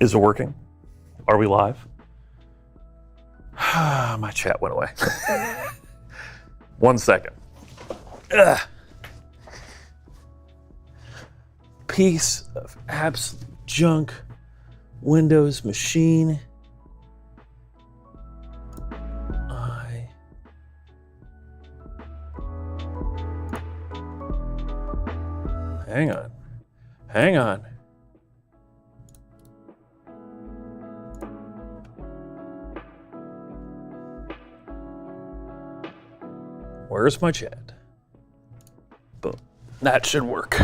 Is it working? Are we live? My chat went away. 1 second. Ugh. Piece of absolute junk. Windows machine. Hang on. Hang on. Where's my chat? Boom. That should work.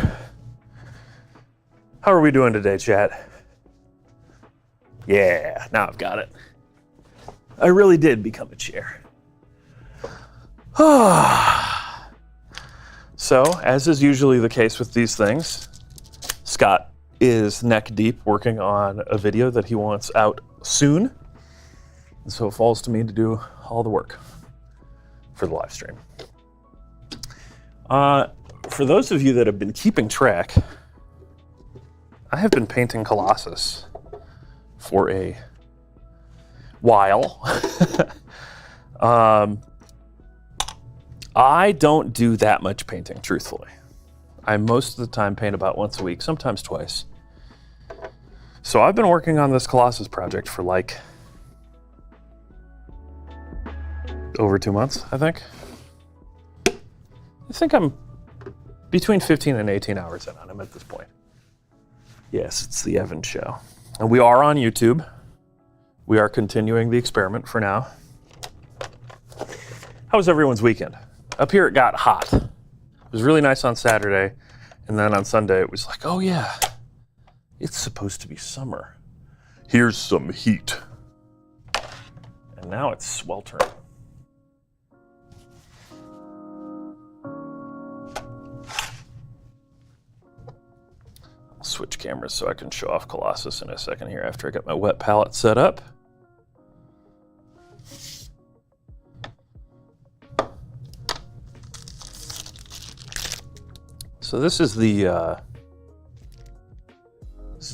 How are we doing today, chat? Yeah, now I've got it. I really did become a chair. So, as is usually the case with these things, Scott is neck deep working on a video that he wants out soon. And so it falls to me to do all the work for the live stream. For those of you that have been keeping track, I have been painting Colossus for a while. I don't do that much painting, truthfully. I most of the time paint about once a week, sometimes twice. So I've been working on this Colossus project for like over 2 months, I think. I think I'm between 15 and 18 hours in on him at this point. Yes, it's the Evan Show. And we are on YouTube. We are continuing the experiment for now. How was everyone's weekend? Up here it got hot. It was really nice on Saturday, and then on Sunday it was like, oh yeah, it's supposed to be summer. Here's some heat. And now it's sweltering. I'll switch cameras so I can show off Colossus in a second here after I get my wet palette set up. So this is the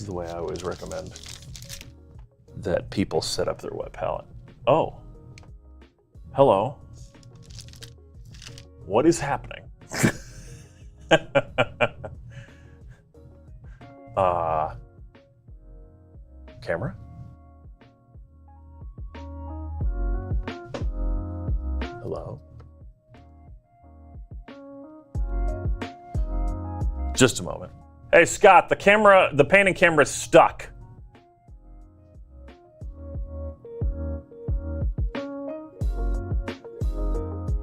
way I always recommend that people set up their wet palette. Oh, hello. What is happening? Camera? Hello. Just a moment. Hey, Scott, the painting camera is stuck.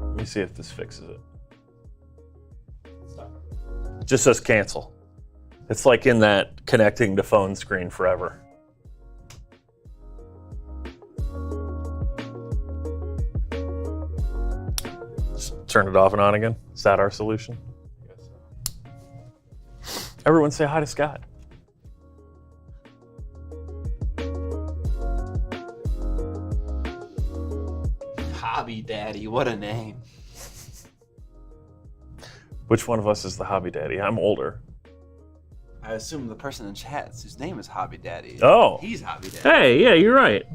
Let me see if this fixes it. It just says cancel. It's like in that connecting to phone screen forever. Just turn it off and on again. Is that our solution? Everyone say hi to Scott. Hobby Daddy, what a name. Which one of us is the hobby daddy? I'm older. I assume the person in chat whose name is Hobby Daddy. Oh. He's Hobby Daddy. Hey, yeah, you're right.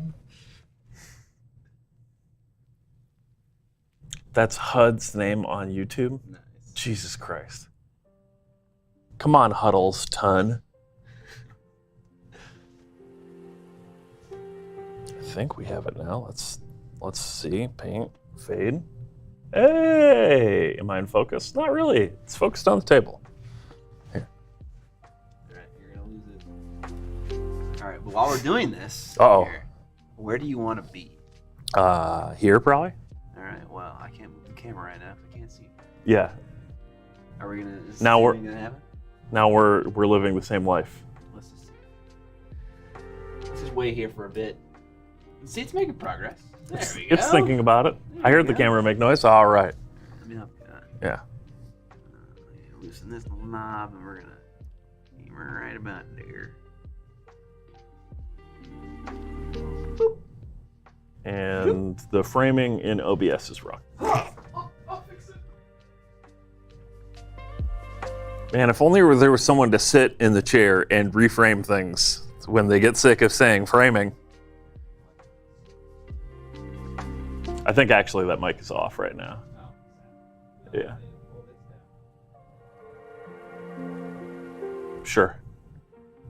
That's HUD's name on YouTube? Nice. Jesus Christ. Come on, Huddles ton. I think we have it now. Let's see. Paint, fade. Hey, am I in focus? Not really. It's focused on the table. Here. All right, you're gonna lose it. All right, but while we're doing this, here, where do you want to be? Here probably. All right. Well, I can't move the camera right now if I can't see you. Yeah. Are we gonna? Is Now we're. gonna happen? Now we're living the same life. Let's just see. Let's just wait here for a bit. See, it's making progress. There we go. It's thinking about it. I heard the camera make noise. All right. Let me help you out. Yeah. Loosen this little knob, and we're gonna aim right about there. Boop. And the framing in OBS is wrong. I'll fix it. Man, if only there was someone to sit in the chair and reframe things when they get sick of saying framing. I think actually that mic is off right now. Yeah. Sure.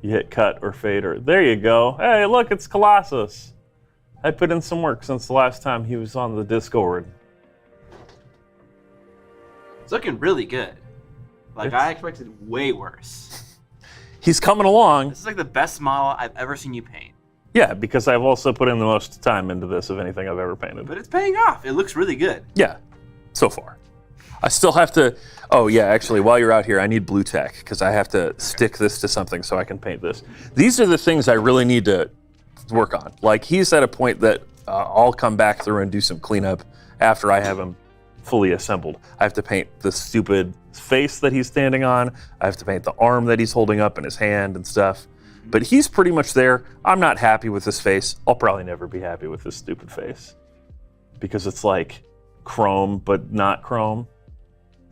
You hit cut or fade or there you go. Hey, look, it's Colossus. I put in some work since the last time he was on the Discord. It's looking really good. Like, I expected way worse. He's coming along. This is like the best model I've ever seen you paint. Yeah, because I've also put in the most time into this of anything I've ever painted. But it's paying off. It looks really good. Yeah, so far. I still have to, oh yeah, actually, while you're out here, I need blue tack because I have to stick this to something so I can paint this. These are the things I really need to work on. Like, he's at a point that I'll come back through and do some cleanup after I have him fully assembled. I have to paint the stupid face that he's standing on. I have to paint the arm that he's holding up in his hand and stuff. But he's pretty much there. I'm not happy with this face. I'll probably never be happy with this stupid face because it's like chrome, but not chrome.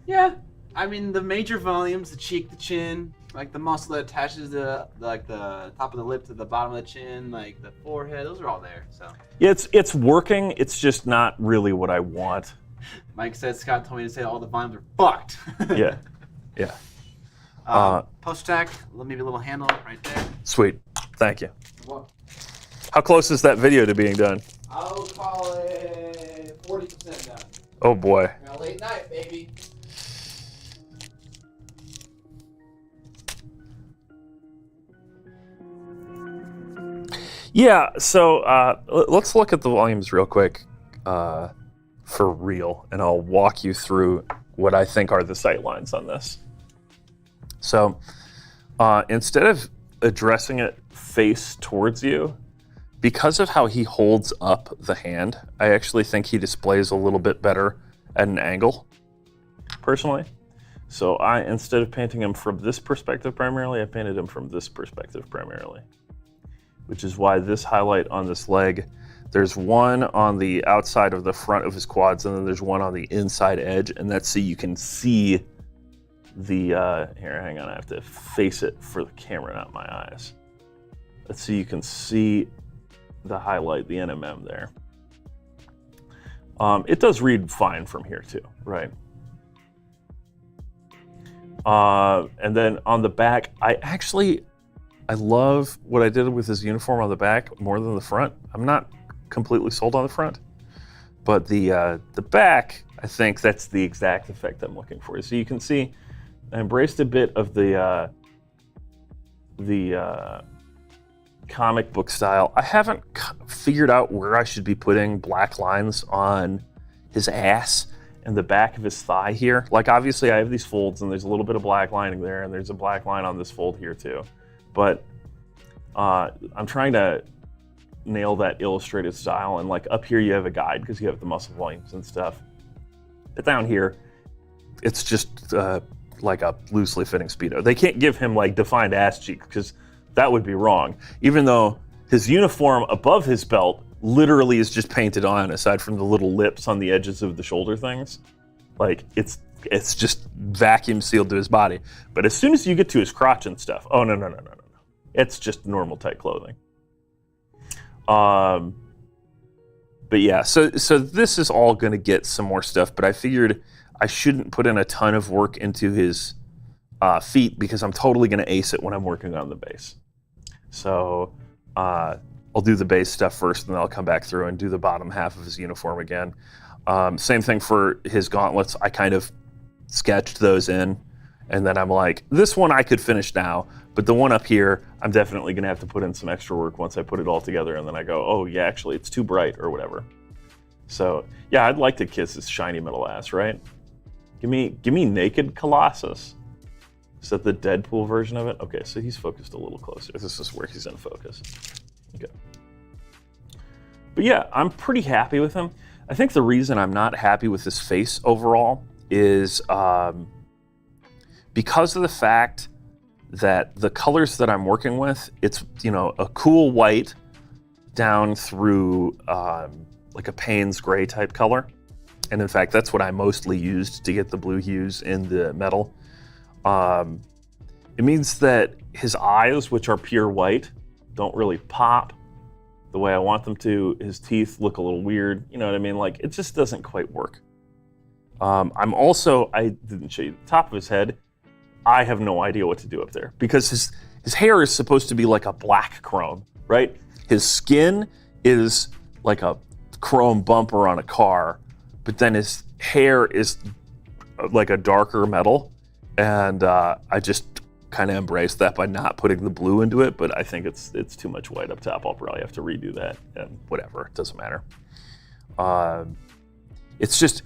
Yeah, I mean the major volumes, the cheek, the chin, like the muscle that attaches the top of the lip to the bottom of the chin, like the forehead, those are all there. So yeah, it's working. It's just not really what I want. Mike said Scott told me to say all the volumes are fucked. Yeah, yeah. Post tack, maybe a little handle right there. Sweet, thank you. What? How close is that video to being done? I'll call it 40% done. Oh boy. Now, late night, baby. Yeah, so let's look at the volumes real quick for real, and I'll walk you through what I think are the sight lines on this. So instead of addressing it face towards you, because of how he holds up the hand, I actually think he displays a little bit better at an angle, personally. So instead of painting him from this perspective primarily, I painted him from this perspective primarily, which is why this highlight on this leg, there's one on the outside of the front of his quads, and then there's one on the inside edge, and that's so you can see the, here, hang on, I have to face it for the camera, not my eyes. Let's see, you can see the highlight, the NMM there. It does read fine from here too, right? And then on the back, I love what I did with his uniform on the back more than the front. I'm not completely sold on the front, but the back, I think that's the exact effect I'm looking for. So you can see I embraced a bit of the comic book style. I haven't figured out where I should be putting black lines on his ass and the back of his thigh here. Like, obviously I have these folds and there's a little bit of black lining there, and there's a black line on this fold here too. But I'm trying to nail that illustrated style, and like up here you have a guide because you have the muscle volumes and stuff. But down here, it's just like a loosely fitting Speedo. They can't give him like defined ass cheeks because that would be wrong. Even though his uniform above his belt literally is just painted on, aside from the little lips on the edges of the shoulder things. Like, it's just vacuum sealed to his body. But as soon as you get to his crotch and stuff, oh no. It's just normal tight clothing. But yeah, so this is all gonna get some more stuff, but I figured I shouldn't put in a ton of work into his feet because I'm totally gonna ace it when I'm working on the base. So I'll do the base stuff first, and then I'll come back through and do the bottom half of his uniform again. Same thing for his gauntlets. I kind of sketched those in, and then I'm like, this one I could finish now, but the one up here, I'm definitely gonna have to put in some extra work once I put it all together, and then I go, oh yeah, actually it's too bright or whatever. So yeah, I'd like to kiss his shiny metal ass, right? Give me naked Colossus. Is that the Deadpool version of it? Okay, so he's focused a little closer. This is where he's in focus. Okay. But yeah, I'm pretty happy with him. I think the reason I'm not happy with his face overall is because of the fact that the colors that I'm working with, it's, you know, a cool white down through like a Payne's gray type color. And in fact, that's what I mostly used to get the blue hues in the metal. It means that his eyes, which are pure white, don't really pop the way I want them to. His teeth look a little weird. You know what I mean? Like, it just doesn't quite work. I didn't show you the top of his head. I have no idea what to do up there because his hair is supposed to be like a black chrome, right? His skin is like a chrome bumper on a car, but then his hair is like a darker metal. And I just kind of embraced that by not putting the blue into it, but I think it's too much white up top. I'll probably have to redo that, and whatever, it doesn't matter. It's just,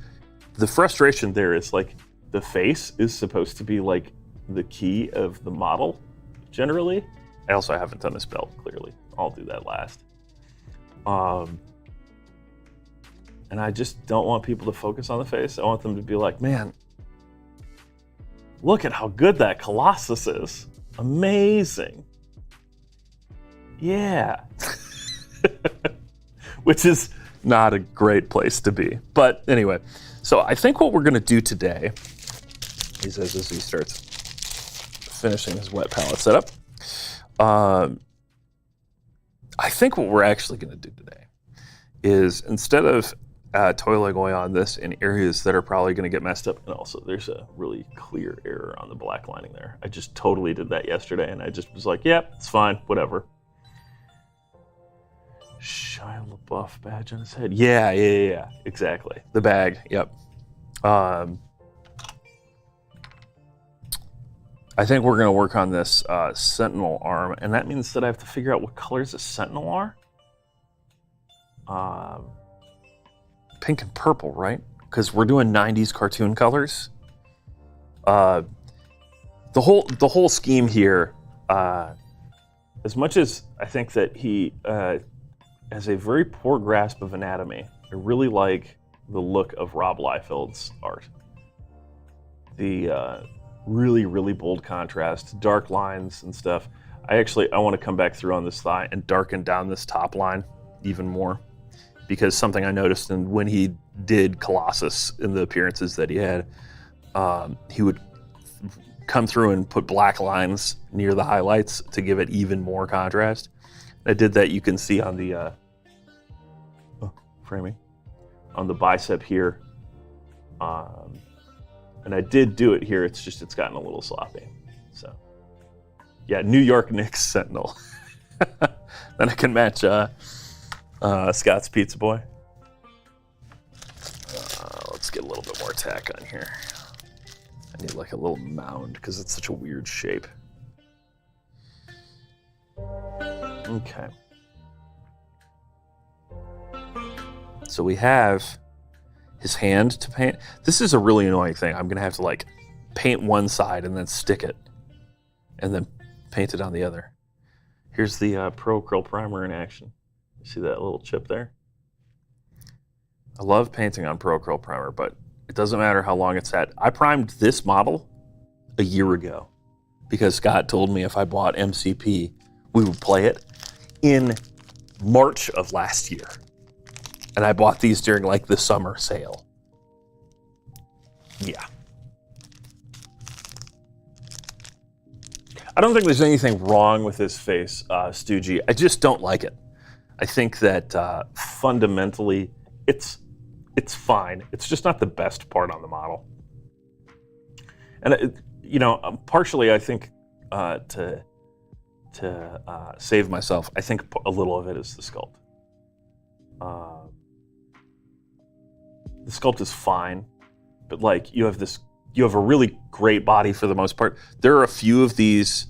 the frustration there is like, the face is supposed to be like the key of the model, generally. I also haven't done his belt, clearly. I'll do that last. And I just don't want people to focus on the face. I want them to be like, man, look at how good that Colossus is. Amazing. Yeah. Which is not a great place to be. But anyway, so I think what we're going to do today, he says as he starts finishing his wet palette setup, I think what we're actually going to do today is, instead of toiling away on this in areas that are probably going to get messed up, and also there's a really clear error on the black lining there. I just totally did that yesterday, and I just was like, yep, it's fine, whatever. Shia LaBeouf badge on his head. Yeah, exactly. The bag, yep. I think we're going to work on this Sentinel arm, and that means that I have to figure out what colors the Sentinel are. Pink and purple, right? Because we're doing 90s cartoon colors. The whole scheme here, as much as I think that he has a very poor grasp of anatomy, I really like the look of Rob Liefeld's art. The really, really bold contrast, dark lines and stuff. I want to come back through on this thigh and darken down this top line even more, because something I noticed when he did Colossus in the appearances that he had, he would come through and put black lines near the highlights to give it even more contrast. I did that, you can see on the framing, on the bicep here. And I did do it here, it's gotten a little sloppy. So, yeah, New York Knicks Sentinel. Then I can match Scott's Pizza Boy. Let's get a little bit more tack on here. I need like a little mound because it's such a weird shape. Okay. So we have his hand to paint. This is a really annoying thing. I'm gonna have to like paint one side and then stick it and then paint it on the other. Here's the Pro Acryl Primer in action. You see that little chip there? I love painting on Pro Acryl Primer, but it doesn't matter how long it's had. I primed this model a year ago because Scott told me if I bought MCP, we would play it in March of last year. And I bought these during like the summer sale. Yeah. I don't think there's anything wrong with this face, Stoogie. I just don't like it. I think that fundamentally it's fine. It's just not the best part on the model. And partially I think to save myself, I think a little of it is the sculpt. The sculpt is fine, but like you have a really great body for the most part. There are a few of these,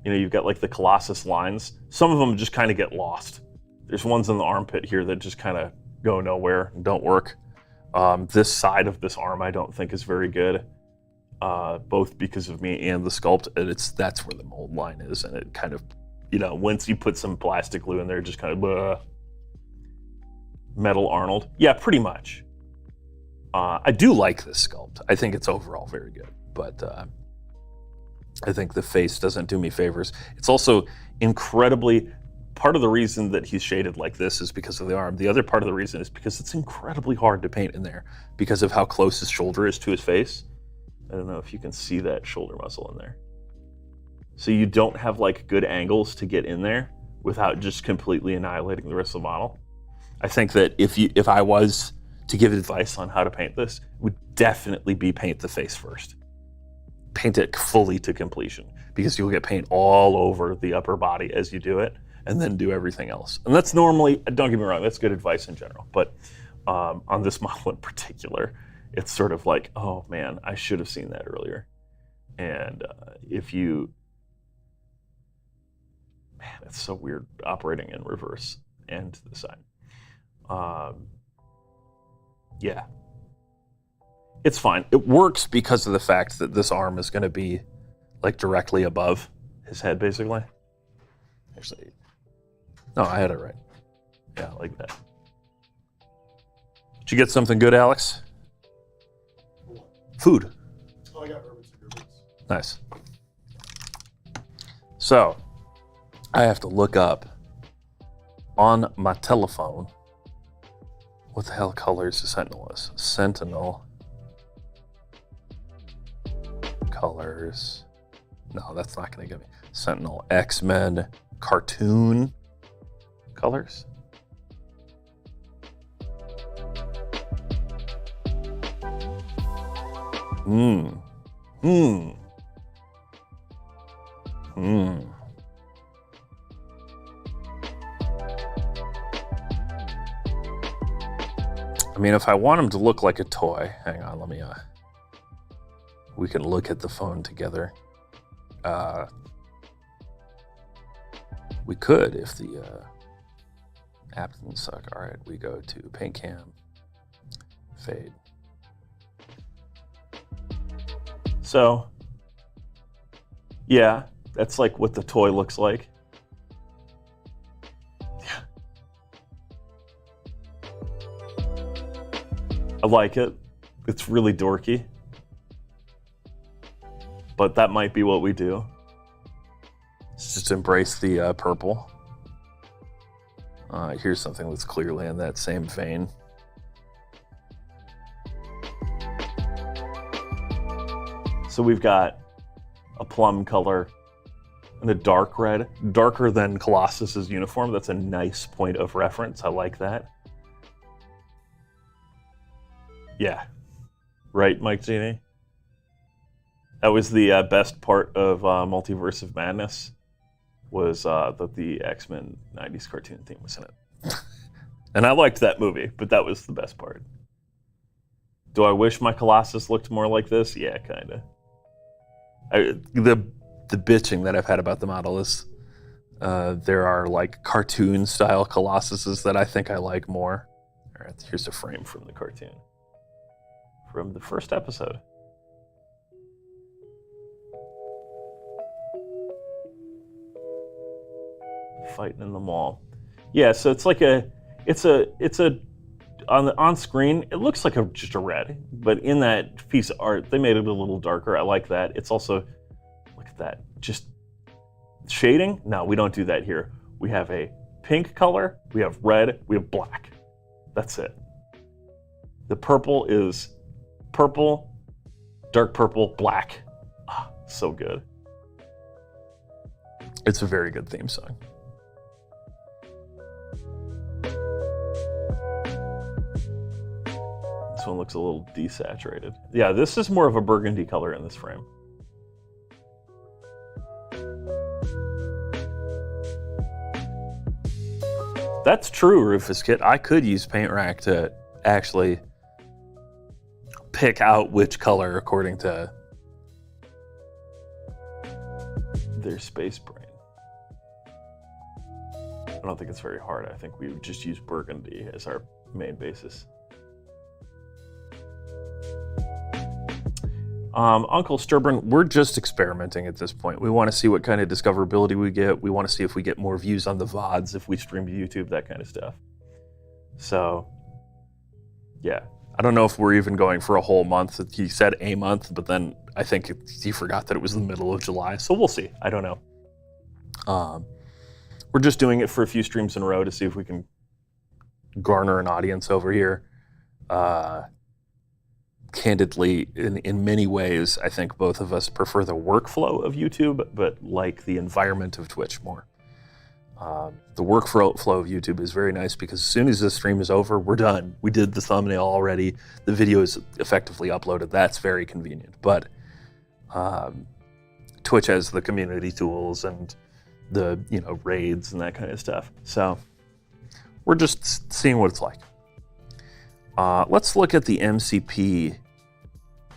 you've got like the Colossus lines. Some of them just kind of get lost. There's ones in the armpit here that just kind of go nowhere and don't work. This side of this arm I don't think is very good, both because of me and the sculpt, and that's where the mold line is, and it kind of, once you put some plastic glue in there, it just kind of Metal Arnold. Yeah, pretty much. I do like this sculpt. I think it's overall very good, but I think the face doesn't do me favors. It's also incredibly, part of the reason that he's shaded like this is because of the arm. The other part of the reason is because it's incredibly hard to paint in there because of how close his shoulder is to his face. I don't know if you can see that shoulder muscle in there. So you don't have like good angles to get in there without just completely annihilating the rest of the model. I think that if I was to give advice on how to paint this, it would definitely be paint the face first. Paint it fully to completion, because you'll get paint all over the upper body as you do it, and then do everything else. And that's normally, don't get me wrong, that's good advice in general, but on this model in particular, it's sort of like, oh man, I should have seen that earlier. And man, it's so weird operating in reverse and to the side. Yeah, it's fine. It works because of the fact that this arm is going to be like directly above his head, basically. Actually, no, I had it right. Yeah, like that. Did you get something good, Alex? Food. Oh, I got Urban's and Urban's. Nice. So, I have to look up on my telephone what the hell colors the Sentinel is. Sentinel colors. No, that's not going to give me. Sentinel X-Men cartoon colors. I mean, if I want him to look like a toy, hang on, let me, we can look at the phone together. We could if the app didn't suck. All right, we go to paint cam, fade. So, yeah, that's like what the toy looks like. Yeah. I like it. It's really dorky. But that might be what we do. Let's just embrace the purple. Here's something that's clearly in that same vein. So we've got a plum color and a dark red, darker than Colossus's uniform. That's a nice point of reference. I like that. Yeah, right, Mike Genie? That was the best part of Multiverse of Madness, was that the X-Men 90s cartoon theme was in it. And I liked that movie, but that was the best part. Do I wish my Colossus looked more like this? Yeah, kind of. The bitching that I've had about the model is there are like cartoon style Colossuses that I think I like more. All right, here's a frame from the cartoon. From the first episode. Fighting in the mall. Yeah, so it's like it's a on screen, it looks like just a red, but in that piece of art, they made it a little darker. I like that. It's also, look at that, just shading. No, we don't do that here. We have a pink color, we have red, we have black. That's it. The purple is purple, dark purple, black. Ah, so good. It's a very good theme song. This one looks a little desaturated. Yeah, this is more of a burgundy color in this frame. That's true, Rufus Kit. I could use Paint Rack to actually pick out which color according to their space brain. I don't think it's very hard. I think we would just use burgundy as our main basis. Uncle Sturburn, we're just experimenting at this point. We want to see what kind of discoverability we get. We want to see if we get more views on the VODs, if we stream to YouTube, that kind of stuff. So, yeah. I don't know if we're even going for a whole month. He said a month, but then I think he forgot that it was the middle of July. So we'll see. I don't know. We're just doing it for a few streams in a row to see if we can garner an audience over here. Candidly, in many ways, I think both of us prefer the workflow of YouTube, but like the environment of Twitch more. The workflow of YouTube is very nice because as soon as this stream is over, we're done. We did the thumbnail already. The video is effectively uploaded. That's very convenient. But Twitch has the community tools and the raids and that kind of stuff. So we're just seeing what it's like. Let's look at the MCP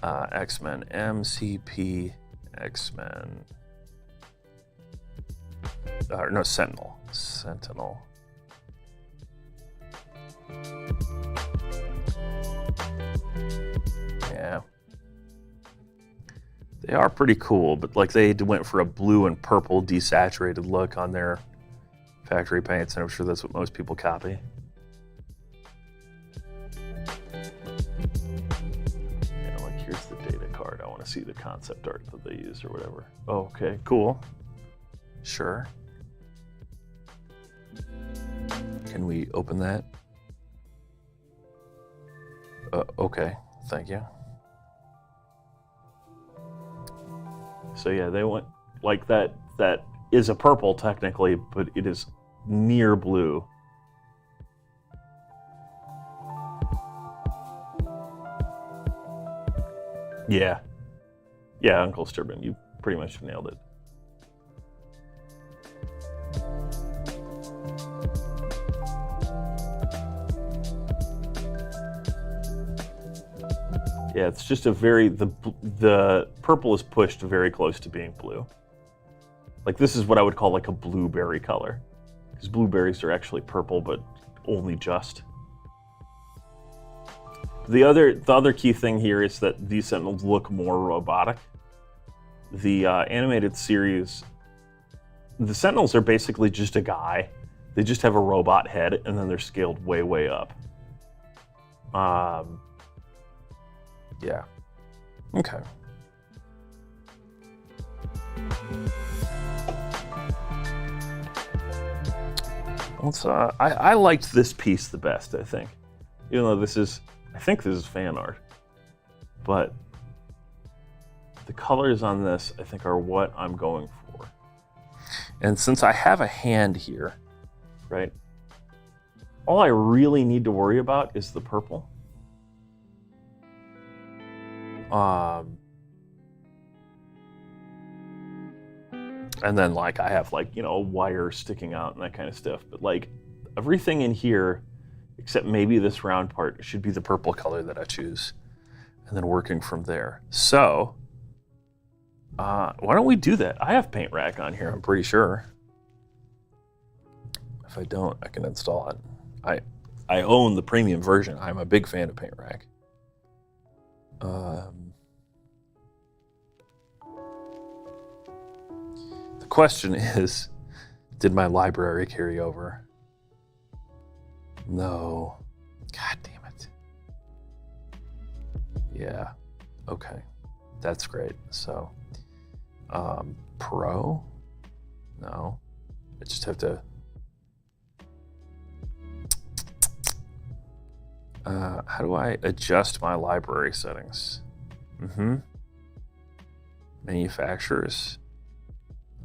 X-Men. MCP X-Men. No, Sentinel. Sentinel. Yeah. They are pretty cool, but like they went for a blue and purple desaturated look on their factory paints, and I'm sure that's what most people copy. Yeah, like here's the data card. I want to see the concept art that they used or whatever. Oh, okay, cool. Sure. Can we open that? Okay, thank you. So yeah, they went like that. That is a purple technically, but it is near blue. Yeah. Yeah, Uncle Sturban, you pretty much nailed it. Yeah, it's just a very, the purple is pushed very close to being blue. Like this is what I would call like a blueberry color. Because blueberries are actually purple, but only just. The other key thing here is that these Sentinels look more robotic. The animated series, the Sentinels are basically just a guy. They just have a robot head and then they're scaled way, way up. Yeah. Okay. Let's, I liked this piece the best, I think. Even though I think this is fan art. But the colors on this, I think, are what I'm going for. And since I have a hand here, right? All I really need to worry about is the purple. And then like I have like, a wire sticking out and that kind of stuff. But like everything in here, except maybe this round part, should be the purple color that I choose. And then working from there. So, why don't we do that? I have Paint Rack on here, I'm pretty sure. If I don't, I can install it. I own the premium version. I'm a big fan of Paint Rack. The question is, did my library carry over? No. God damn it. Yeah. Okay. That's great. So, Pro? No. I just have to... how do I adjust my library settings? Manufacturers.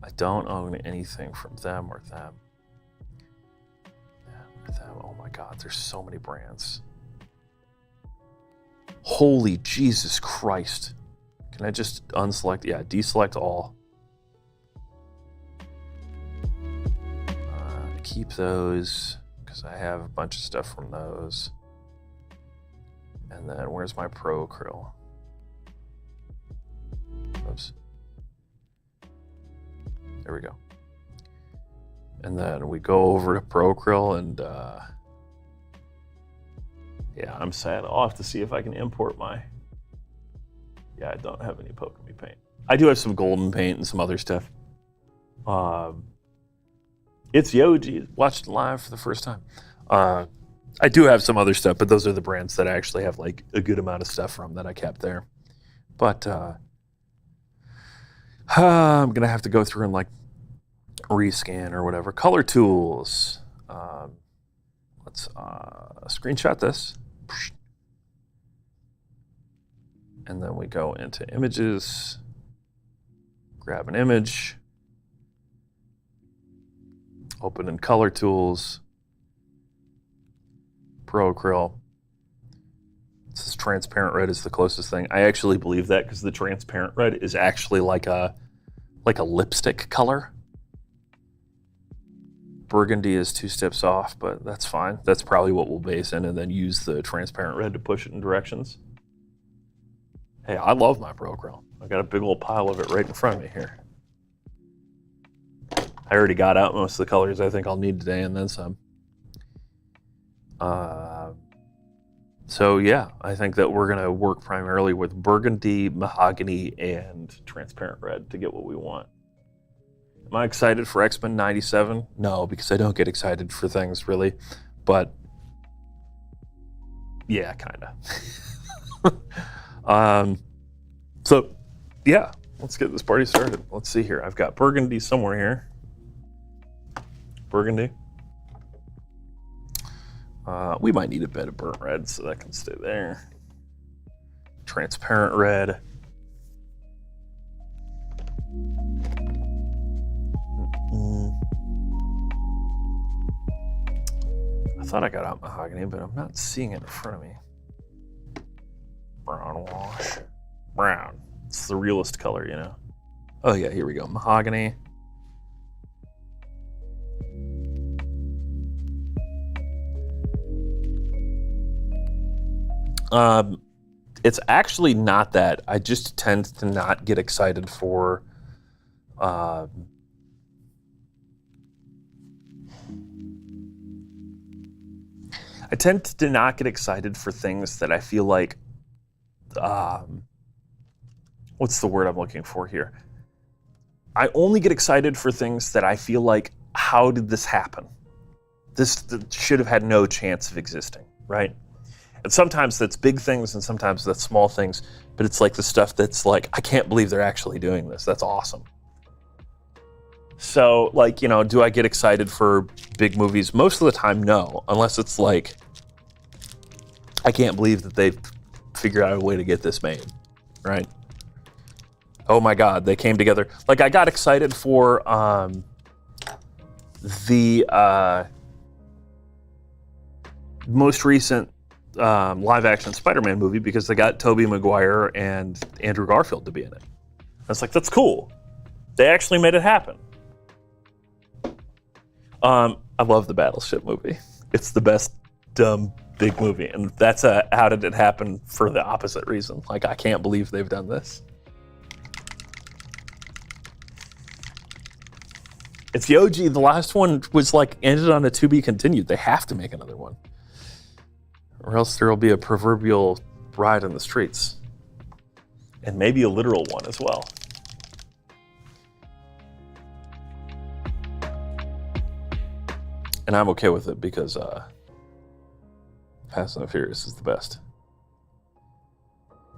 I don't own anything from them or them. Them. Oh my God, there's so many brands. Holy Jesus Christ. Can I just unselect? Yeah, deselect all. Keep those because I have a bunch of stuff from those. And then where's my Pro Acryl? Oops. There we go. And then we go over to Pro Acryl and yeah, I'm sad. I'll have to see if I can import my... Yeah, I don't have any Pokemon paint. I do have some golden paint and some other stuff. It's Yoji, watched live for the first time. I do have some other stuff, but those are the brands that I actually have like a good amount of stuff from that I kept there. But I'm gonna have to go through and like rescan or whatever. Color tools. Let's screenshot this. And then we go into images, grab an image. Open in color tools. Pro Acryl. It says transparent red is the closest thing. I actually believe that because the transparent red is actually like a lipstick color. Burgundy is 2 steps off, but that's fine. That's probably what we'll base in and then use the transparent red to push it in directions. Hey, I love my Pro Acryl. I got a big old pile of it right in front of me here. I already got out most of the colors I think I'll need today and then some. So yeah, I think that we're gonna work primarily with burgundy, mahogany, and transparent red to get what we want. Am I excited for X-Men 97? No, because I don't get excited for things really, but yeah, kinda. So yeah, let's get this party started. Let's see here. I've got burgundy somewhere here. Burgundy. We might need a bit of burnt red, so that can stay there. Transparent red. I thought I got out mahogany, but I'm not seeing it in front of me. Brown wash. Brown. It's the realest color, you know. Oh yeah, here we go. Mahogany. It's actually not that. I just tend to not get excited for I tend to not get excited for things that I feel like what's the word I'm looking for here? I only get excited for things that I feel like, how did this happen? This should have had no chance of existing, right? And sometimes that's big things and sometimes that's small things, but it's like the stuff that's like, I can't believe they're actually doing this. That's awesome. So like, you know, do I get excited for big movies? Most of the time, no, unless it's like, I can't believe that they've figured out a way to get this made, right? Oh my God, they came together. Like I got excited for the most recent live-action Spider-Man movie because they got Tobey Maguire and Andrew Garfield to be in it. I was like, that's cool. They actually made it happen. I love the Battleship movie. It's the best dumb big movie, and that's a how did it happen for the opposite reason. Like, I can't believe they've done this. It's the OG. The last one was like ended on a to be continued. They have to make another one. Or else there will be a proverbial riot in the streets. And maybe a literal one as well. And I'm okay with it because Fast and the Furious is the best.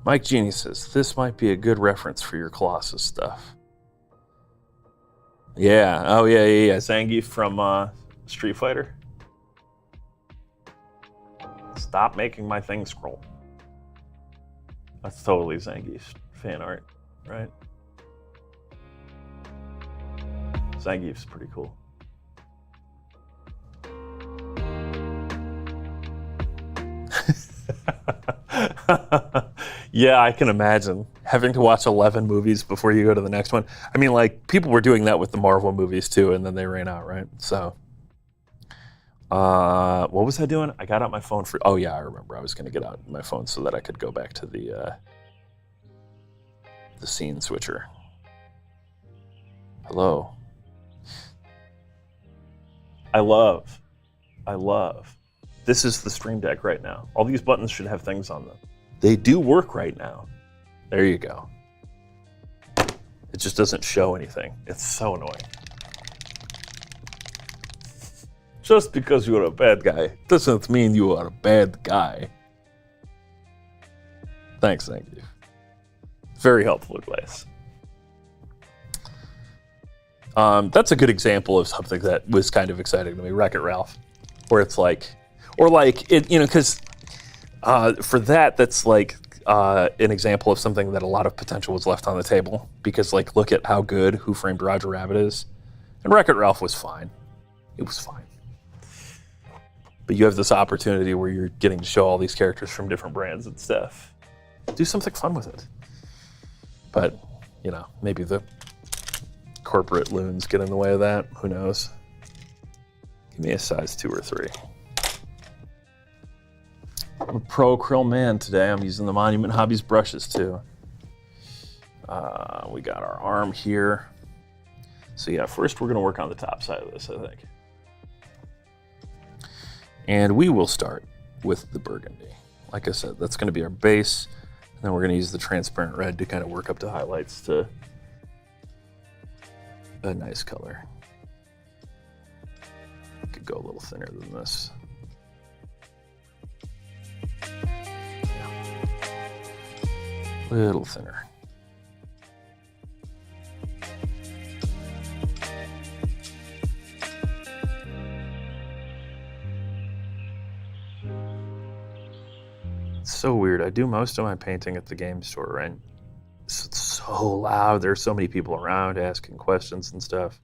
Mike Genie says, this might be a good reference for your Colossus stuff. Yeah, oh yeah. Zangief from Street Fighter. Stop making my thing scroll. That's totally Zangief's fan art, right? Zangief's pretty cool. Yeah, I can imagine having to watch 11 movies before you go to the next one. I mean, like, people were doing that with the Marvel movies too, and then they ran out, right? So, what was I doing? I got out my phone for, oh yeah, I remember. I was going to get out my phone so that I could go back to the scene switcher. Hello. I love. This is the Stream Deck right now. All these buttons should have things on them. They do work right now. There you go. It just doesn't show anything. It's so annoying. Just because you're a bad guy doesn't mean you are a bad guy. Thanks, thank you. Very helpful advice. That's a good example of something that was kind of exciting to me, Wreck-It Ralph, where it's like, or like, it, you know, because for that, that's like an example of something that a lot of potential was left on the table, because like, look at how good Who Framed Roger Rabbit is, and Wreck-It Ralph was fine. It was fine. But you have this opportunity where you're getting to show all these characters from different brands and stuff. Do something fun with it. But, you know, maybe the corporate loons get in the way of that. Who knows? Give me a size 2 or 3. I'm a pro krill man today. I'm using the Monument Hobbies brushes too. We got our arm here. So yeah, first we're gonna work on the top side of this, I think. And we will start with the burgundy. Like I said, that's gonna be our base. And then we're gonna use the transparent red to kind of work up the highlights to a nice color. Could go a little thinner than this. A little thinner. It's so weird. I do most of my painting at the game store, right? It's so loud. There's so many people around asking questions and stuff.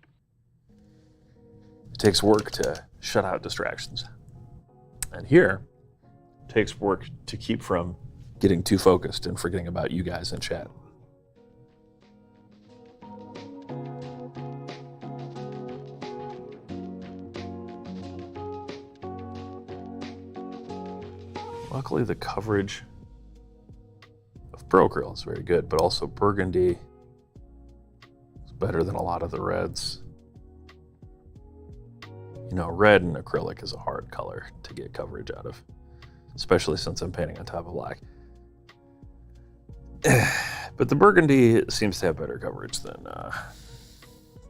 It takes work to shut out distractions. And here, it takes work to keep from getting too focused and forgetting about you guys in chat. Luckily, the coverage of Pro Krill is very good, but also Burgundy is better than a lot of the reds. You know, red and acrylic is a hard color to get coverage out of, especially since I'm painting on top of black. But the Burgundy seems to have better coverage than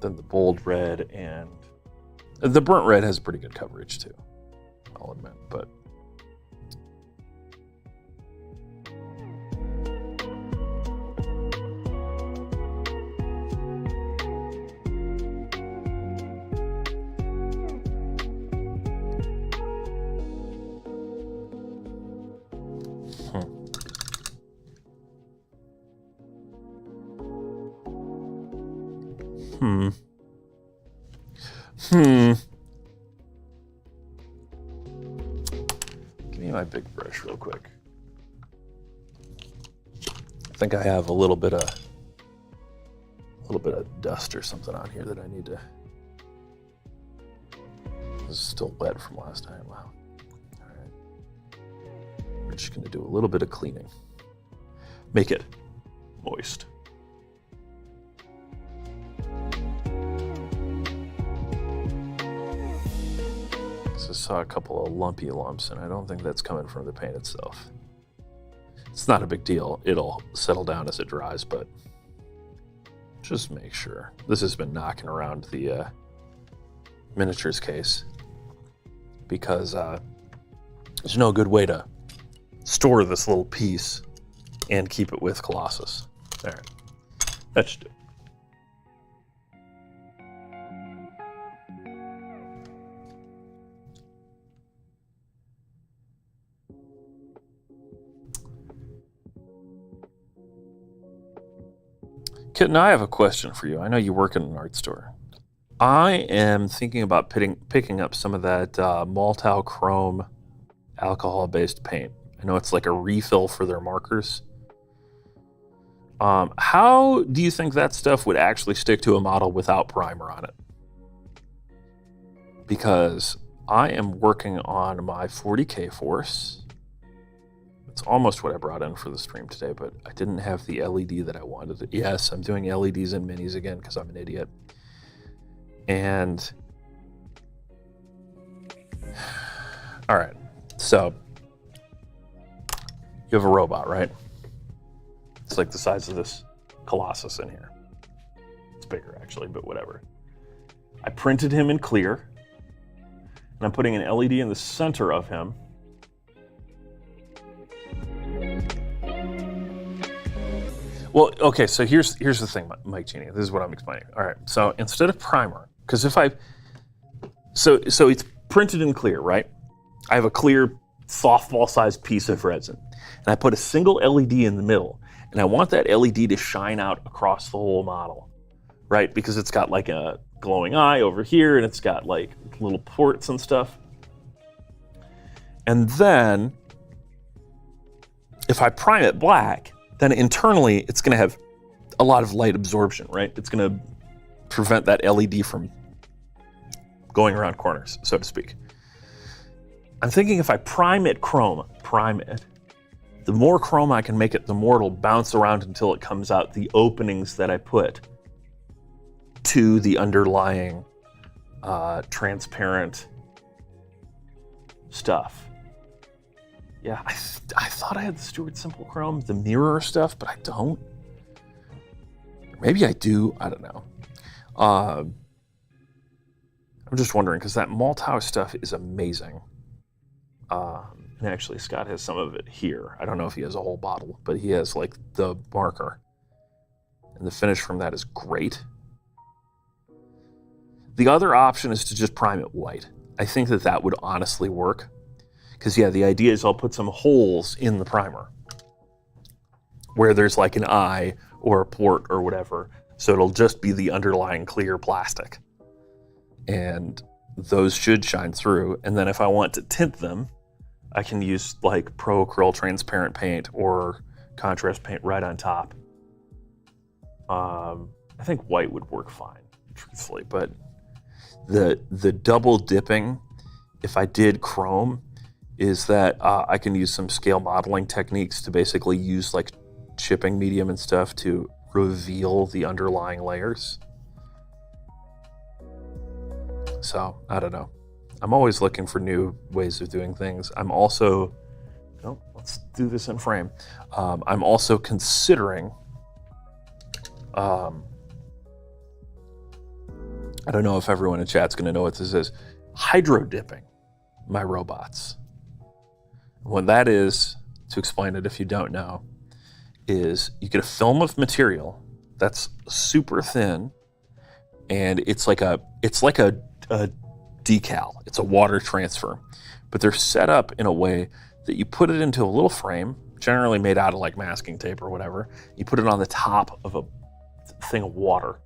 the bold red, and the burnt red has pretty good coverage too, I'll admit, but Give me my big brush real quick. I think I have a little bit of dust or something on here that I need to. This is still wet from last time. Wow. All right. We're just going to do a little bit of cleaning. Make it moist. So I saw a couple of lumpy lumps, and I don't think that's coming from the paint itself. It's not a big deal. It'll settle down as it dries, but just make sure. This has been knocking around the miniatures case because there's no good way to store this little piece and keep it with Colossus. All right, that should do. Kitten, I have a question for you. I know you work in an art store. I am thinking about picking up some of that Maltau Chrome alcohol-based paint. I know it's like a refill for their markers. How do you think that stuff would actually stick to a model without primer on it? Because I am working on my 40K Force. It's almost what I brought in for the stream today, but I didn't have the LED that I wanted. Yes, I'm doing LEDs and minis again because I'm an idiot. And all right, so you have a robot, right? It's like the size of this Colossus in here. It's bigger actually, but whatever. I printed him in clear, and I'm putting an LED in the center of him. Well, okay, so here's the thing, Mike Genie. This is what I'm explaining. All right, so instead of primer, because if so it's printed in clear, right? I have a clear softball-sized piece of resin, and I put a single LED in the middle, and I want that LED to shine out across the whole model. right? Because it's got like a glowing eye over here, and it's got like little ports and stuff. And then if I prime it black, then internally it's going to have a lot of light absorption, right? It's going to prevent that LED from going around corners, so to speak. I'm thinking if I prime it, the more chrome I can make it, the more it'll bounce around until it comes out the openings that I put to the underlying transparent stuff. Yeah, I thought I had the Stuart Simple Chrome, the mirror stuff, but I don't. Maybe I do, I don't know. I'm just wondering, because that Malthouse stuff is amazing. And actually, Scott has some of it here. I don't know if he has a whole bottle, but he has like the marker. And the finish from that is great. The other option is to just prime it white. I think that would honestly work. Because yeah, the idea is I'll put some holes in the primer where there's like an eye or a port or whatever. So it'll just be the underlying clear plastic. And those should shine through. And then if I want to tint them, I can use like Pro Acryl transparent paint or contrast paint right on top. I think white would work fine, truthfully, but the double dipping, if I did chrome, is that I can use some scale modeling techniques to basically use like chipping medium and stuff to reveal the underlying layers. So, I don't know. I'm always looking for new ways of doing things. I'm also, let's do this in frame. I'm also considering, I don't know if everyone in chat's gonna know what this is, hydro dipping my robots. What that is, to explain it if you don't know, is you get a film of material that's super thin, and it's like a decal. It's a water transfer, but they're set up in a way that you put it into a little frame, generally made out of like masking tape or whatever. You put it on the top of a thing of water.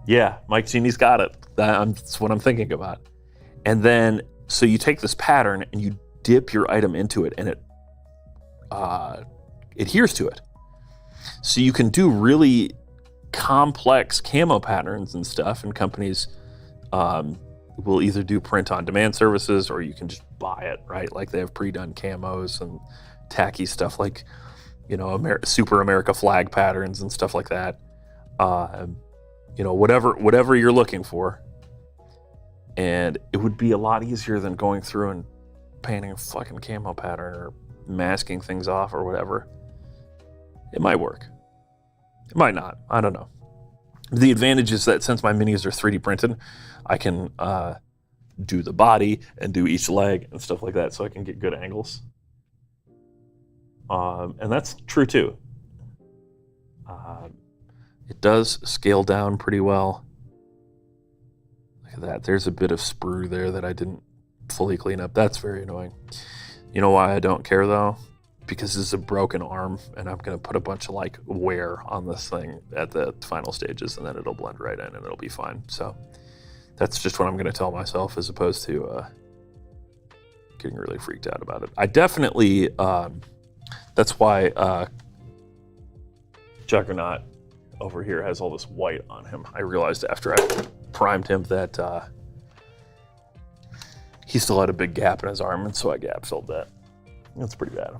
Yeah, Mike Genie's got it. That's what I'm thinking about. And then, so you take this pattern and you dip your item into it, and it adheres to it. So you can do really complex camo patterns and stuff, and companies will either do print on demand services, or you can just buy it, right? Like they have pre-done camos and tacky stuff like, Super America flag patterns and stuff like that. Whatever you're looking for. And it would be a lot easier than going through and painting a fucking camo pattern or masking things off or whatever. It might work. It might not. I don't know. The advantage is that since my minis are 3D printed, I can do the body and do each leg and stuff like that, so I can get good angles. And that's true too. It does scale down pretty well. Look at that. There's a bit of sprue there that I didn't fully clean up. That's very annoying. You know why I don't care though? Because this is a broken arm, and I'm going to put a bunch of like wear on this thing at the final stages, and then it'll blend right in and it'll be fine. So that's just what I'm going to tell myself, as opposed to getting really freaked out about it. I definitely, that's why Juggernaut over here has all this white on him. I realized after I primed him that he still had a big gap in his arm, and so I gap filled that. That's pretty bad.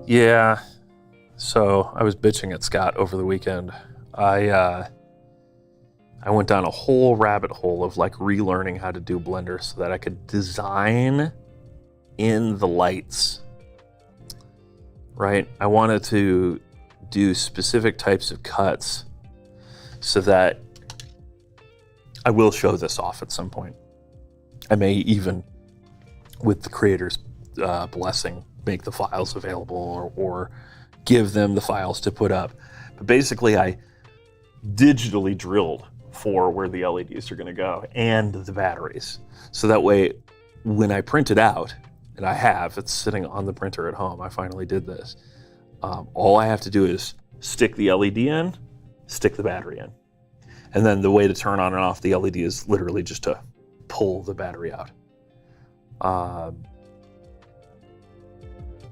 Yeah, so I was bitching at Scott over the weekend. I went down a whole rabbit hole of like relearning how to do Blender so that I could design in the lights, right? I wanted to do specific types of cuts so that I will show this off at some point. I may even, with the creator's blessing, make the files available or give them the files to put up. But basically, I digitally drilled for where the LEDs are going to go and the batteries. So that way, when I print it out, and I have, it's sitting on the printer at home. I finally did this. All I have to do is stick the LED in, stick the battery in. And then the way to turn on and off the LED is literally just to pull the battery out.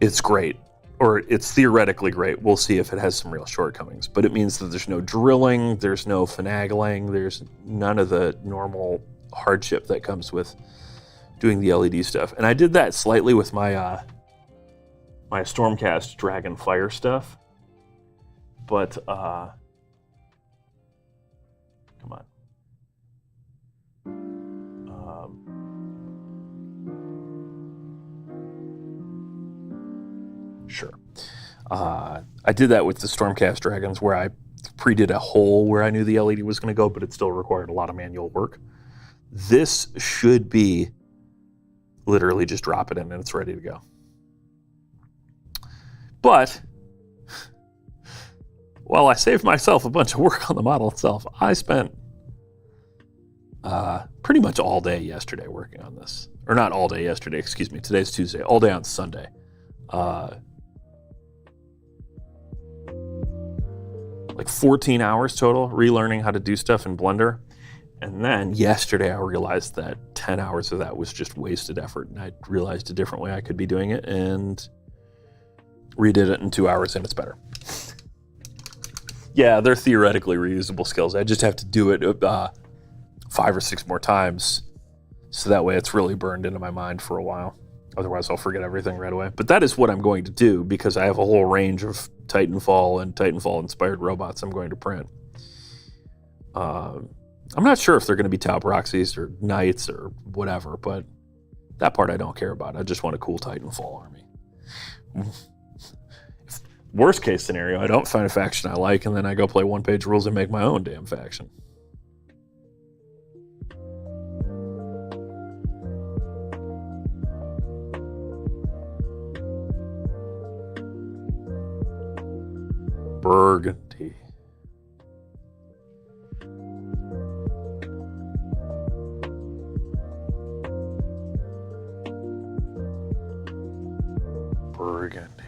It's great, or it's theoretically great. We'll see if it has some real shortcomings, but it means that there's no drilling, there's no finagling, there's none of the normal hardship that comes with doing the LED stuff. And I did that slightly with my my Stormcast Dragon Fire stuff, but come on. Sure. I did that with the Stormcast Dragons where I pre-did a hole where I knew the LED was going to go, but it still required a lot of manual work. This should be literally just drop it in and it's ready to go. But while I saved myself a bunch of work on the model itself, I spent pretty much all day yesterday working on this. Or not all day yesterday, excuse me. Today's Tuesday. All day on Sunday. Like 14 hours total, relearning how to do stuff in Blender. And then yesterday I realized that 10 hours of that was just wasted effort. And I realized a different way I could be doing it and redid it in 2 hours and it's better. Yeah, they're theoretically reusable skills. I just have to do it 5 or 6 more times. So that way it's really burned into my mind for a while. Otherwise I'll forget everything right away. But that is what I'm going to do because I have a whole range of Titanfall and Titanfall-inspired robots I'm going to print. I'm not sure if they're going to be Tau Proxies or Knights or whatever, but that part I don't care about. I just want a cool Titanfall army. Worst case scenario, I don't find a faction I like, and then I go play one-page rules and make my own damn faction. Burgundy. Burgundy.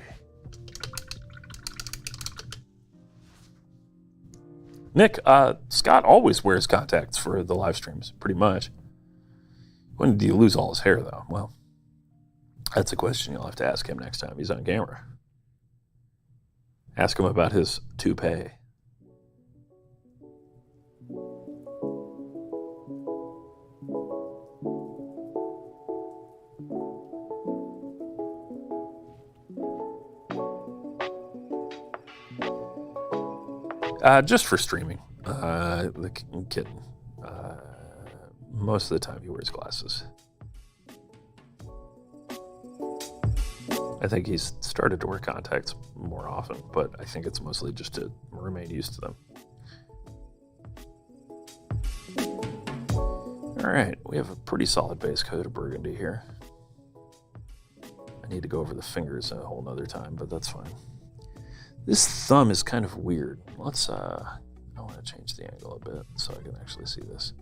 Nick, Scott always wears contacts for the live streams, pretty much. When did he lose all his hair, though? Well, that's a question you'll have to ask him next time he's on camera. Ask him about his toupee. Just for streaming. The kitten. Most of the time he wears glasses. I think he's started to wear contacts more often, but I think it's mostly just to remain used to them. All right, we have a pretty solid base coat of burgundy here. I need to go over the fingers a whole nother time, but that's fine. This thumb is kind of weird. Let's, I want to change the angle a bit so I can actually see this.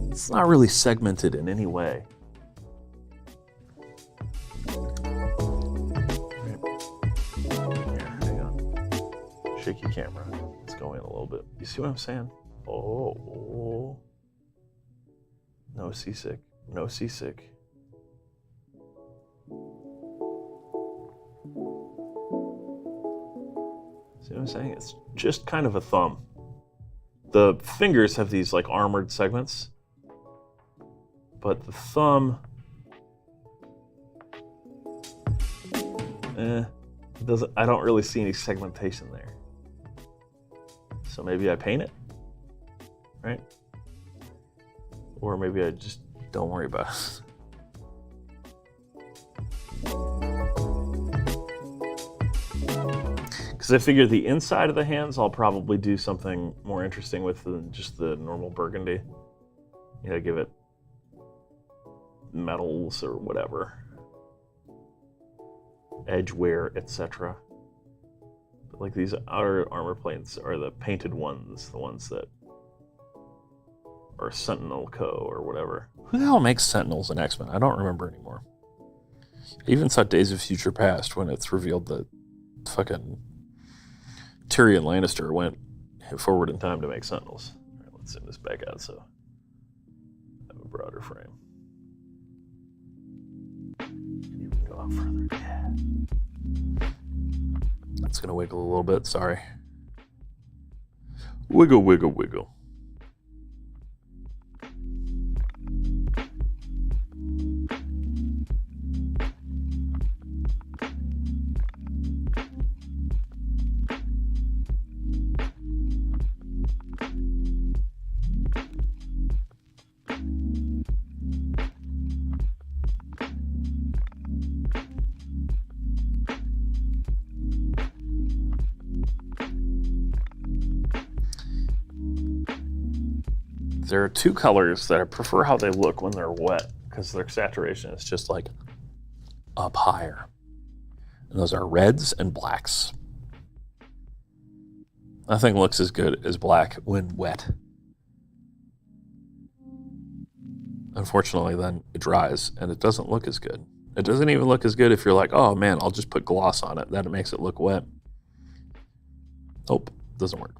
It's not really segmented in any way. Right. Here, hang on. Shaky camera. Let's go in a little bit. You see what I'm saying? Oh. No seasick. No seasick. See what I'm saying? It's just kind of a thumb. The fingers have these like armored segments, but the thumb, doesn't. I don't really see any segmentation there. So maybe I paint it, right? Or maybe I just don't worry about it. Because I figure the inside of the hands I'll probably do something more interesting with than just the normal burgundy. You know, give it metals or whatever. Edgeware, etc. Like these outer armor plates are the painted ones, the ones that are Sentinel Co. or whatever. Who the hell makes Sentinels in X-Men? I don't remember anymore. I even saw Days of Future Past when it's revealed that fucking Tyrion Lannister went forward in time to make Sentinels. All right, let's zoom this back out so I have a broader frame. And you can go out further. Yeah. That's gonna wiggle a little bit, sorry. Wiggle, wiggle, wiggle. There are two colors that I prefer how they look when they're wet because their saturation is just like up higher. And those are reds and blacks. Nothing looks as good as black when wet. Unfortunately, then it dries and it doesn't look as good. It doesn't even look as good if you're like, oh man, I'll just put gloss on it. Then it makes it look wet. Nope, doesn't work.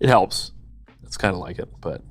It helps. It's kind of like it, but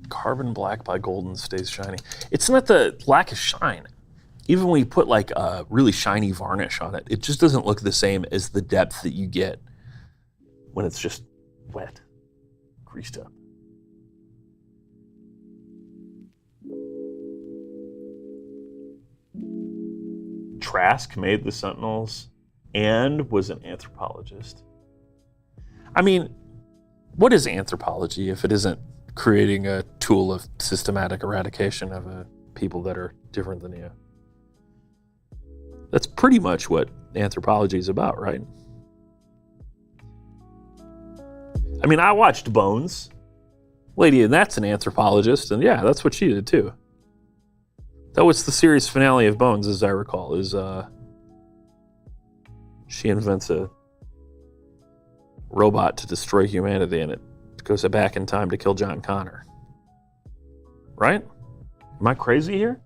Carbon black by golden stays shiny. It's not the lack of shine. Even when you put like a really shiny varnish on it, it just doesn't look the same as the depth that you get when it's just wet, greased up. Trask made the Sentinels and was an anthropologist. I mean, what is anthropology if it isn't creating a tool of systematic eradication of people that are different than you? That's pretty much what anthropology is about, right? I mean, I watched Bones. Lady, and that's an anthropologist, and yeah, that's what she did too. That was the series finale of Bones, as I recall, is she invents a robot to destroy humanity, and it goes back in time to kill John Connor. Right? Am I crazy here?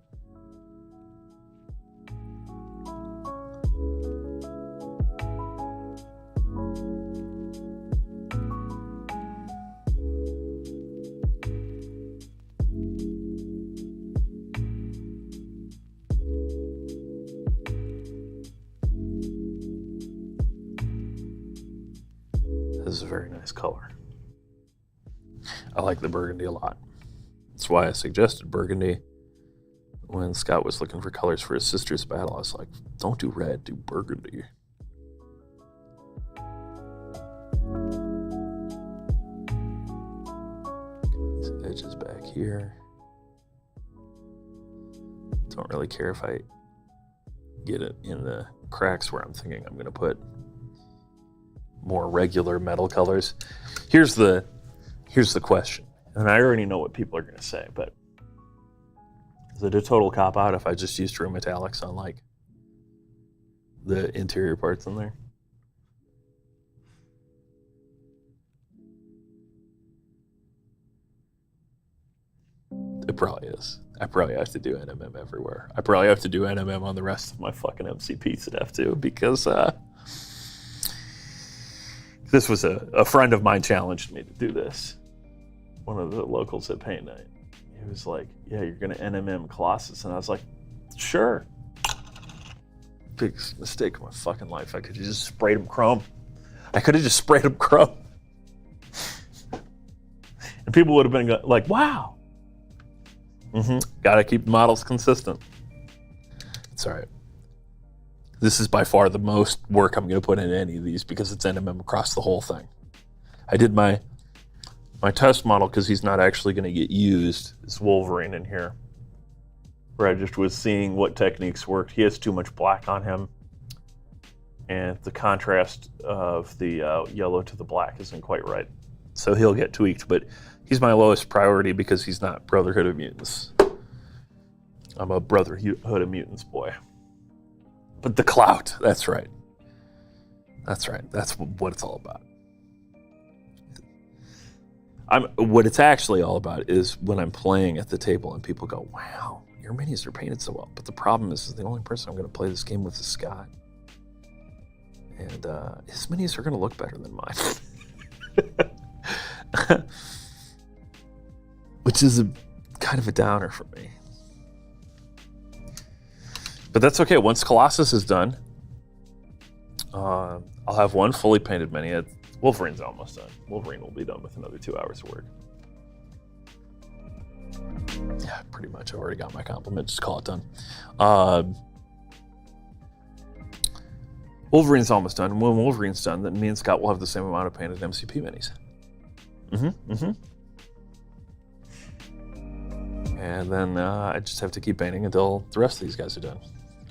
This is a very nice color. I like the burgundy a lot. That's why I suggested burgundy when Scott was looking for colors for his sister's battle. I was like, don't do red, do burgundy. These edges back here. Don't really care if I get it in the cracks where I'm thinking I'm gonna put more regular metal colors. Here's the question, and I already know what people are going to say, but is it a total cop-out if I just use true metallics on like the interior parts in there? It probably is. I probably have to do NMM everywhere. I probably have to do NMM on the rest of my fucking MCP stuff too, because this was a friend of mine challenged me to do this. One of the locals at Paint Night. He was like, yeah, you're gonna NMM Colossus. And I was like, sure. Big mistake of my fucking life. I could have just sprayed him chrome. I could have just sprayed them chrome. And people would have been like, wow. Gotta keep the models consistent. It's all right. This is by far the most work I'm gonna put in any of these because it's NMM across the whole thing. I did my test model because he's not actually gonna get used. It's Wolverine in here. Where I just was seeing what techniques worked. He has too much black on him. And the contrast of the yellow to the black isn't quite right. So he'll get tweaked, but he's my lowest priority because he's not Brotherhood of Mutants. I'm a Brotherhood of Mutants boy. But the clout, that's right. That's right, that's what it's all about. What it's actually all about is when I'm playing at the table and people go, wow, your minis are painted so well. But the problem is the only person I'm gonna play this game with is Scott. And his minis are gonna look better than mine. Which is kind of a downer for me. But that's okay. Once Colossus is done, I'll have one fully painted mini. Wolverine's almost done. Wolverine will be done with another 2 hours of work. Yeah, pretty much. I've already got my compliment. Just call it done. Wolverine's almost done. When Wolverine's done, then me and Scott will have the same amount of painted MCP minis. And then I just have to keep painting until the rest of these guys are done.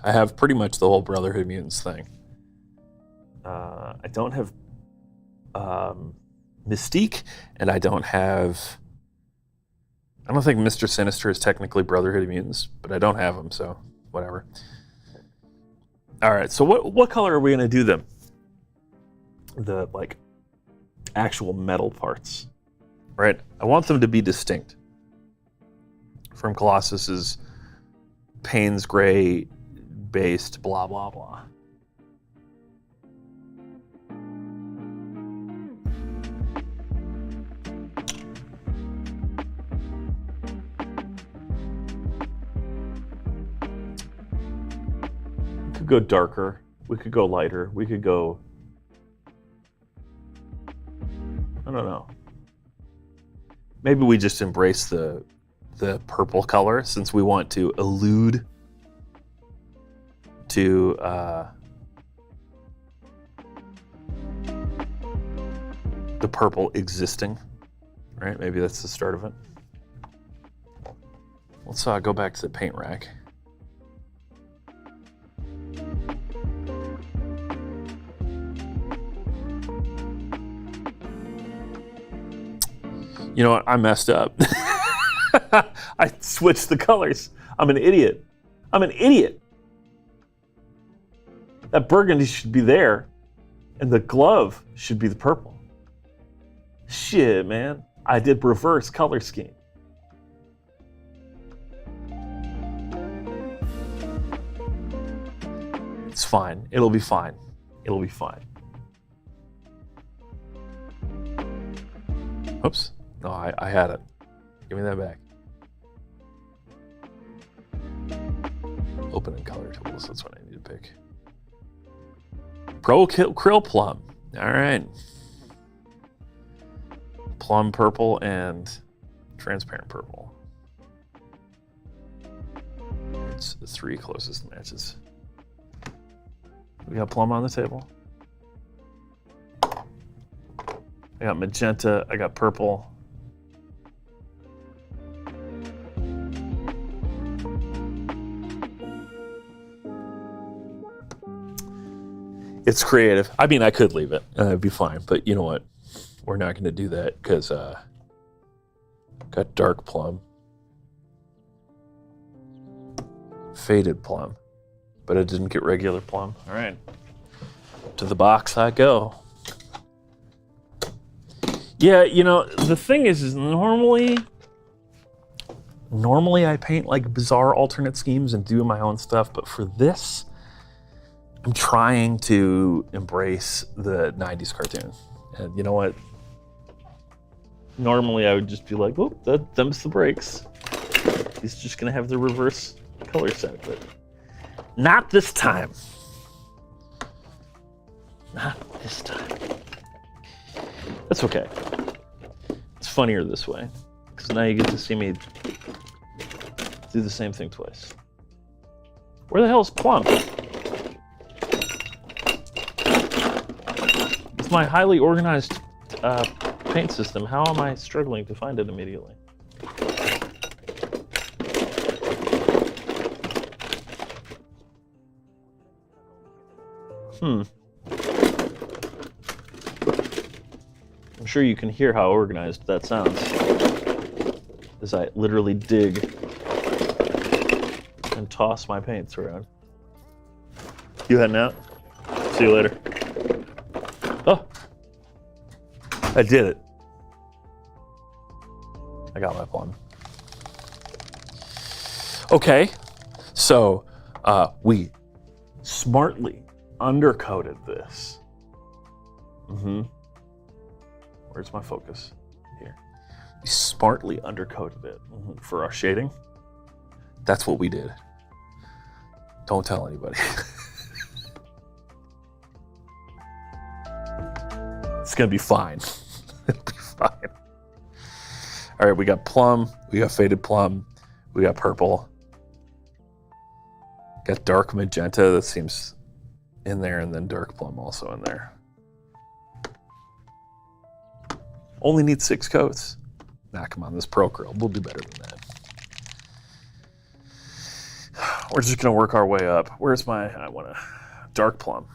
I have pretty much the whole Brotherhood of Mutants thing. I don't have Mystique, and I don't think Mr. Sinister is technically Brotherhood of Mutants, but I don't have him, so whatever. All right, so what color are we gonna do them? The like actual metal parts, right? I want them to be distinct from Colossus's Payne's Gray based blah blah blah. We could go darker, we could go lighter, we could go, I don't know. Maybe we just embrace the purple color since we want to allude to the purple existing, right? Maybe that's the start of it. Let's go back to the paint rack. You know what? I messed up. I switched the colors. I'm an idiot. I'm an idiot. That burgundy should be there, and the glove should be the purple. Shit, man. I did reverse color scheme. It's fine. It'll be fine. It'll be fine. Oops. No, I had it. Give me that back. Open and color tools. That's what I need to pick. Pro Krill Plum. All right. Plum purple and transparent purple. It's the three closest matches. We got plum on the table. I got magenta. I got purple. It's creative. I mean, I could leave it. It'd be fine. But you know what? We're not going to do that because got dark plum. Faded plum. But I didn't get regular plum. All right. To the box I go. Yeah, you know, the thing is normally I paint like bizarre alternate schemes and do my own stuff. But for this, I'm trying to embrace the 90s cartoon. And you know what? Normally I would just be like, whoop, them's the breaks. He's just gonna have the reverse color set, but not this time. Not this time. That's okay. It's funnier this way, because now you get to see me do the same thing twice. Where the hell is Plum? With my highly organized paint system, how am I struggling to find it immediately? I'm sure you can hear how organized that sounds as I literally dig and toss my paints around. You heading out? See you later. Oh, I did it. I got my Plum. Okay, so we smartly undercoated this. Where's my focus? Here. We smartly undercoated it for our shading. That's what we did. Don't tell anybody. It's gonna be fine. It'll be fine. All right, we got Plum, we got Faded Plum, we got Purple. Got Dark Magenta, that seems in there, and then Dark Plum also in there. Only need 6 coats. Nah, come on, this Pro Curl, we'll do better than that. We're just gonna work our way up. Where's my, I want a Dark Plum.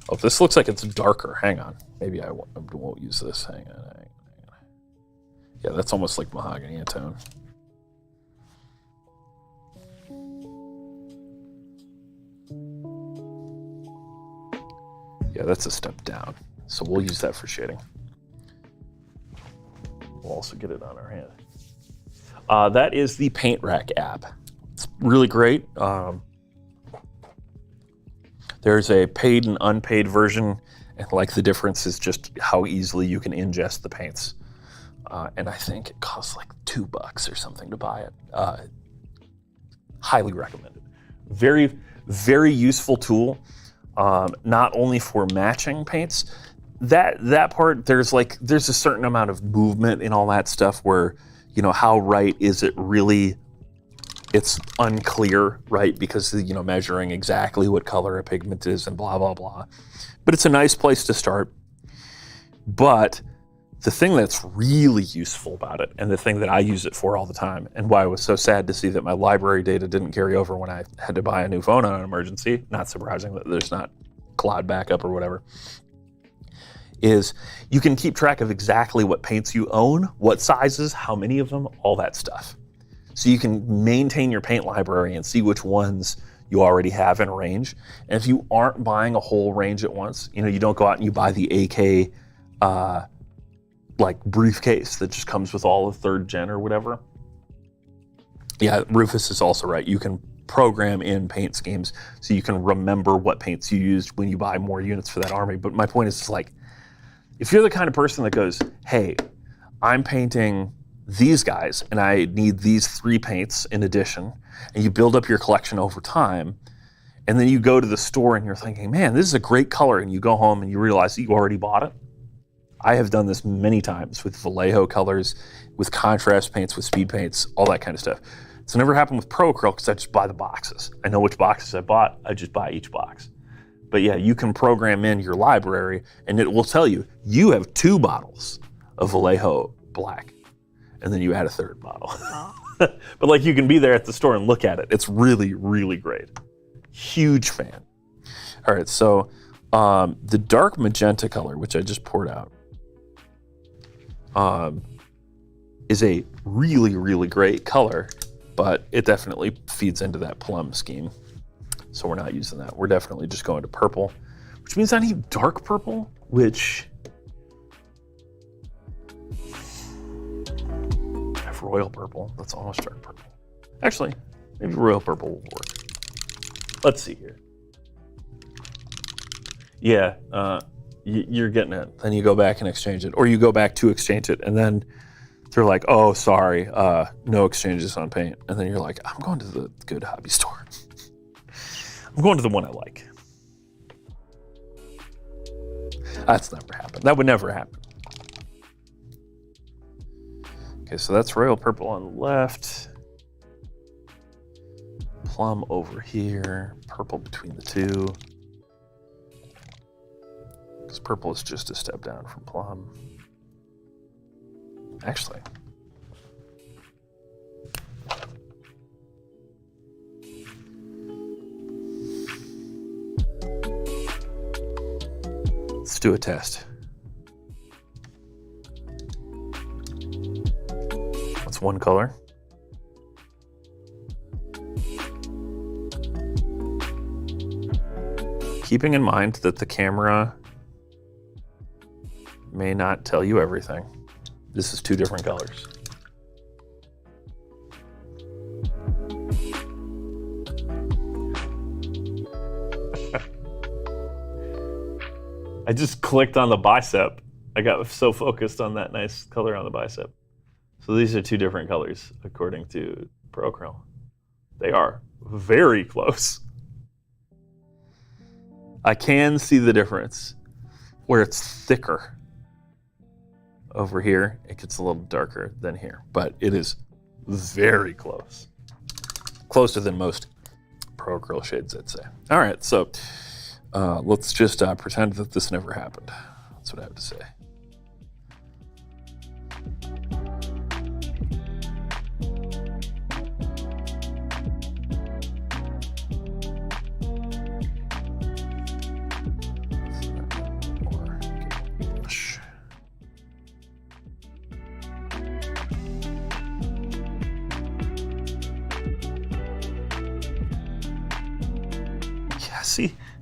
Oh, this looks like it's darker. Hang on. Maybe I won't use this. Hang on. Yeah, that's almost like mahogany in tone. Yeah, that's a step down. So we'll use that for shading. We'll also get it on our hand. That is the Paint Rack app. It's really great. There's a paid and unpaid version, and like the difference is just how easily you can ingest the paints. And I think it costs like $2 or something to buy it. Highly recommended. Very, very useful tool. Not only for matching paints, that part, there's a certain amount of movement in all that stuff where, you know, how right is it really, it's unclear, right? Because, you know, measuring exactly what color a pigment is and blah, blah, blah. But it's a nice place to start. But the thing that's really useful about it, and the thing that I use it for all the time, and why I was so sad to see that my library data didn't carry over when I had to buy a new phone on an emergency, not surprising that there's not cloud backup or whatever, is you can keep track of exactly what paints you own, what sizes, how many of them, all that stuff. So you can maintain your paint library and see which ones you already have in range. And if you aren't buying a whole range at once, you know, you don't go out and you buy the AK like briefcase that just comes with all of 3rd gen or whatever. Yeah, Rufus is also right. You can program in paint schemes so you can remember what paints you used when you buy more units for that army. But my point is, like, if you're the kind of person that goes, hey, I'm painting these guys and I need these 3 paints in addition, and you build up your collection over time, and then you go to the store and you're thinking, man, this is a great color, and you go home and you realize that you already bought it. I have done this many times with Vallejo colors, with contrast paints, with speed paints, all that kind of stuff. It's never happened with Pro Acrylic because I just buy the boxes. I know which boxes I bought, I just buy each box. But yeah, you can program in your library and it will tell you, you have 2 bottles of Vallejo black, and then you add a 3rd bottle. But like, you can be there at the store and look at it. It's really, really great. Huge fan. All right, so the dark magenta color, which I just poured out, is a really, really great color, but it definitely feeds into that plum scheme. So we're not using that. We're definitely just going to purple, which means I need dark purple, which I have royal purple. That's almost dark purple. Actually, maybe royal purple will work. Let's see here. Yeah, you're getting it. Then you go back and exchange it, or you go back to exchange it, and then they're like, oh, sorry, no exchanges on paint. And then you're like, I'm going to the good hobby store. I'm going to the one I like. That's never happened. That would never happen. Okay, so that's royal purple on the left. Plum over here. Purple between the two. Because purple is just a step down from plum. Actually. Let's do a test. What's one color? Keeping in mind that the camera may not tell you everything. This is two different colors. I just clicked on the bicep. I got so focused on that nice color on the bicep. So these are two different colors according to ProChrome. They are very close. I can see the difference where it's thicker. Over here, it gets a little darker than here, but it is very close. Closer than most ProChrome shades, I'd say. All right, so let's just pretend that this never happened. That's what I have to say.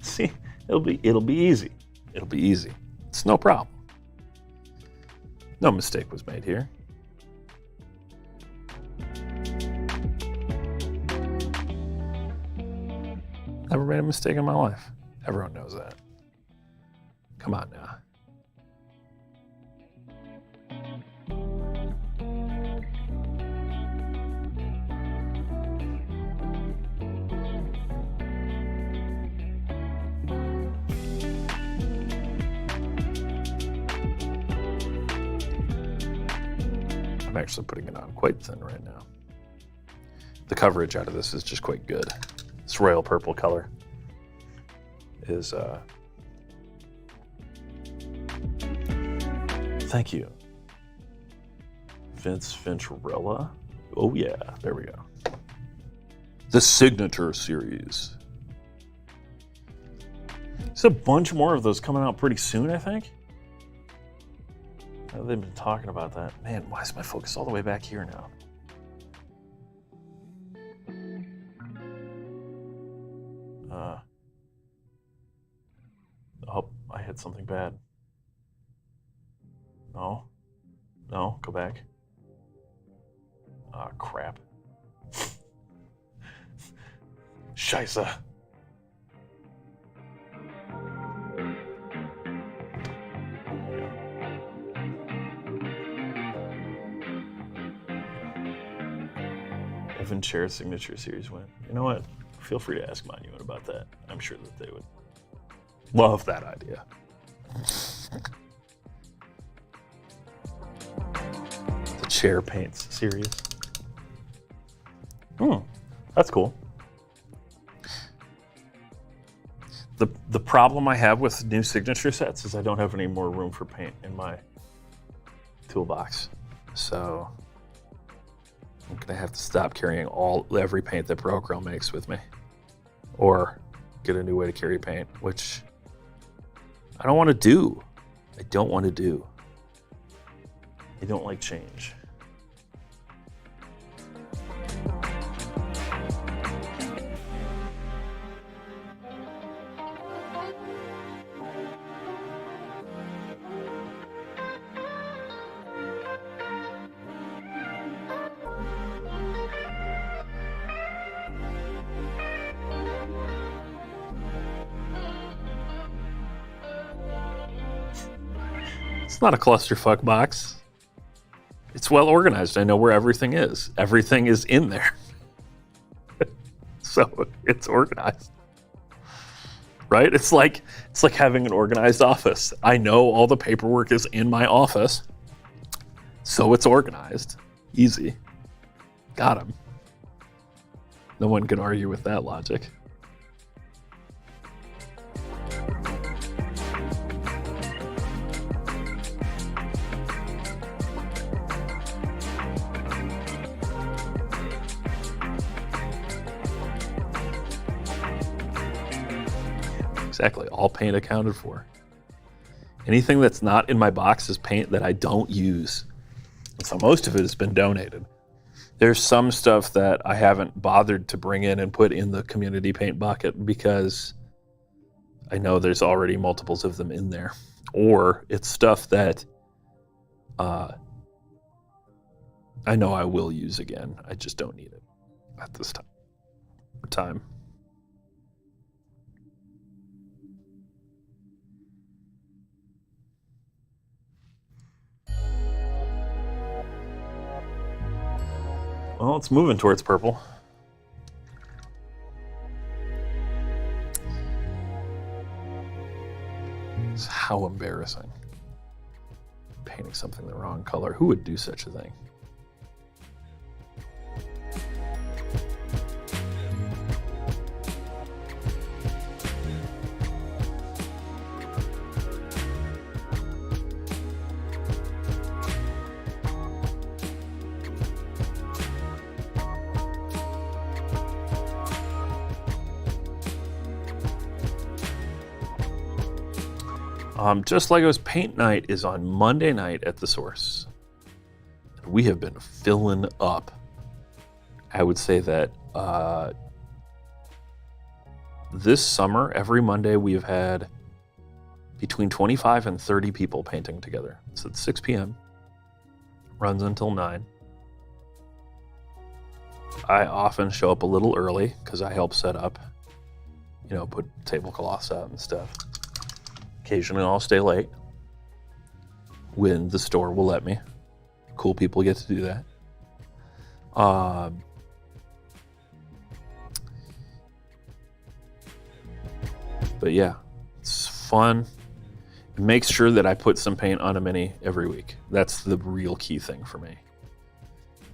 See, it'll be easy. It'll be easy. It's no problem. No mistake was made here. Never made a mistake in my life. Everyone knows that. Come on now. I'm actually putting it on quite thin right now. The coverage out of this is just quite good. This royal purple color is, thank you. Vince Venturella. Oh yeah, there we go. The Signature Series. There's a bunch more of those coming out pretty soon, I think. They've been talking about that. Man, why is my focus all the way back here now? Oh, I hit something bad. No, go back. Ah, crap. Scheisse. Evan Chair's Signature Series win. You know what? Feel free to ask Monument about that. I'm sure that they would love that idea. The Chair Paints series. That's cool. The problem I have with new signature sets is I don't have any more room for paint in my toolbox. So I'm gonna have to stop carrying every paint that ProChrome makes with me, or get a new way to carry paint, which I don't want to do. I don't want to do. I don't like change. It's not a clusterfuck box. It's well organized. I know where everything is. Everything is in there. So it's organized. right? It's like having an organized office. I know all the paperwork is in my office, so it's organized. Easy. Got him. No one can argue with that logic. Exactly, all paint accounted for. Anything that's not in my box is paint that I don't use. And so most of it has been donated. There's some stuff that I haven't bothered to bring in and put in the community paint bucket because I know there's already multiples of them in there. Or it's stuff that I know I will use again. I just don't need it at this time. Well, it's moving towards purple. It's how embarrassing. Painting something the wrong color. Who would do such a thing? Just Legos Paint Night is on Monday night at the Source. We have been filling up. I would say that this summer, every Monday, we've had between 25 and 30 people painting together. It's at 6 p.m. Runs until 9. I often show up a little early because I help set up, put tablecloths out and stuff. Occasionally I'll stay late when the store will let me. Cool people get to do that. But yeah, it's fun. It makes sure that I put some paint on a mini every week. That's the real key thing for me.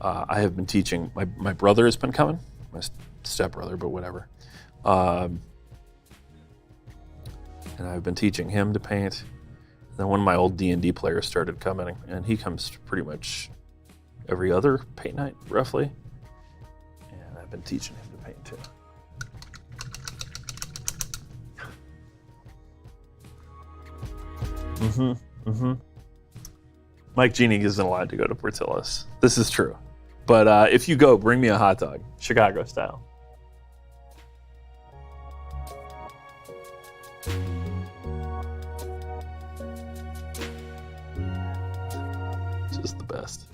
I have been teaching, my brother has been coming, my stepbrother, but whatever. And I've been teaching him to paint. Then one of my old D&D players started coming, and he comes pretty much every other paint night, roughly. And I've been teaching him to paint too. Mike Genie isn't allowed to go to Portillo's. This is true. But if you go, bring me a hot dog, Chicago style. Just the best.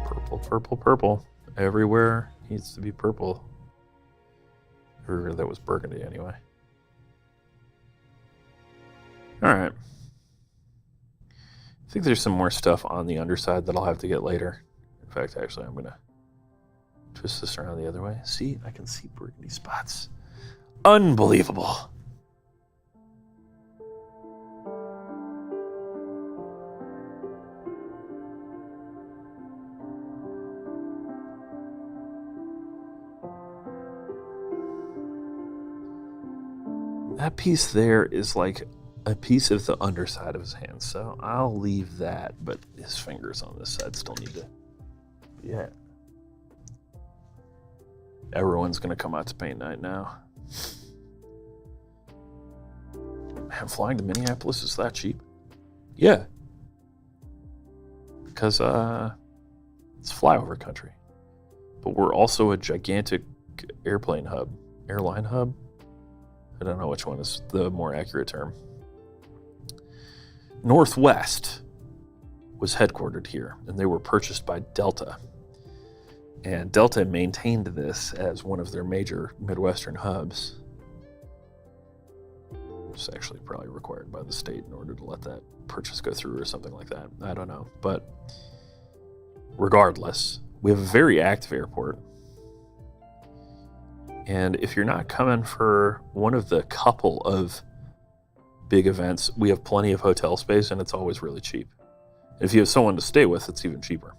Purple, purple, purple. Everywhere needs to be purple. Everywhere that was burgundy anyway. All right. I think there's some more stuff on the underside that I'll have to get later. In fact, actually, I'm going to twist this around the other way. See, I can see burgundy spots. Unbelievable. That piece there is like a piece of the underside of his hand, so I'll leave that, but his fingers on this side still need to, yeah. Everyone's gonna come out to paint night now. Man, flying to Minneapolis is that cheap? Yeah. Because it's flyover country. But we're also a gigantic airline hub. I don't know which one is the more accurate term. Northwest was headquartered here, and they were purchased by Delta. And Delta maintained this as one of their major Midwestern hubs. It's actually probably required by the state in order to let that purchase go through or something like that. I don't know. But regardless, we have a very active airport. And if you're not coming for one of the couple of big events, we have plenty of hotel space and it's always really cheap. And if you have someone to stay with, it's even cheaper.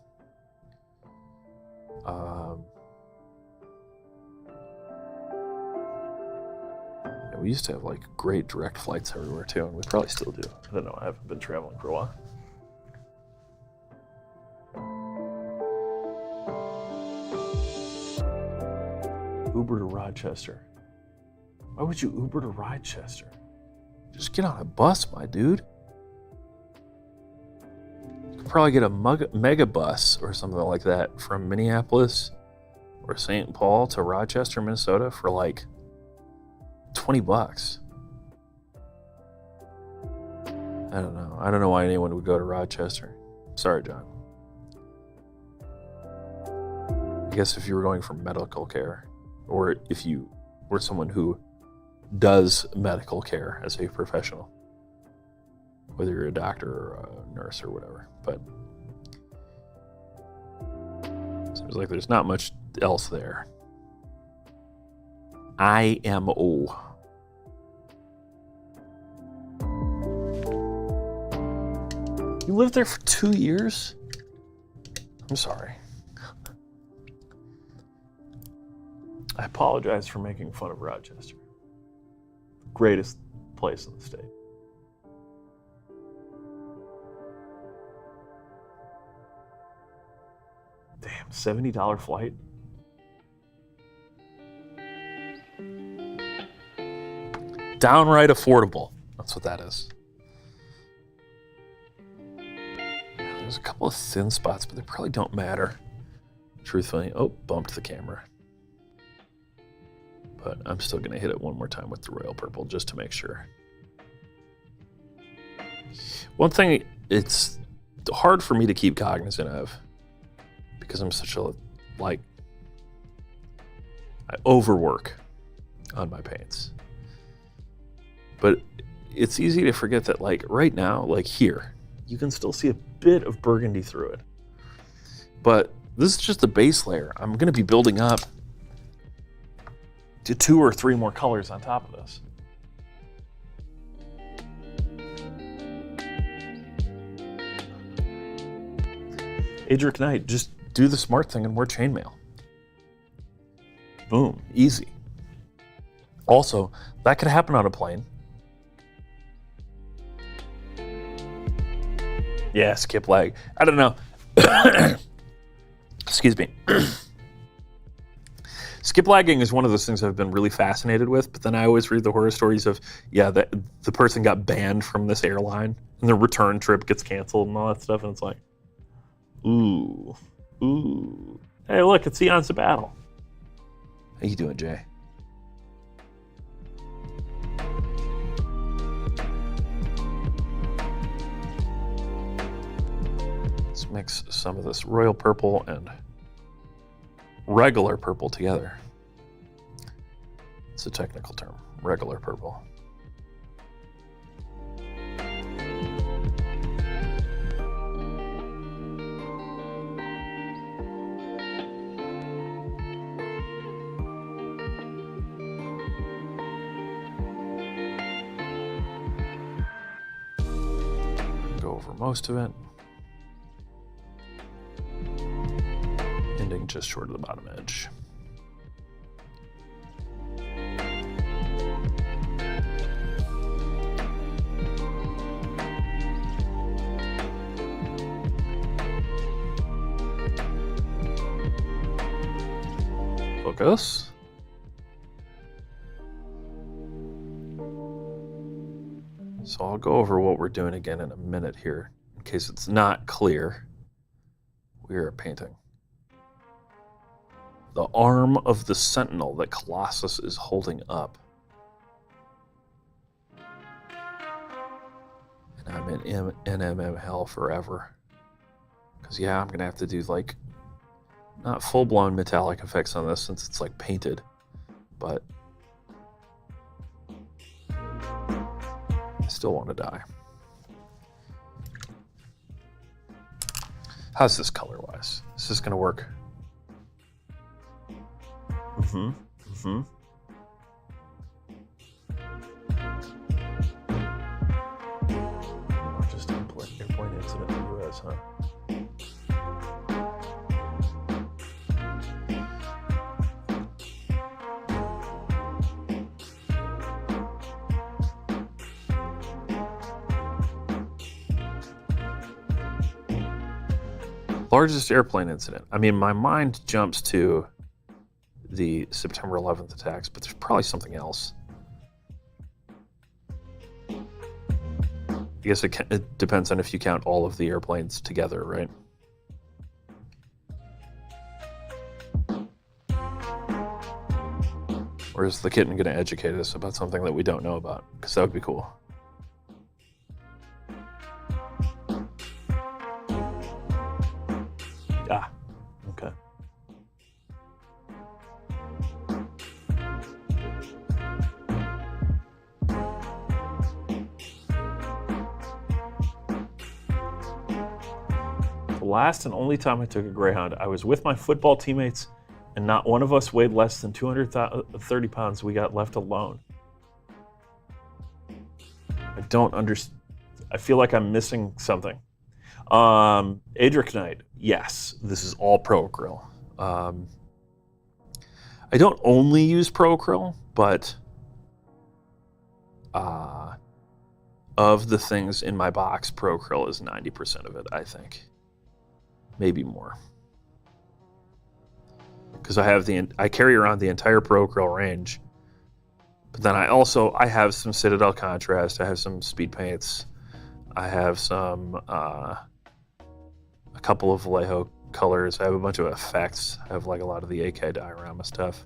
We used to have like great direct flights everywhere too, and we probably still do. I don't know, I haven't been traveling for a while. Uber to Rochester. Why would you Uber to Rochester? Just get on a bus, my dude. You could probably get a mega bus or something like that from Minneapolis or St. Paul to Rochester, Minnesota for like $20. I don't know. I don't know why anyone would go to Rochester. Sorry, John. I guess if you were going for medical care, or if you were someone who does medical care as a professional, whether you're a doctor or a nurse or whatever. But it seems like there's not much else there. IMO. You lived there for 2 years? I'm sorry. I apologize for making fun of Rochester. Greatest place in the state. Damn, $70 flight? Downright affordable. That's what that is. There's a couple of thin spots, but they probably don't matter. Truthfully. Oh, bumped the camera. But I'm still going to hit it one more time with the royal purple just to make sure. One thing it's hard for me to keep cognizant of, because I'm such a, I overwork on my paints. But it's easy to forget that, right now, here, you can still see a bit of burgundy through it. But this is just the base layer. I'm going to be building up to 2 or 3 more colors on top of this. Adric Knight, just do the smart thing and wear chainmail. Boom, easy. Also, that could happen on a plane. Yeah, skip lag. I don't know. Excuse me. Skip lagging is one of those things I've been really fascinated with, but then I always read the horror stories of, the person got banned from this airline and the return trip gets canceled and all that stuff, and it's like, ooh. Hey, look, it's Eons of Battle. How you doing, Jay? Let's mix some of this royal purple and regular purple together. It's a technical term, regular purple. Go over most of it. Ending just short of the bottom edge. Focus. So I'll go over what we're doing again in a minute here, in case it's not clear. We are painting the arm of the Sentinel that Colossus is holding up. And I'm in NMM hell forever. Because I'm going to have to do not full-blown metallic effects on this since it's painted, but still want to die. How's this color-wise? Is this going to work? Mm-hmm. Mm-hmm. Just airplane incident in the U.S., huh? Largest airplane incident. I mean, my mind jumps to the September 11th attacks, but there's probably something else. I guess it depends on if you count all of the airplanes together, right? Or is the kitten going to educate us about something that we don't know about? Because that would be cool. Ah, okay. The last and only time I took a Greyhound, I was with my football teammates, and not one of us weighed less than 230 pounds. We got left alone. I don't understand. I feel like I'm missing something. Adric Knight, yes, this is all Pro Acryl. I don't only use Pro Acryl, but of the things in my box, Pro Acryl is 90% of it, I think. Maybe more. Because I carry around the entire Pro Acryl range, but then I have some Citadel Contrast, I have some speed paints, I have some a couple of Vallejo colors. I have a bunch of effects. I have like a lot of the AK diorama stuff.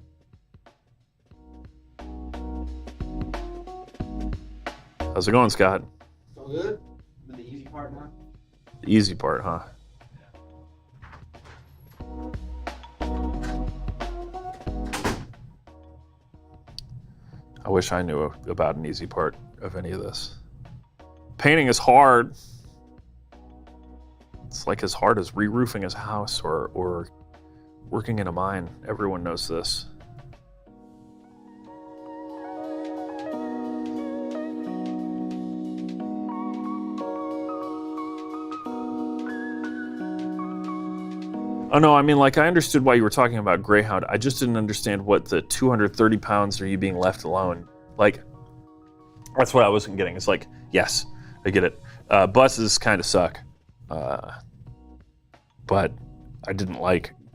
How's it going, Scott? So good. The easy part now. The easy part, huh? I wish I knew about an easy part of any of this. Painting is hard. It's like as hard as re-roofing his house or working in a mine. Everyone knows this. Oh no, I mean, like, I understood why you were talking about Greyhound. I just didn't understand what the 230 pounds are you being left alone. Like, that's what I wasn't getting. It's like, yes, I get it. Buses kind of suck. But I didn't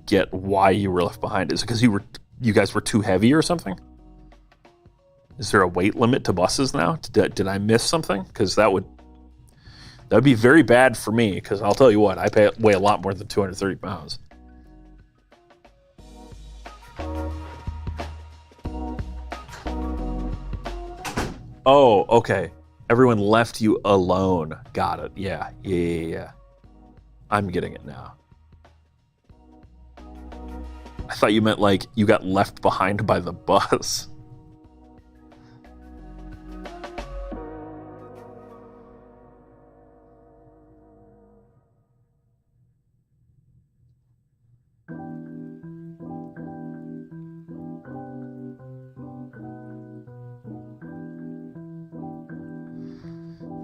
get why you were left behind. Is it because you guys were too heavy or something? Is there a weight limit to buses now? Did I miss something? Because that would be very bad for me. Because I'll tell you what, I weigh a lot more than 230 pounds. Oh, okay. Everyone left you alone. Got it. Yeah. I'm getting it now. I thought you meant like you got left behind by the bus.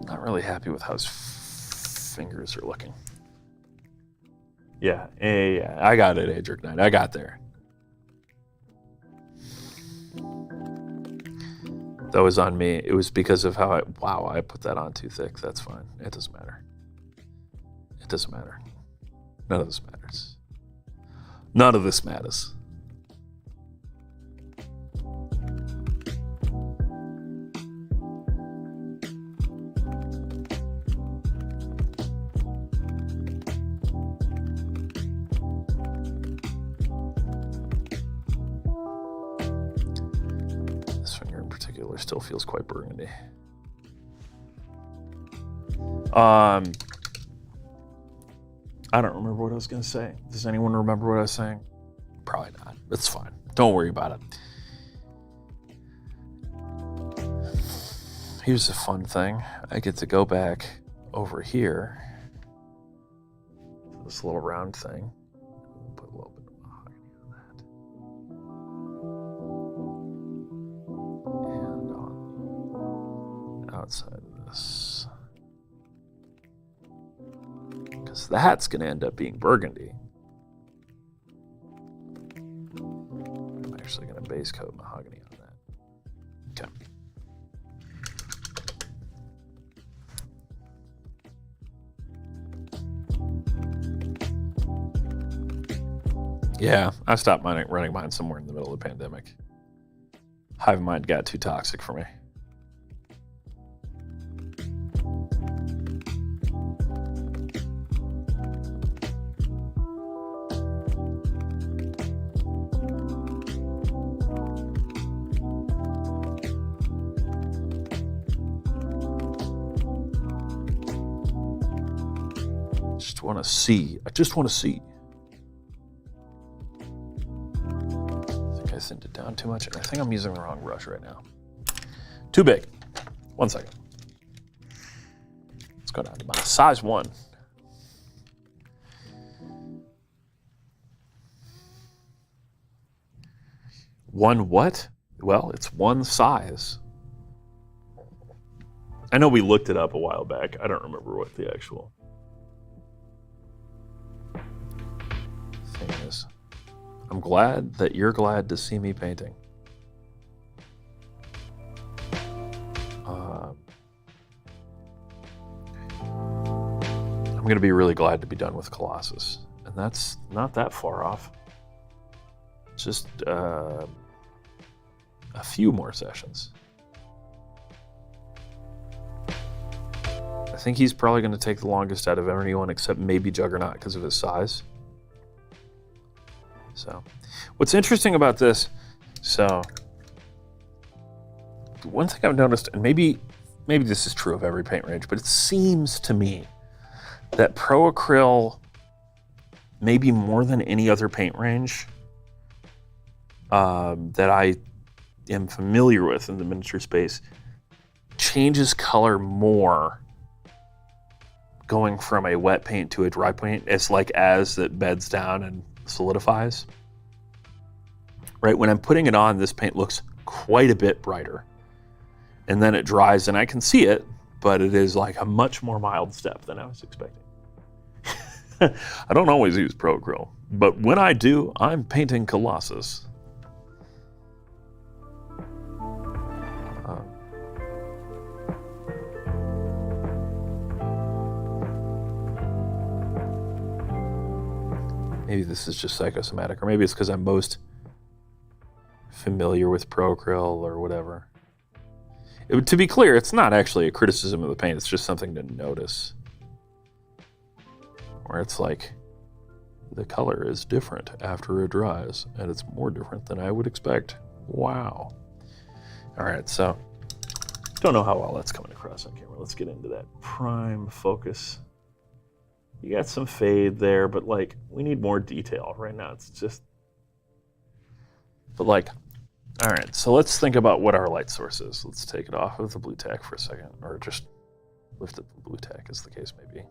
Not really happy with how his fingers are looking. Yeah, I got it, Adric Knight. I got there. That was on me. It was because of how I put that on too thick. That's fine. It doesn't matter. It doesn't matter. None of this matters. None of this matters. Still feels quite burgundy. I don't remember what I was going to say. Does anyone remember what I was saying? Probably not. It's fine. Don't worry about it. Here's the fun thing. I get to go back over here to this little round thing. We'll put a little bit of mahogany on that. And on the outside of this. Because that's going to end up being burgundy. I'm actually going to base coat mahogany on that. Okay. Yeah, I stopped running mine somewhere in the middle of the pandemic. Hive mind got too toxic for me. Just want to see. I just want to see. I thinned it down too much. I think I'm using the wrong brush right now. Too big. 1 second. Let's go down to my size 1. One what? Well, it's one size. I know we looked it up a while back. I don't remember what the actual thing is. I'm glad that you're glad to see me painting. I'm going to be really glad to be done with Colossus. And that's not that far off. Just a few more sessions. I think he's probably going to take the longest out of anyone except maybe Juggernaut because of his size. So, what's interesting about this, so, one thing I've noticed, and maybe this is true of every paint range, but it seems to me that Pro Acryl, maybe more than any other paint range that I am familiar with in the miniature space, changes color more going from a wet paint to a dry paint. It's like as it beds down and solidifies. Right, when I'm putting it on, this paint looks quite a bit brighter. And then it dries and I can see it, but it is like a much more mild step than I was expecting. I don't always use Pro Acryl, but when I do, I'm painting Colossus. Maybe this is just psychosomatic, or maybe it's because I'm most familiar with Pro Acryl or whatever. To be clear, it's not actually a criticism of the paint, it's just something to notice. Where it's like, the color is different after it dries, and it's more different than I would expect. Wow. All right, so, don't know how well that's coming across on camera. Let's get into that prime focus. You got some fade there, but like, we need more detail right now. It's just, but like, all right, so let's think about what our light source is. Let's take it off of the blue tack for a second, or just lift up the blue tack as the case may be.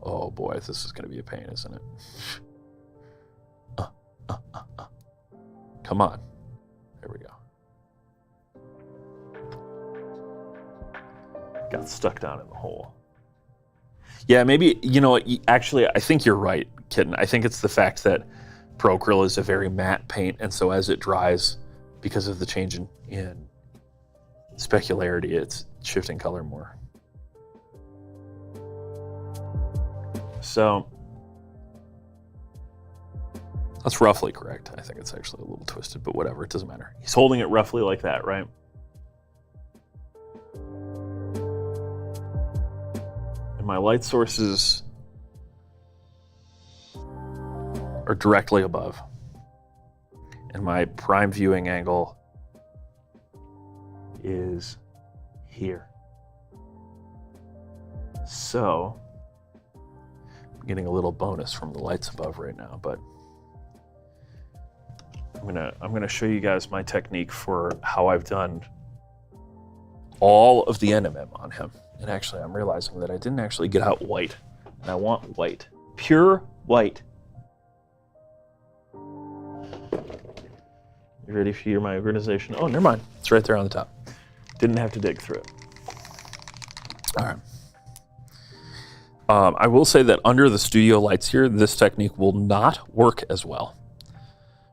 Oh boy, this is gonna be a pain, isn't it? Come on, there we go. Got stuck down in the hole. Yeah, maybe, you know what, actually, I think you're right, Kitten. I think it's the fact that Pro Acryl is a very matte paint, and so as it dries, because of the change in specularity, it's shifting color more. So, that's roughly correct. I think it's actually a little twisted, but whatever, it doesn't matter. He's holding it roughly like that, right? My light sources are directly above, and my prime viewing angle is here. So I'm getting a little bonus from the lights above right now, but I'm gonna show you guys my technique for how I've done all of the NMM on him. And actually, I'm realizing that I didn't actually get out white. And I want white. Pure white. You ready to hear my organization? Oh, never mind. It's right there on the top. Didn't have to dig through it. All right. I will say that under the studio lights here, this technique will not work as well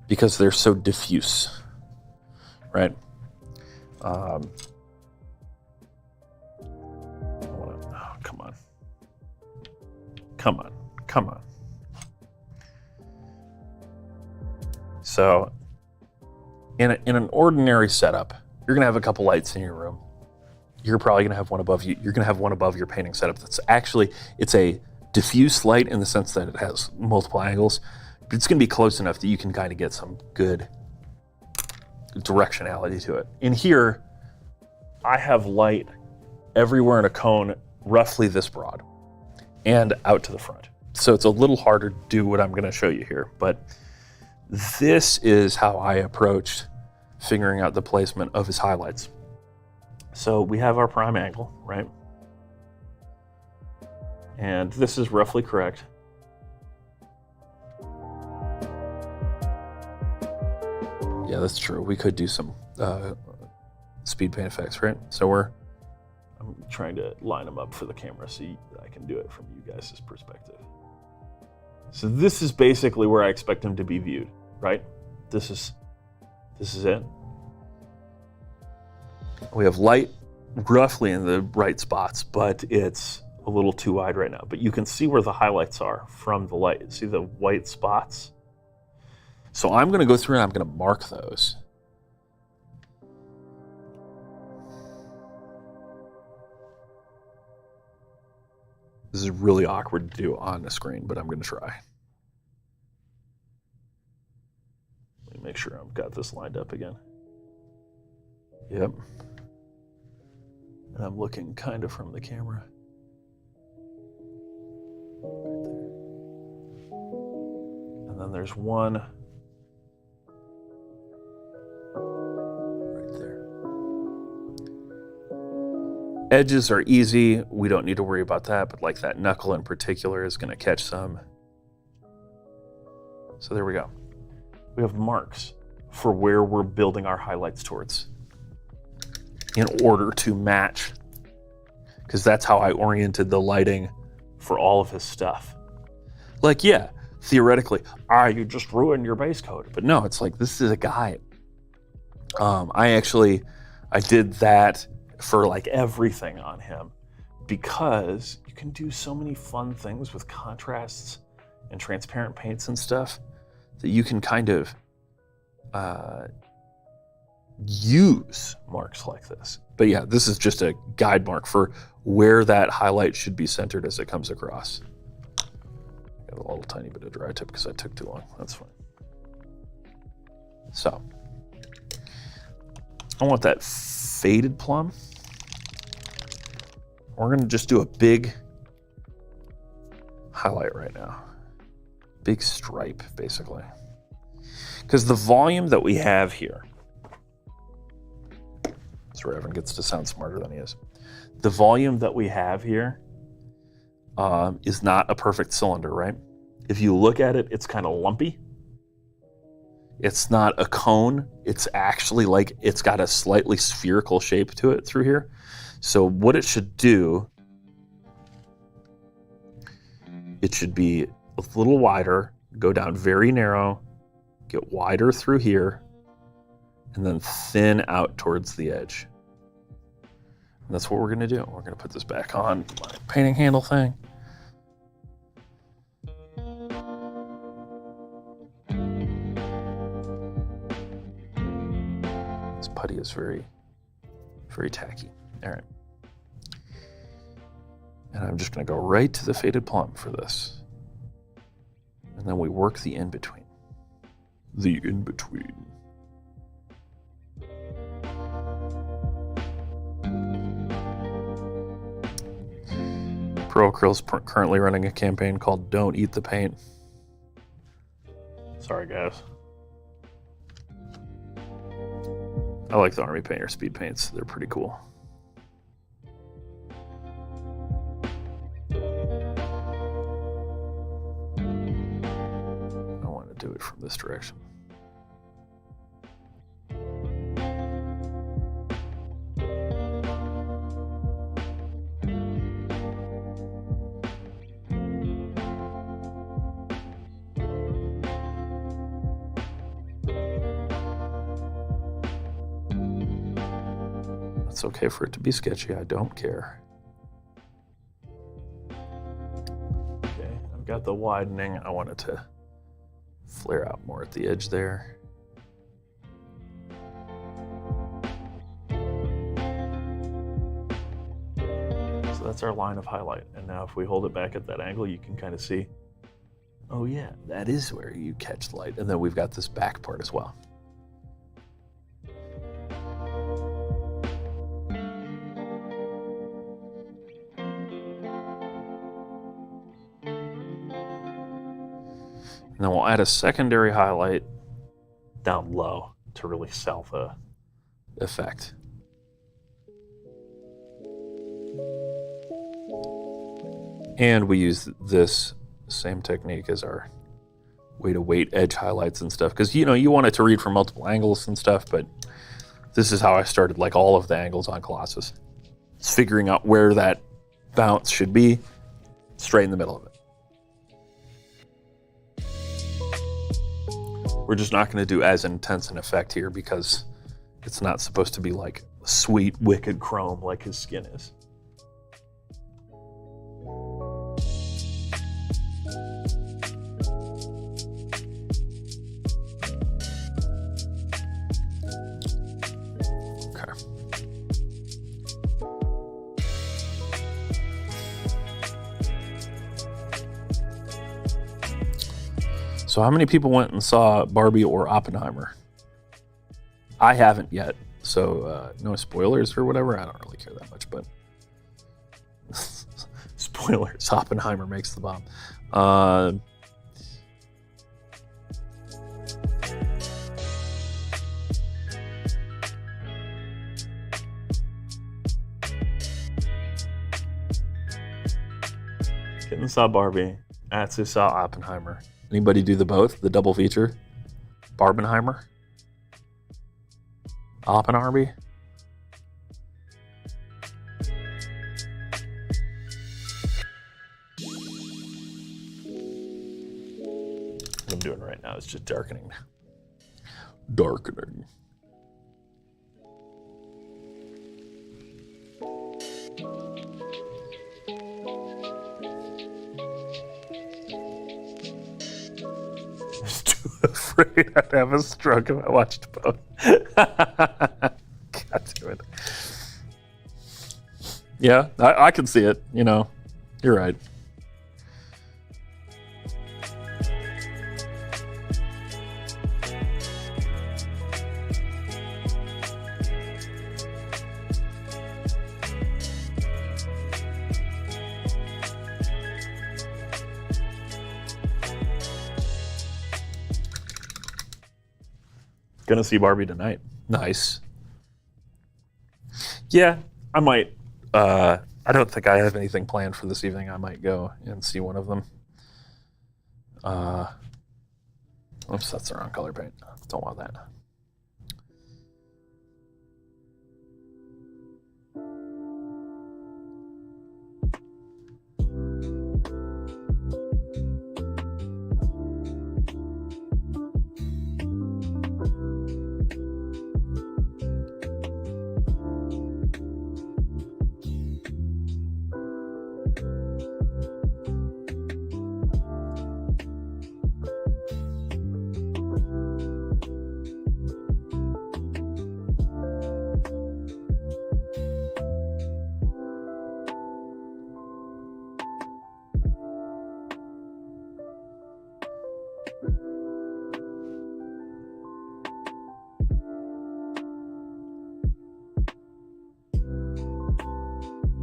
because they're so diffuse, right? Oh, come on. Come on. Come on. So, in an ordinary setup, you're going to have a couple lights in your room. You're probably going to have one above you. You're going to have one above your painting setup. That's actually, it's a diffuse light in the sense that it has multiple angles, but it's going to be close enough that you can kind of get some good directionality to it. In here, I have light everywhere in a cone, roughly this broad, and out to the front. So it's a little harder to do what I'm going to show you here, but this is how I approached figuring out the placement of his highlights. So we have our prime angle, right? And this is roughly correct. Yeah, that's true. We could do some speed paint effects, right? So I'm trying to line them up for the camera so I can do it from you guys' perspective. So this is basically where I expect him to be viewed, right? This is it. We have light roughly in the right spots, but it's a little too wide right now. But you can see where the highlights are from the light. See the white spots? So I'm going to go through and I'm going to mark those. This is really awkward to do on the screen, but I'm going to try. Let me make sure I've got this lined up again. Yep. And I'm looking kind of from the camera. Right there. And then there's one right there. Edges are easy. We don't need to worry about that, but like that knuckle in particular is going to catch some. So there we go. We have marks for where we're building our highlights towards in order to match, because that's how I oriented the lighting for all of his stuff. Like, yeah, theoretically, you just ruined your base coat. But no, it's like, this is a guide. I did that for like everything on him because you can do so many fun things with contrasts and transparent paints and stuff that you can kind of use marks like this. But yeah, this is just a guide mark for where that highlight should be centered as it comes across. Got a little tiny bit of dry tip because I took too long. That's fine. So I want that faded plum. We're going to just do a big highlight right now. Big stripe, basically. Because the volume that we have here, that's where Evan gets to sound smarter than he is. The volume that we have here is not a perfect cylinder, right? If you look at it, it's kind of lumpy. It's not a cone. It's actually like, it's got a slightly spherical shape to it through here. So what it should do, it should be a little wider, go down very narrow, get wider through here, and then thin out towards the edge. And that's what we're gonna do. We're gonna put this back on my painting handle thing. This putty is very, very tacky. All right. And I'm just gonna go right to the faded plum for this. And then we work the in-between. The in-between. Pro Acryl's currently running a campaign called Don't Eat the Paint. Sorry, guys. I like the Army Painter speed paints. They're pretty cool. do it from this direction. It's okay for it to be sketchy, I don't care. Okay, I've got the widening. I want it to flare out more at the edge there. So that's our line of highlight. And now if we hold it back at that angle, you can kind of see, oh yeah, that is where you catch the light. And then we've got this back part as well. And then we'll add a secondary highlight down low to really sell the effect. And we use this same technique as our way to weight edge highlights and stuff. Because, you know, you want it to read from multiple angles and stuff, but this is how I started like all of the angles on Colossus. It's figuring out where that bounce should be, straight in the middle of it. We're just not going to do as intense an effect here because it's not supposed to be like sweet, wicked chrome like his skin is. Okay. So how many people went and saw Barbie or Oppenheimer? I haven't yet, so no spoilers or whatever. I don't really care that much, but spoilers, Oppenheimer makes the bomb. Kitten saw Barbie, Atsu saw Oppenheimer. Anybody do the both? The double feature? Barbenheimer? Oppenheimer? What I'm doing right now is just darkening. Darkening. Afraid I'd have a stroke if I watched both. God damn it. Yeah, I can see it, you know. You're right. Gonna see Barbie tonight. Nice. Yeah, I might. I don't think I have anything planned for this evening. I might go and see one of them. Oops, that's the wrong color paint. Don't want that.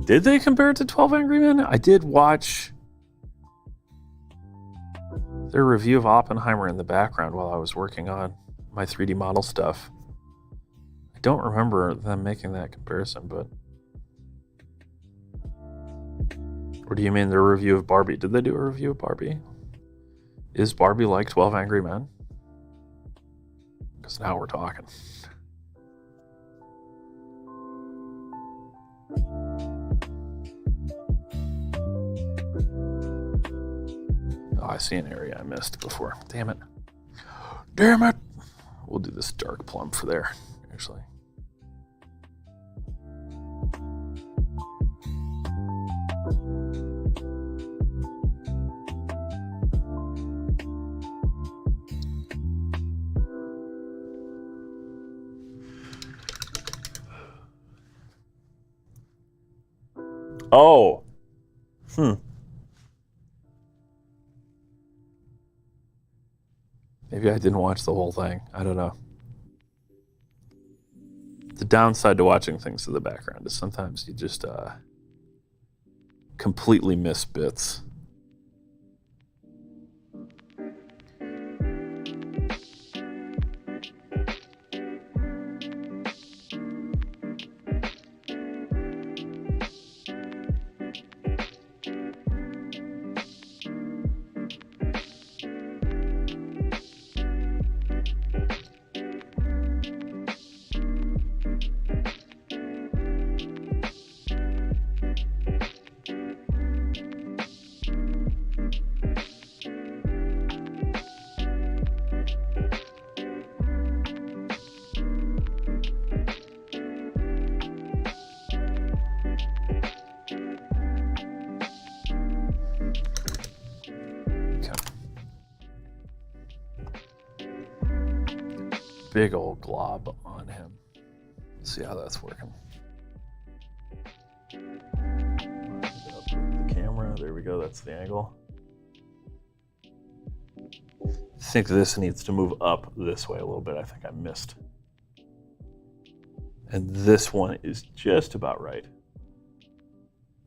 Did they compare it to 12 Angry Men? I did watch their review of Oppenheimer in the background while I was working on my 3D model stuff. I don't remember them making that comparison, but... Or do you mean their review of Barbie? Did they do a review of Barbie? Is Barbie like 12 Angry Men? Because now we're talking. Oh, I see an area I missed before. Damn it. Damn it! We'll do this dark plum for there, actually. Oh. Maybe I didn't watch the whole thing. I don't know. The downside to watching things in the background is sometimes you just completely miss bits. Big old glob on him. Let's see how that's working. The camera, there we go, that's the angle. I think this needs to move up this way a little bit. I think I missed. And this one is just about right,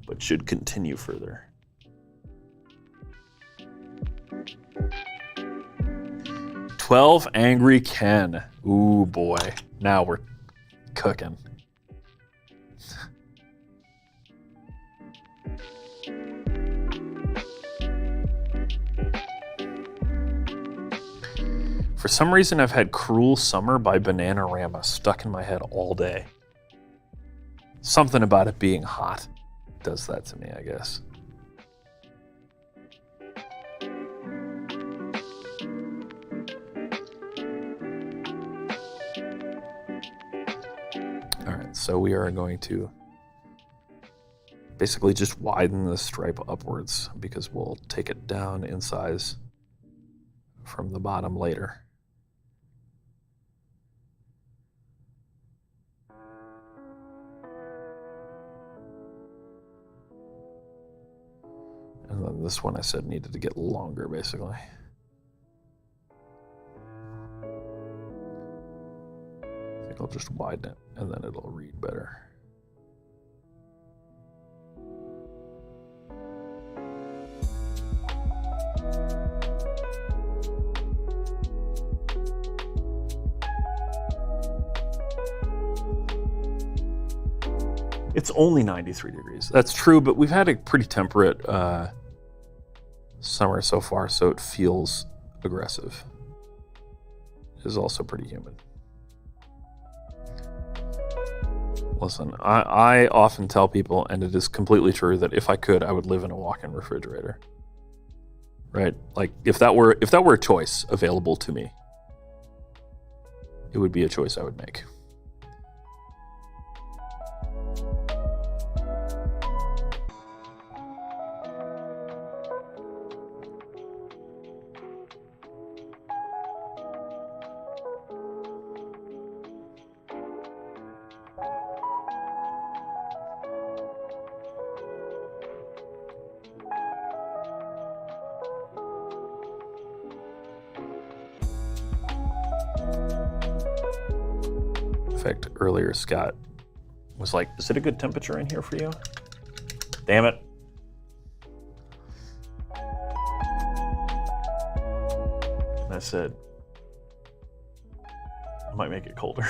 but should continue further. "12 Angry Ken." Ooh boy, now we're cooking. For some reason, I've had "Cruel Summer" by Bananarama stuck in my head all day. Something about it being hot does that to me, I guess. All right, so we are going to basically just widen the stripe upwards because we'll take it down in size from the bottom later. And then this one I said needed to get longer, basically. I think I'll just widen it, and then it'll read better. It's only 93 degrees. That's true, but we've had a pretty temperate summer so far, so it feels aggressive. It is also pretty humid. Listen, I often tell people, and it is completely true, that if I could, I would live in a walk-in refrigerator. Right? Like, if that were a choice available to me, it would be a choice I would make. In fact, earlier Scott was like, "Is it a good temperature in here for you?" Damn it. And I said, "I might make it colder."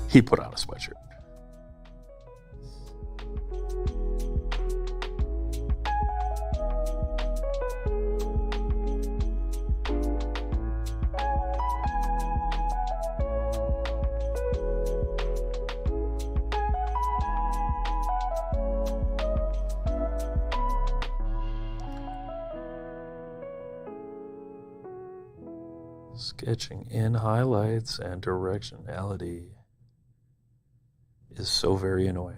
He put on a sweatshirt. Sketching in highlights and directionality is so very annoying.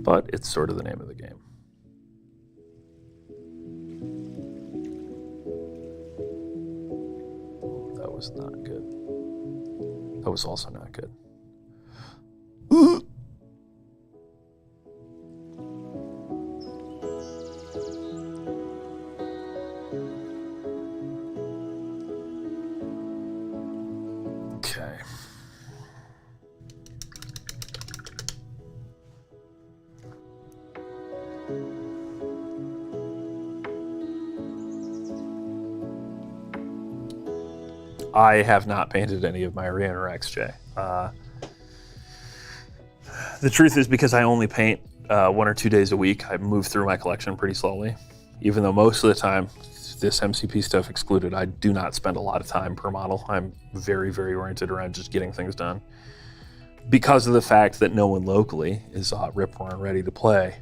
But it's sort of the name of the game. That was not good. That was also not good. Okay. I have not painted any of my Miniacs, Jay. The truth is, because I only paint 1 or 2 days a week, I move through my collection pretty slowly. Even though most of the time, this MCP stuff excluded, I do not spend a lot of time per model. I'm very, very oriented around just getting things done. Because of the fact that no one locally is rip-roaring ready to play,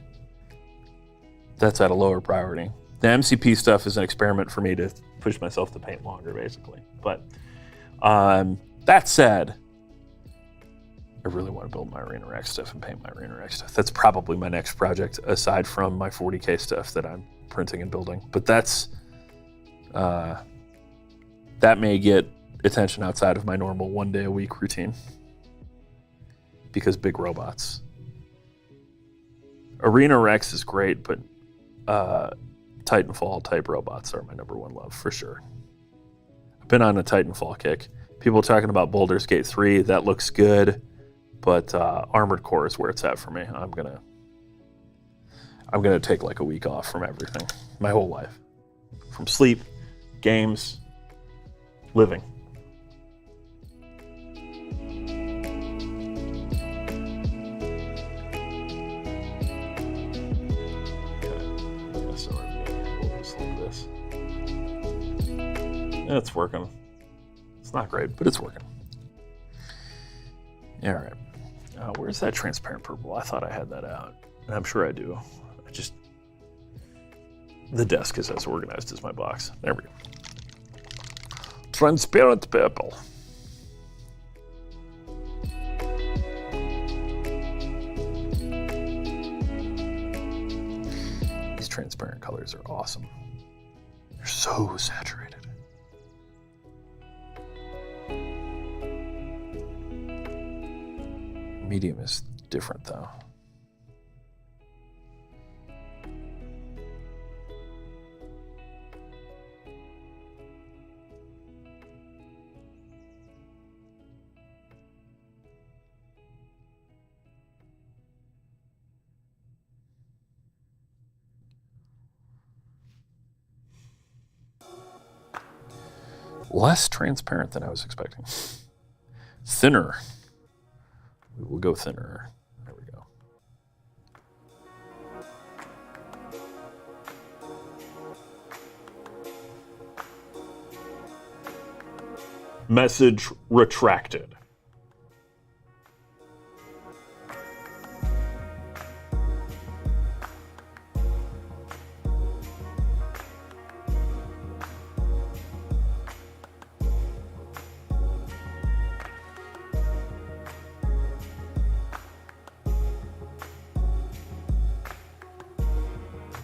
that's at a lower priority. The MCP stuff is an experiment for me to push myself to paint longer, basically. But that said, I really want to build my Miniac stuff and paint my Miniac stuff. That's probably my next project, aside from my 40K stuff that I'm printing and building. But that's that may get attention outside of my normal 1 day a week routine, because big robots. Arena Rex is great, but Titanfall type robots are my #1 love for sure. I've been on a Titanfall kick. People talking about Baldur's Gate 3, that looks good, but Armored Core is where it's at for me. I'm gonna take like a week off from everything, my whole life, from sleep, games, living. So we'll just like this. It's working. It's not great, but it's working. All right. Where's that transparent purple? I thought I had that out. And I'm sure I do. The desk is as organized as my box. There we go. Transparent purple. These transparent colors are awesome. They're so saturated. Medium is different though. Less transparent than I was expecting. Thinner. We will go thinner. There we go. Message retracted.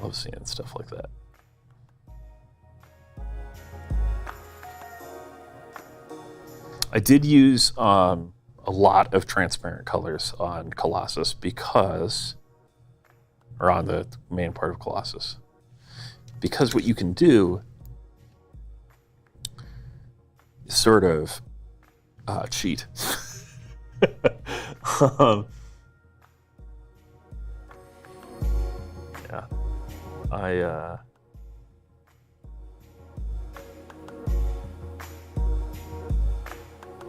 Love seeing stuff like that. I did use a lot of transparent colors on Colossus because, or on the main part of Colossus, because what you can do is sort of cheat. Yeah.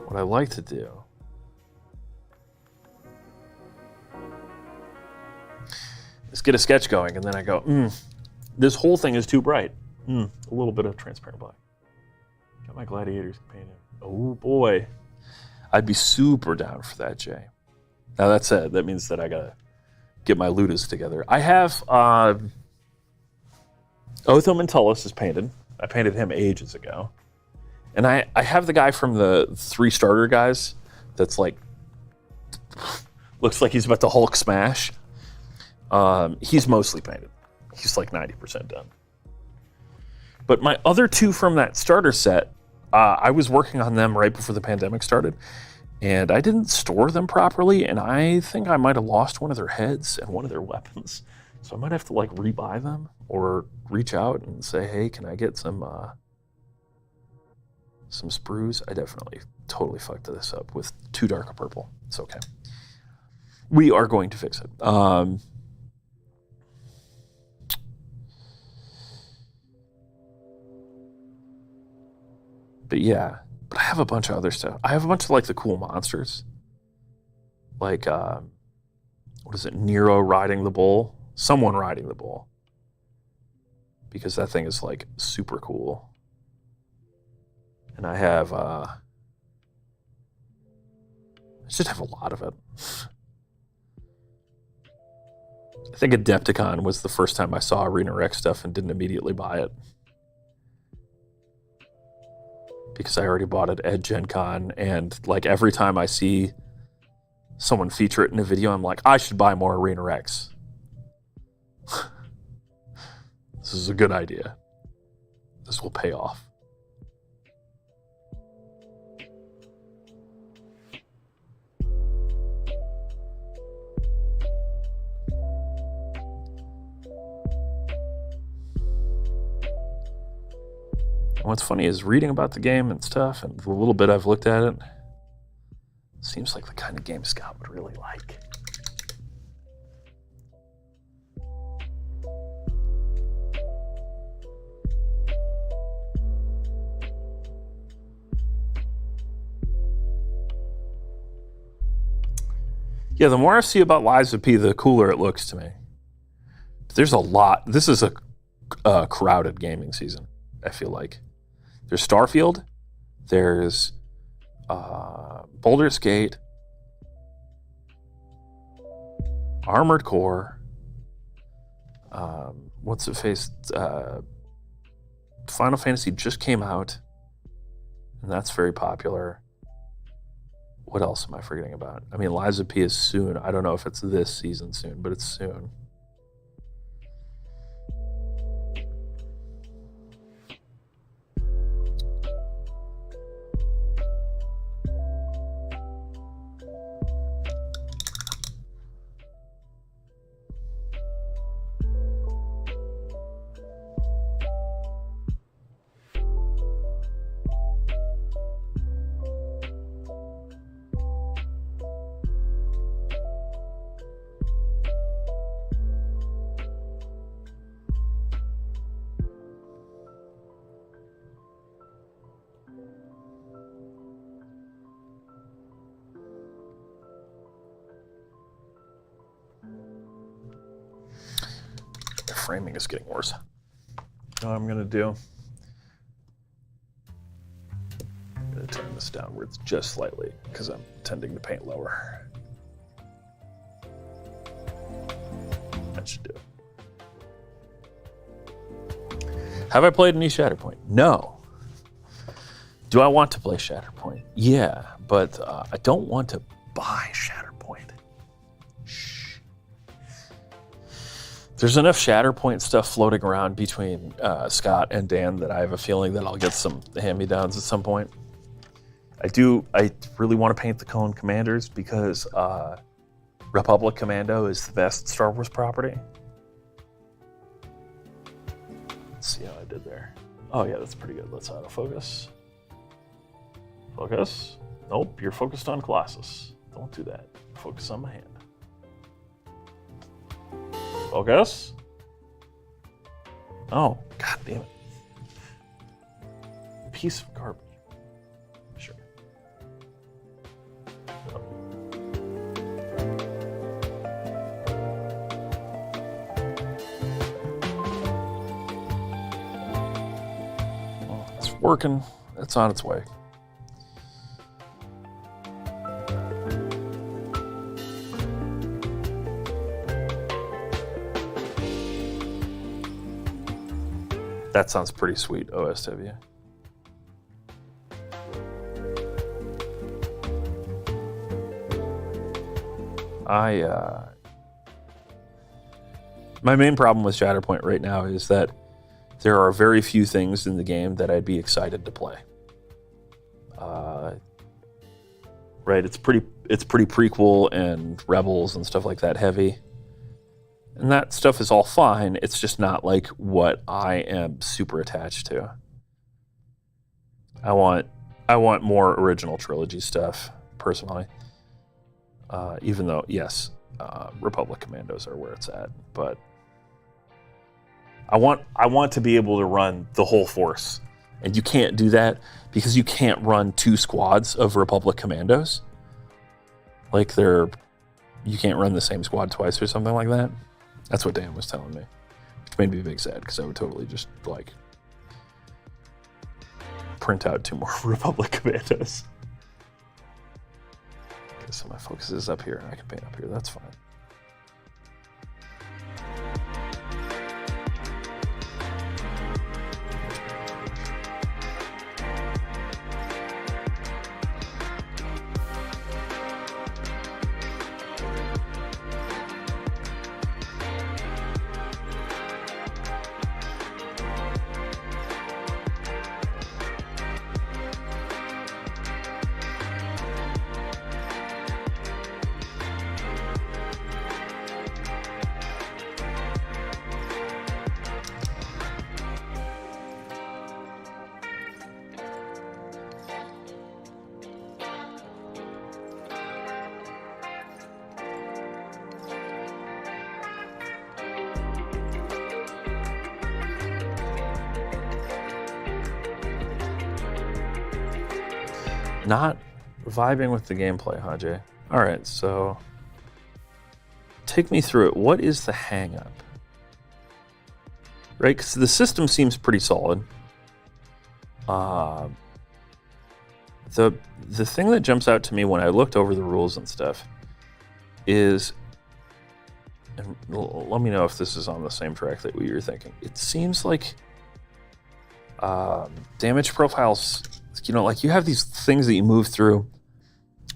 What I like to do is get a sketch going, and then I go, this whole thing is too bright. A little bit of transparent black. Got my gladiators painted. Oh boy. I'd be super down for that, Jay. Now that said, that means that I gotta get my Ludas together. I have Otham and Tullus is painted. I painted him ages ago. And I have the guy from the 3 starter guys that's like, looks like he's about to Hulk smash. He's mostly painted. He's like 90% done. But my other 2 from that starter set, I was working on them right before the pandemic started, and I didn't store them properly, and I think I might have lost one of their heads and one of their weapons. So I might have to like rebuy them or reach out and say, hey, can I get some sprues? I definitely totally fucked this up with too dark a purple. It's okay. We are going to fix it. But yeah, but I have a bunch of other stuff. I have a bunch of like the cool monsters. Like, what is it? Nero riding the bull? Someone riding the bull. Because that thing is like super cool. And I have, I just have a lot of it. I think Adepticon was the first time I saw Arena Rex stuff and didn't immediately buy it. Because I already bought it at Gen Con, and like every time I see someone feature it in a video, I'm like, I should buy more Arena Rex. This is a good idea. This will pay off. And what's funny is reading about the game and stuff, and the little bit I've looked at it, seems like the kind of game Scott would really like. Yeah, the more I see about Lies of P, the cooler it looks to me. There's a lot. This is a crowded gaming season, I feel like. There's Starfield, there's Baldur's Gate, Armored Core, what's it face? Final Fantasy just came out, and that's very popular. What else am I forgetting about? I mean, Lies of P is soon. I don't know if it's this season soon, but it's soon. Framing is getting worse. You know what I'm gonna do? I'm gonna turn this downwards just slightly because I'm tending to paint lower. That should do it. Have I played any Shatterpoint? No. Do I want to play Shatterpoint? Yeah, but I don't want to buy Shatterpoint. There's enough Shatterpoint stuff floating around between Scott and Dan that I have a feeling that I'll get some hand-me-downs at some point. I really want to paint the Clone Commanders because Republic Commando is the best Star Wars property. Let's see how I did there. Oh yeah, that's pretty good. Let's autofocus. Focus. Nope, you're focused on Colossus. Don't do that. Focus on my hand. Focus. Oh, god damn it. Piece of garbage. Sure. Well, it's working. It's on its way. That sounds pretty sweet, OSW. My main problem with Shatterpoint right now is that there are very few things in the game that I'd be excited to play. Right, it's pretty prequel and Rebels and stuff like that heavy. And that stuff is all fine. It's just not like what I am super attached to. I want more original trilogy stuff, personally. Even though, yes, Republic Commandos are where it's at, but I want to be able to run the whole force, and you can't do that because you can't run 2 squads of Republic Commandos. Like you can't run the same squad twice or something like that. That's what Dan was telling me, which made me big sad because I would totally just like print out 2 more Republic Commandos. Okay, so my focus is up here. I can paint up here. That's fine. Not vibing with the gameplay, huh, Jay? All right, so take me through it. What is the hang-up? Right, because the system seems pretty solid. The thing that jumps out to me when I looked over the rules and stuff is, and let me know if this is on the same track that we were thinking. It seems like damage profiles, you know, like you have these things that you move through,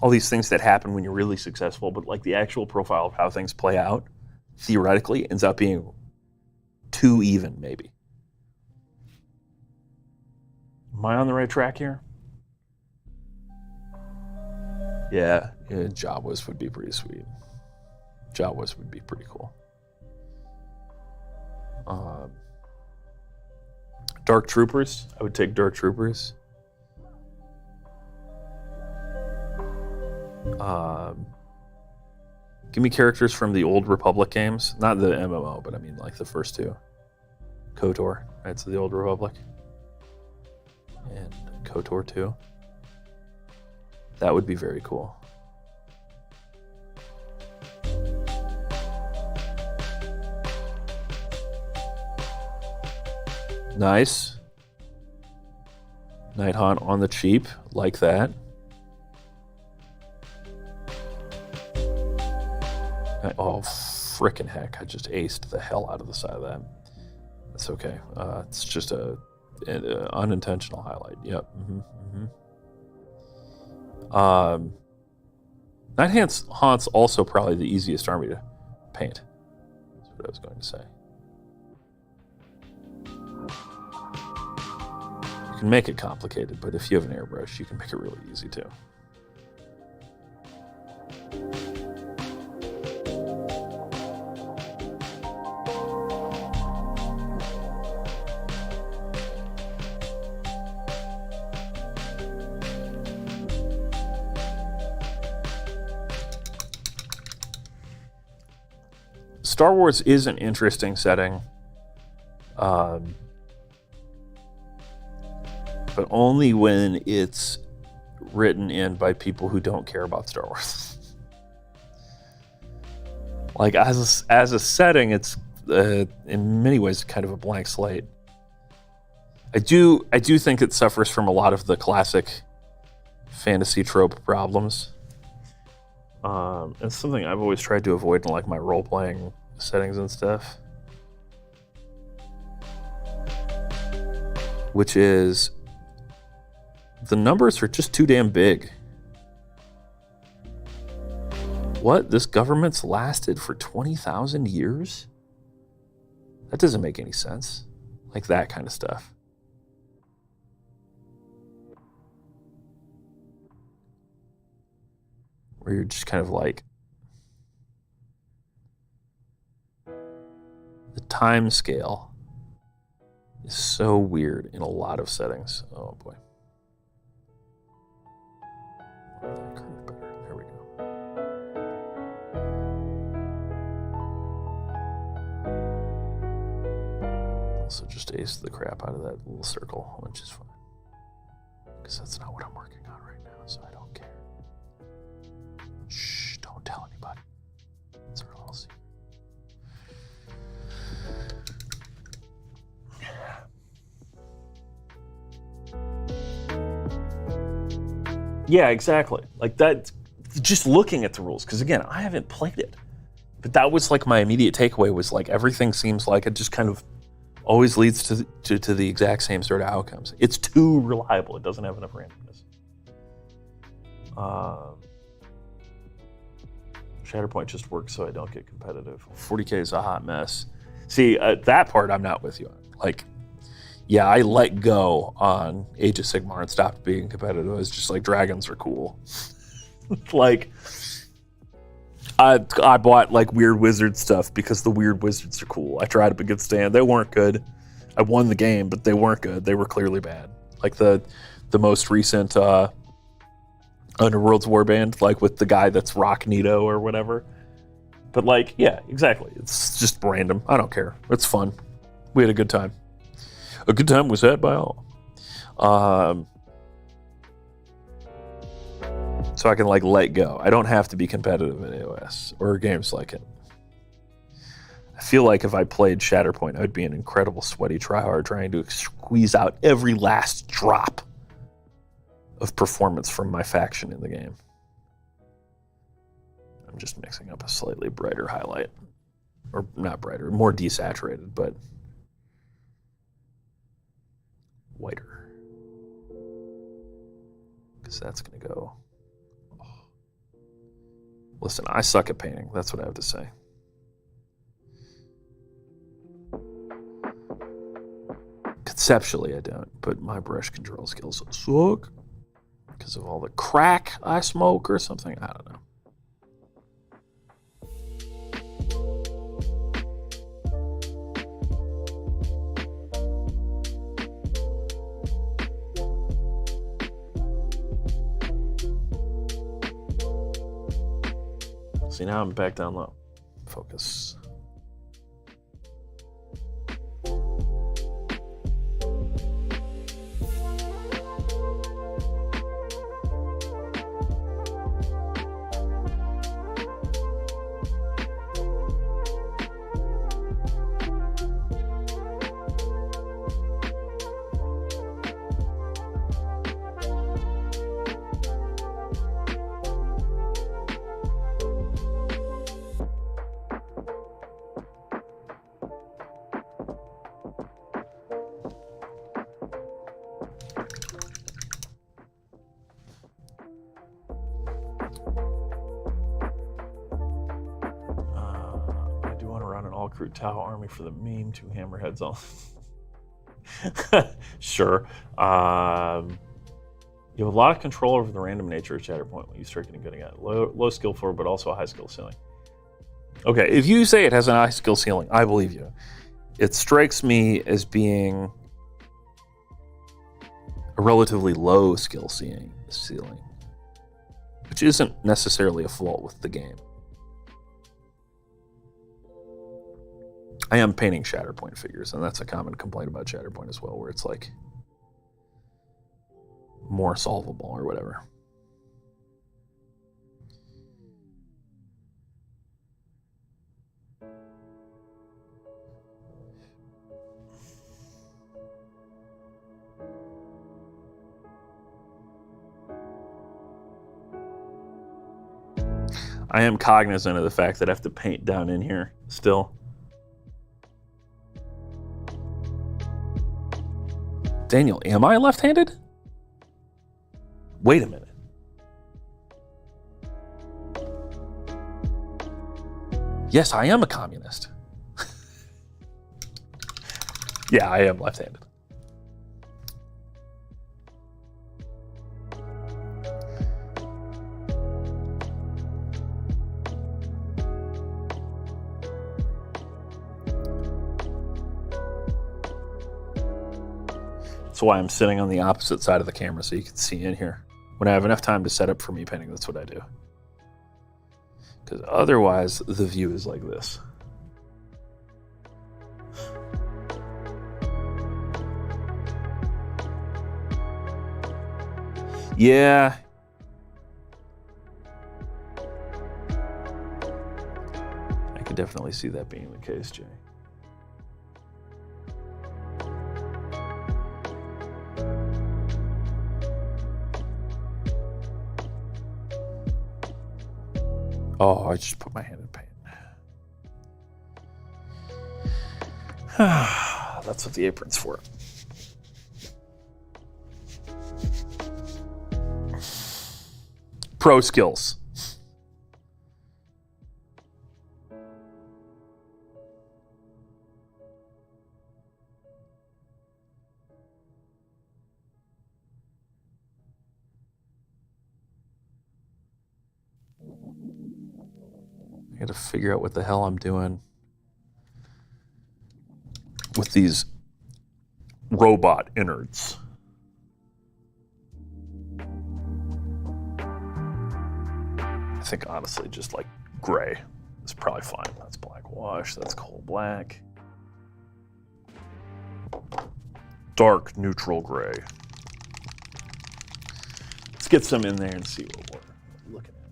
all these things that happen when you're really successful, but like the actual profile of how things play out theoretically ends up being too even, maybe. Am I on the right track here? Yeah, Jawas would be pretty sweet. Jawas would be pretty cool. Dark Troopers. I would take Dark Troopers. Give me characters from the old Republic games. Not the MMO, but I mean like the first 2. KOTOR, right? So the old Republic. And KOTOR 2. That would be very cool. Nice. Night Hunt on the cheap, like that. Oh, frickin' heck. I just aced the hell out of the side of that. That's okay. It's just an unintentional highlight. Yep. Night Haunt's also probably the easiest army to paint. That's what I was going to say. You can make it complicated, but if you have an airbrush, you can make it really easy too. Star Wars is an interesting setting, but only when it's written in by people who don't care about Star Wars. Like as a setting, it's in many ways kind of a blank slate. I do think it suffers from a lot of the classic fantasy trope problems. It's something I've always tried to avoid in like my role-playing settings and stuff. which is the numbers are just too damn big. What? This government's lasted for 20,000 years? That doesn't make any sense. Like that kind of stuff. Where you're just kind of like, the time scale is so weird in a lot of settings. Oh boy. There we go. Also just aced the crap out of that little circle, which is fine. Because that's not what I'm working on right now, so I don't care. Shh, don't tell anybody. It's our little secret. Yeah, exactly. Like that, just looking at the rules, because again, I haven't played it. But that was like my immediate takeaway was like everything seems like it just kind of always leads to the exact same sort of outcomes. It's too reliable. It doesn't have enough randomness. Shatterpoint just works so I don't get competitive. 40K is a hot mess. See, that part I'm not with you on. Like, yeah, I let go on Age of Sigmar and stopped being competitive. It's just like dragons are cool. Like, I bought like weird wizard stuff because the weird wizards are cool. I tried them against Stan. They weren't good. I won the game, but they weren't good. They were clearly bad. Like the most recent Underworld's Warband, like with the guy that's Rock Nito or whatever. But like, yeah, exactly. It's just random. I don't care. It's fun. We had a good time. A good time was had by all. So I can like let go. I don't have to be competitive in AOS or games like it. I feel like if I played Shatterpoint, I would be an incredible sweaty tryhard trying to squeeze out every last drop of performance from my faction in the game. I'm just mixing up a slightly brighter highlight. Or not brighter, more desaturated, but whiter. Because that's going to go. Oh. Listen, I suck at painting. That's what I have to say. Conceptually, I don't, but my brush control skills suck because of all the crack I smoke or something. I don't know. See, now I'm back down low. Focus. Tau army for the meme, 2 hammerheads on. Sure. You have a lot of control over the random nature of Shatterpoint when you start getting good at it. Low skill floor, but also a high skill ceiling. Okay, if you say it has a high skill ceiling, I believe you. It strikes me as being a relatively low skill ceiling, which isn't necessarily a fault with the game. I am painting Shatterpoint figures, and that's a common complaint about Shatterpoint as well, where it's like more solvable or whatever. I am cognizant of the fact that I have to paint down in here still. Daniel, am I left-handed? Wait a minute. Yes, I am a communist. Yeah, I am left-handed. That's why I'm sitting on the opposite side of the camera so you can see in here. When I have enough time to set up for me painting, that's what I do. Because otherwise, the view is like this. Yeah. I could definitely see that being the case, Jay. Oh, I just put my hand in paint. That's what the apron's for. Pro skills. I gotta figure out what the hell I'm doing with these robot innards. I think honestly just like gray is probably fine. That's black wash, that's coal black. Dark neutral gray. Let's get some in there and see what we're looking at.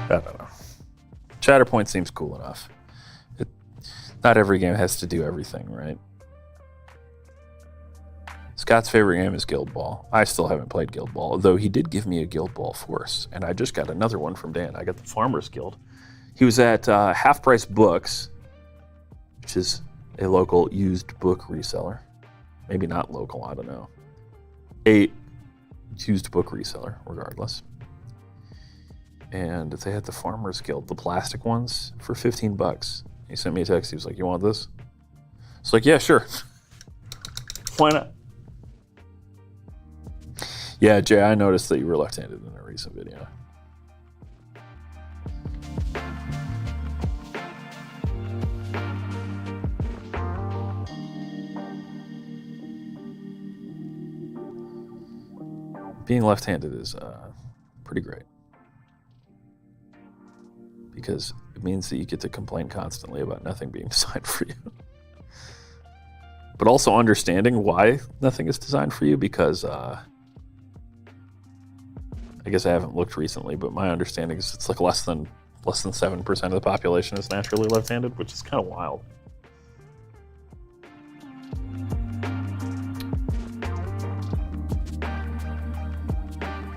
I don't know. Shatterpoint seems cool enough. Not every game has to do everything, right? Scott's favorite game is Guild Ball. I still haven't played Guild Ball, though he did give me a Guild Ball Force, and I just got another one from Dan. I got the Farmers Guild. He was at Half Price Books, which is a local used book reseller. Maybe not local, I don't know. A used book reseller, regardless. And they had the Farmers Guild, the plastic ones, for 15 bucks. He sent me a text. He was like, "You want this?" It's like, "Yeah, sure." Why not? Yeah, Jay, I noticed that you were left-handed in a recent video. Being left-handed is pretty great. Because it means that you get to complain constantly about nothing being designed for you. But also understanding why nothing is designed for you, because I guess I haven't looked recently, but my understanding is it's like less than 7% of the population is naturally left-handed, which is kind of wild.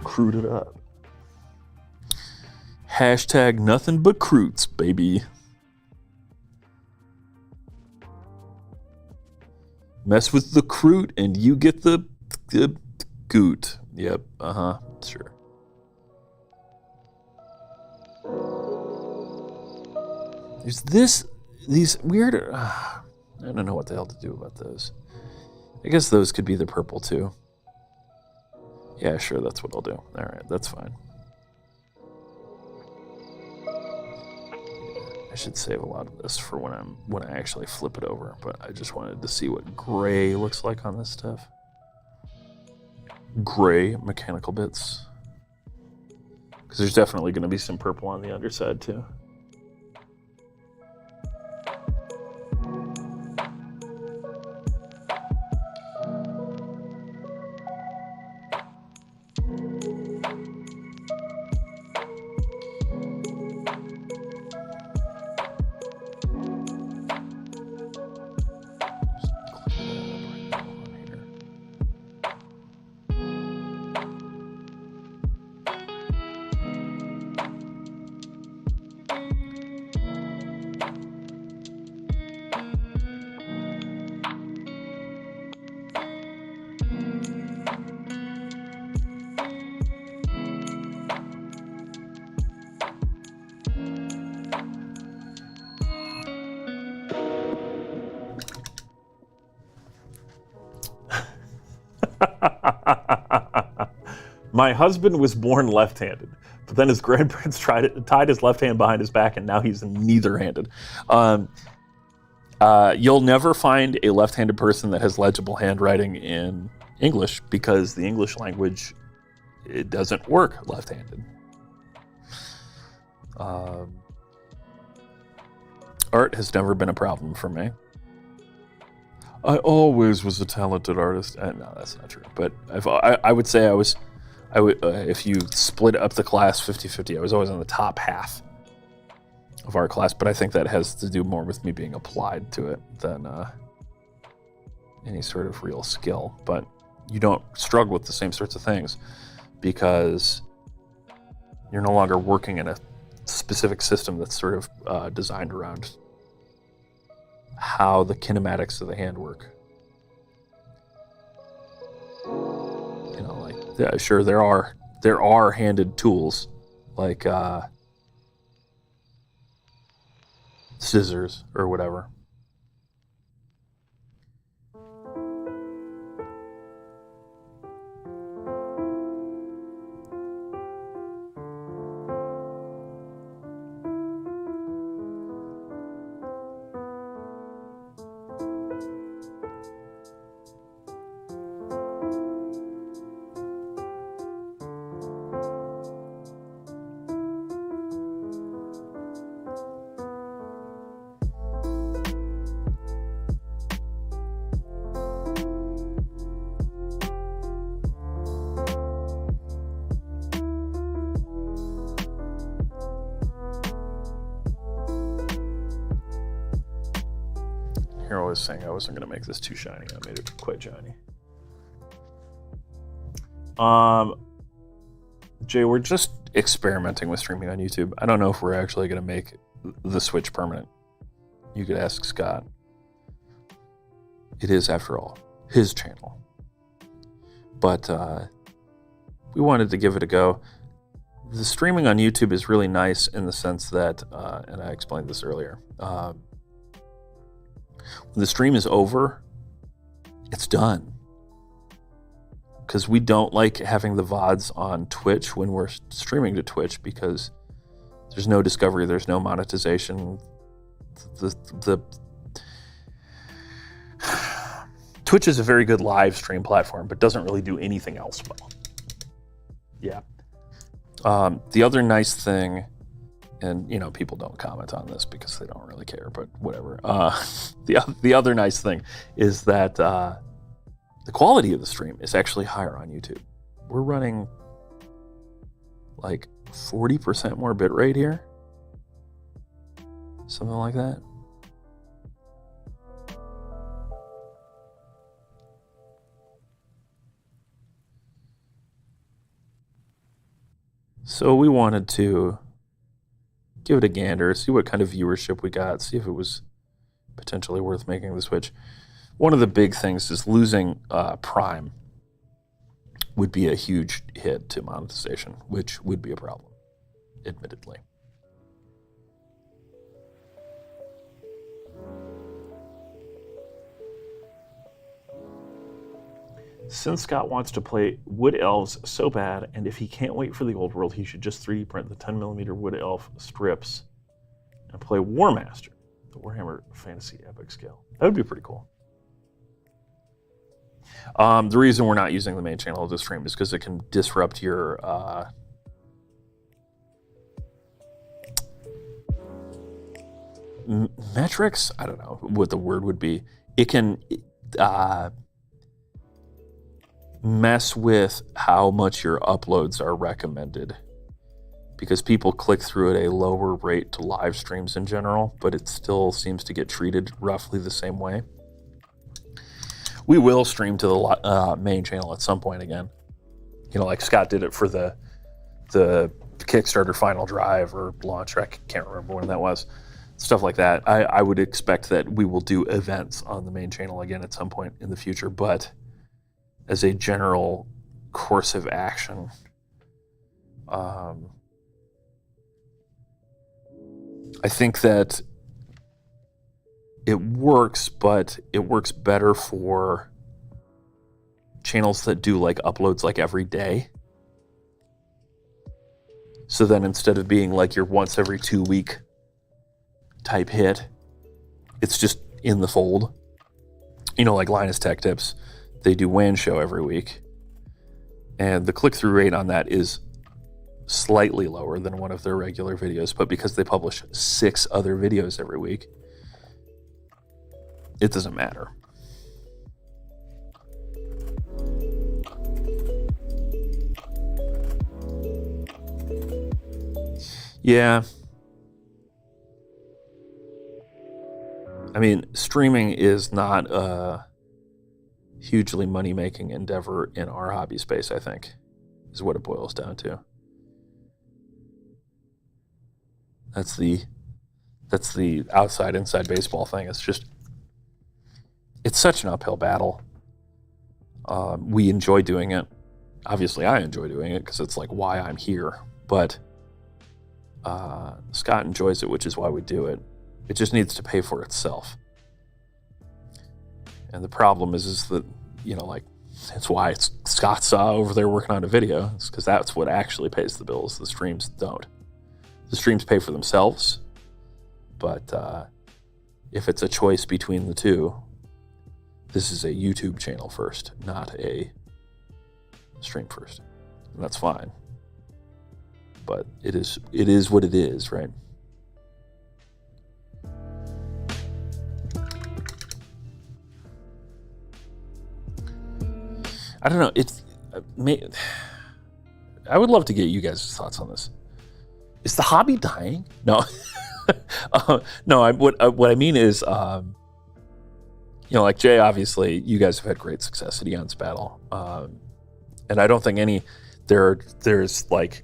Crude it up. Hashtag nothing but croots, baby. Mess with the croot and you get the goot. Yep, sure. There's these weird, I don't know what the hell to do about those. I guess those could be the purple too. Yeah, sure, that's what I'll do. All right, that's fine. I should save a lot of this for when I actually flip it over, but I just wanted to see what gray looks like on this stuff. Gray mechanical bits. Because there's definitely going to be some purple on the underside too. My husband was born left-handed, but then his grandparents tied his left hand behind his back, and now he's neither-handed. You'll never find a left-handed person that has legible handwriting in English because the English language, it doesn't work left-handed. Art has never been a problem for me. I always was a talented artist. No, that's not true. But I would say if you split up the class 50-50, I was always in the top half of our class. But I think that has to do more with me being applied to it than any sort of real skill. But you don't struggle with the same sorts of things because you're no longer working in a specific system that's sort of designed around how the kinematics of the hand work. You know, like, yeah, sure, there are handed tools like scissors or whatever. Here I was saying I wasn't going to make this too shiny. I made it quite shiny. Jay, we're just experimenting with streaming on YouTube. I don't know if we're actually going to make the switch permanent. You could ask Scott. It is, after all, his channel. But we wanted to give it a go. The streaming on YouTube is really nice in the sense that, and I explained this earlier, when the stream is over, it's done. Because we don't like having the VODs on Twitch when we're streaming to Twitch because there's no discovery, there's no monetization. The Twitch is a very good live stream platform, but doesn't really do anything else well. Yeah. The other nice thing, and you know, people don't comment on this because they don't really care, but whatever. The other nice thing is that the quality of the stream is actually higher on YouTube. We're running like 40% more bitrate here, something like that. So we wanted to give it a gander, see what kind of viewership we got, see if it was potentially worth making the switch. One of the big things is losing Prime would be a huge hit to monetization, which would be a problem, admittedly. Since Scott wants to play Wood Elves so bad, and if he can't wait for the old world, he should just 3D print the 10mm Wood Elf strips and play War Master, the Warhammer Fantasy Epic scale. That would be pretty cool. The reason we're not using the main channel of the stream is because it can disrupt your metrics. I don't know what the word would be. It can mess with how much your uploads are recommended because people click through at a lower rate to live streams in general, but it still seems to get treated roughly the same way. We will stream to the main channel at some point again. You know, like Scott did it for the Kickstarter final drive or launch. I can't remember when that was. Stuff like that. I would expect that we will do events on the main channel again at some point in the future, but as a general course of action, I think that it works, but it works better for channels that do like uploads like every day. So then instead of being like your once every 2 week type hit, it's just in the fold. You know, like Linus Tech Tips, they do WAN show every week. And the click-through rate on that is slightly lower than one of their regular videos, but because they publish 6 other videos every week, it doesn't matter. Yeah. I mean, streaming is not a hugely money-making endeavor in our hobby space, I think, is what it boils down to. That's the outside-inside baseball thing. It's such an uphill battle. We enjoy doing it. Obviously, I enjoy doing it because it's like why I'm here. But Scott enjoys it, which is why we do it. It just needs to pay for itself. And the problem is that, you know, like, it's why it's Scott's over there working on a video. It's because that's what actually pays the bills. The streams don't. The streams pay for themselves. But if it's a choice between the two, this is a YouTube channel first, not a stream first. And that's fine. But it is what it is, right? I don't know. I would love to get you guys' thoughts on this. Is the hobby dying? No. No. What I mean is, you know, like Jay, obviously, you guys have had great success at Eon's Battle, and I don't think there's like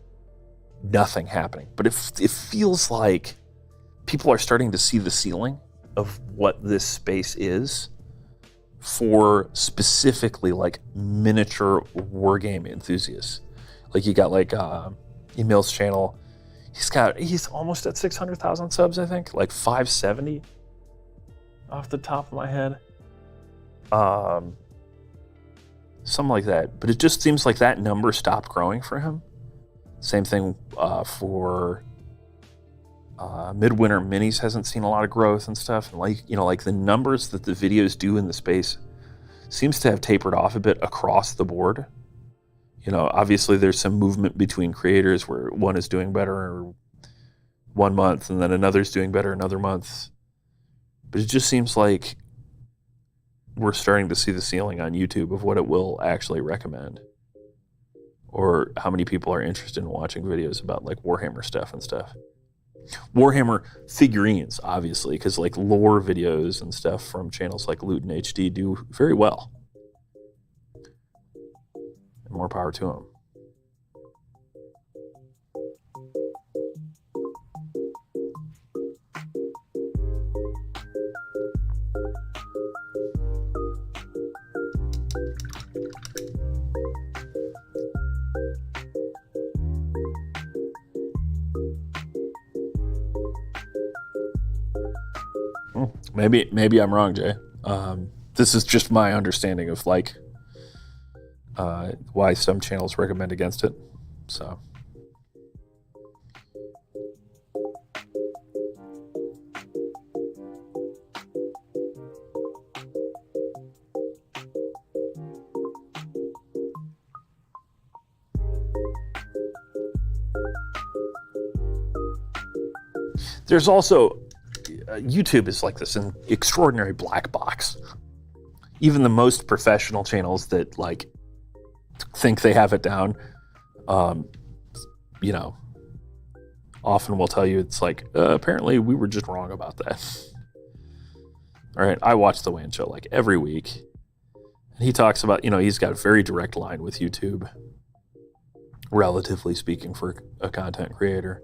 nothing happening. But it feels like people are starting to see the ceiling of what this space is for specifically like miniature wargame enthusiasts. Like you got like Emil's channel. He's almost at 600,000 subs, I think, like 570 off the top of my head. Something like that. But it just seems like that number stopped growing for him. Same thing for Midwinter Minis hasn't seen a lot of growth and stuff. And like, you know, like the numbers that the videos do in the space seems to have tapered off a bit across the board. You know, obviously there's some movement between creators where one is doing better 1 month and then another's doing better another month. But it just seems like we're starting to see the ceiling on YouTube of what it will actually recommend, or how many people are interested in watching videos about like Warhammer stuff and stuff. Warhammer figurines, obviously, because like lore videos and stuff from channels like Luton HD do very well. And more power to them. Maybe I'm wrong, Jay. This is just my understanding of like why some channels recommend against it. So. There's also YouTube is like this extraordinary black box. Even the most professional channels that like think they have it down, you know, often will tell you it's like, apparently we were just wrong about that. All right, I watch the WAN show like every week. And he talks about, you know, he's got a very direct line with YouTube, relatively speaking, for a content creator.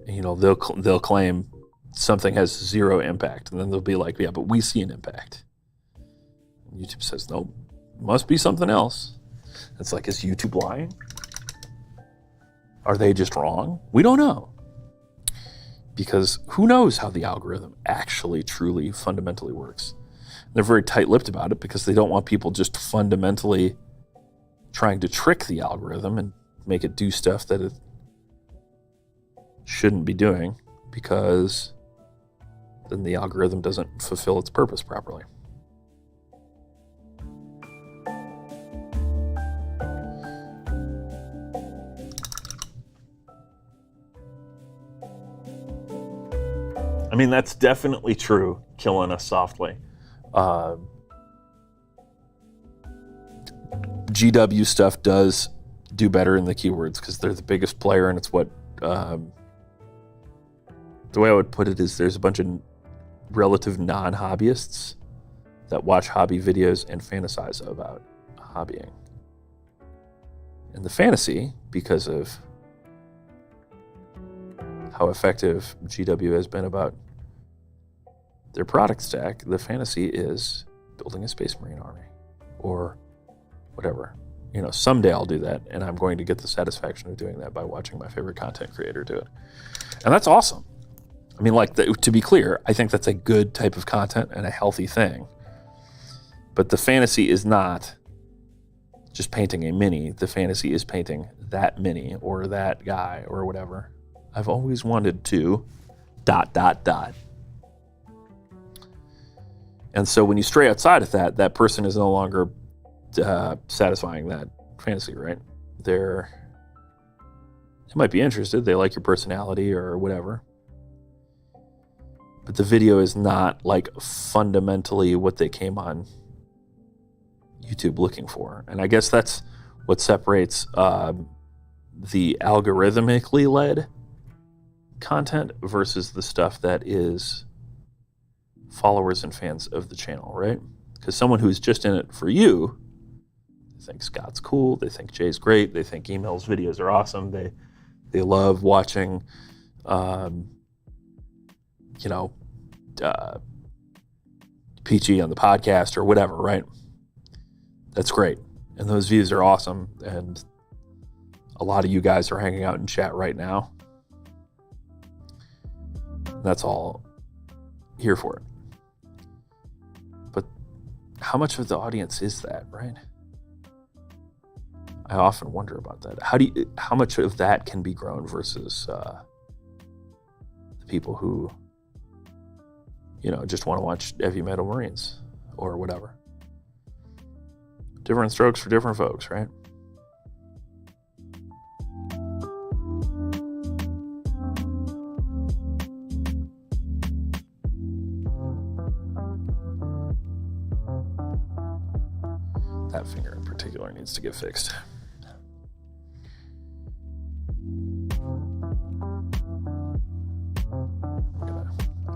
And, you know, they'll claim something has zero impact, and then they'll be like, yeah, but we see an impact. And YouTube says, no, must be something else. It's like, is YouTube lying? Are they just wrong? We don't know. Because who knows how the algorithm actually, truly, fundamentally works. They're very tight-lipped about it because they don't want people just fundamentally trying to trick the algorithm and make it do stuff that shouldn't be doing, because then the algorithm doesn't fulfill its purpose properly. I mean, that's definitely true, killing us softly. GW stuff does do better in the keywords because they're the biggest player, and it's what the way I would put it is there's a bunch of relative non-hobbyists that watch hobby videos and fantasize about hobbying. And the fantasy, because of how effective GW has been about their product stack, the fantasy is building a Space Marine army or whatever. You know, someday I'll do that, and I'm going to get the satisfaction of doing that by watching my favorite content creator do it. And that's awesome. I mean, like, to be clear, I think that's a good type of content and a healthy thing. But the fantasy is not just painting a mini. The fantasy is painting that mini or that guy or whatever. I've always wanted to ... And so when you stray outside of that, that person is no longer satisfying that fantasy, right? They might be interested. They like your personality or whatever. But the video is not like fundamentally what they came on YouTube looking for. And I guess that's what separates the algorithmically led content versus the stuff that is followers and fans of the channel, right? Because someone who's just in it for you, they think Scott's cool, they think Jay's great, they think Email's videos are awesome, they love watching Peachy on the podcast or whatever, right? That's great. And those views are awesome. And a lot of you guys are hanging out in chat right now. That's all here for it. But how much of the audience is that, right? I often wonder about that. How much of that can be grown versus the people who, just want to watch heavy metal Marines or whatever. Different strokes for different folks, right? That finger in particular needs to get fixed.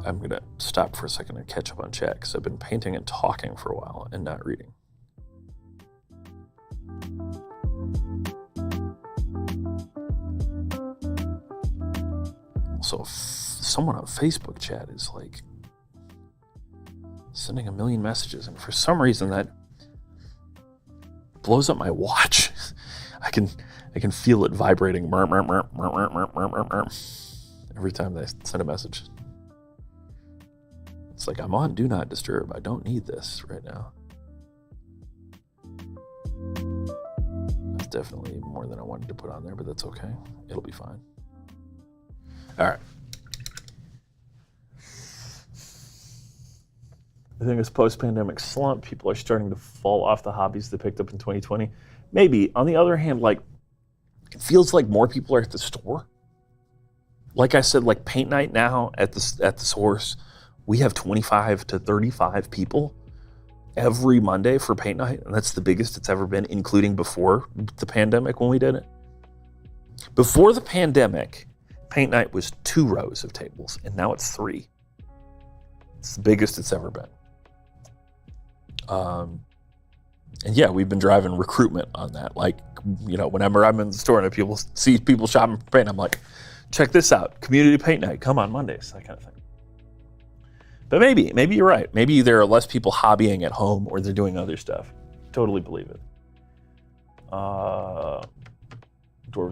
I'm gonna stop for a second and catch up on chat because I've been painting and talking for a while and not reading. So someone on Facebook chat is like sending a million messages, and for some reason that blows up my watch. I can feel it vibrating every time they send a message. It's like, I'm on Do Not Disturb. I don't need this right now. That's definitely more than I wanted to put on there, but that's okay. It'll be fine. All right. I think this post-pandemic slump, people are starting to fall off the hobbies they picked up in 2020. Maybe. On the other hand, like, it feels like more people are at the store. Like I said, like paint night now at the Source, we have 25 to 35 people every Monday for paint night, and that's the biggest it's ever been, including before the pandemic when we did it. Before the pandemic, paint night was 2 rows of tables, and now it's 3. It's the biggest it's ever been. And yeah, we've been driving recruitment on that. Like, whenever I'm in the store and people see people shopping for paint, I'm like, check this out, community paint night, come on Mondays, that kind of thing. But maybe you're right. Maybe there are less people hobbying at home or they're doing other stuff. Totally believe it. Dwarves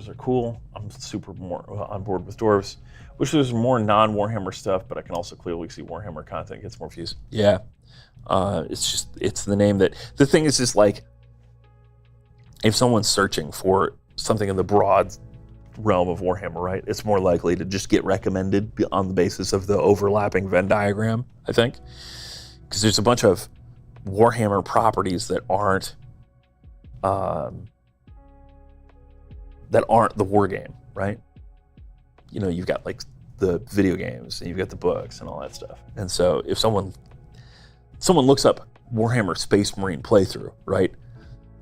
are cool. I'm super more on board with dwarves. Wish there was more non-Warhammer stuff, but I can also clearly see Warhammer content gets more views. Yeah. It's the name that, the thing is just like, if someone's searching for something in the broad realm of Warhammer, right? It's more likely to just get recommended on the basis of the overlapping Venn diagram, I think. Because there's a bunch of Warhammer properties that aren't the war game, right? You know, you've got like the video games and you've got the books and all that stuff. And so if someone looks up Warhammer Space Marine playthrough, right?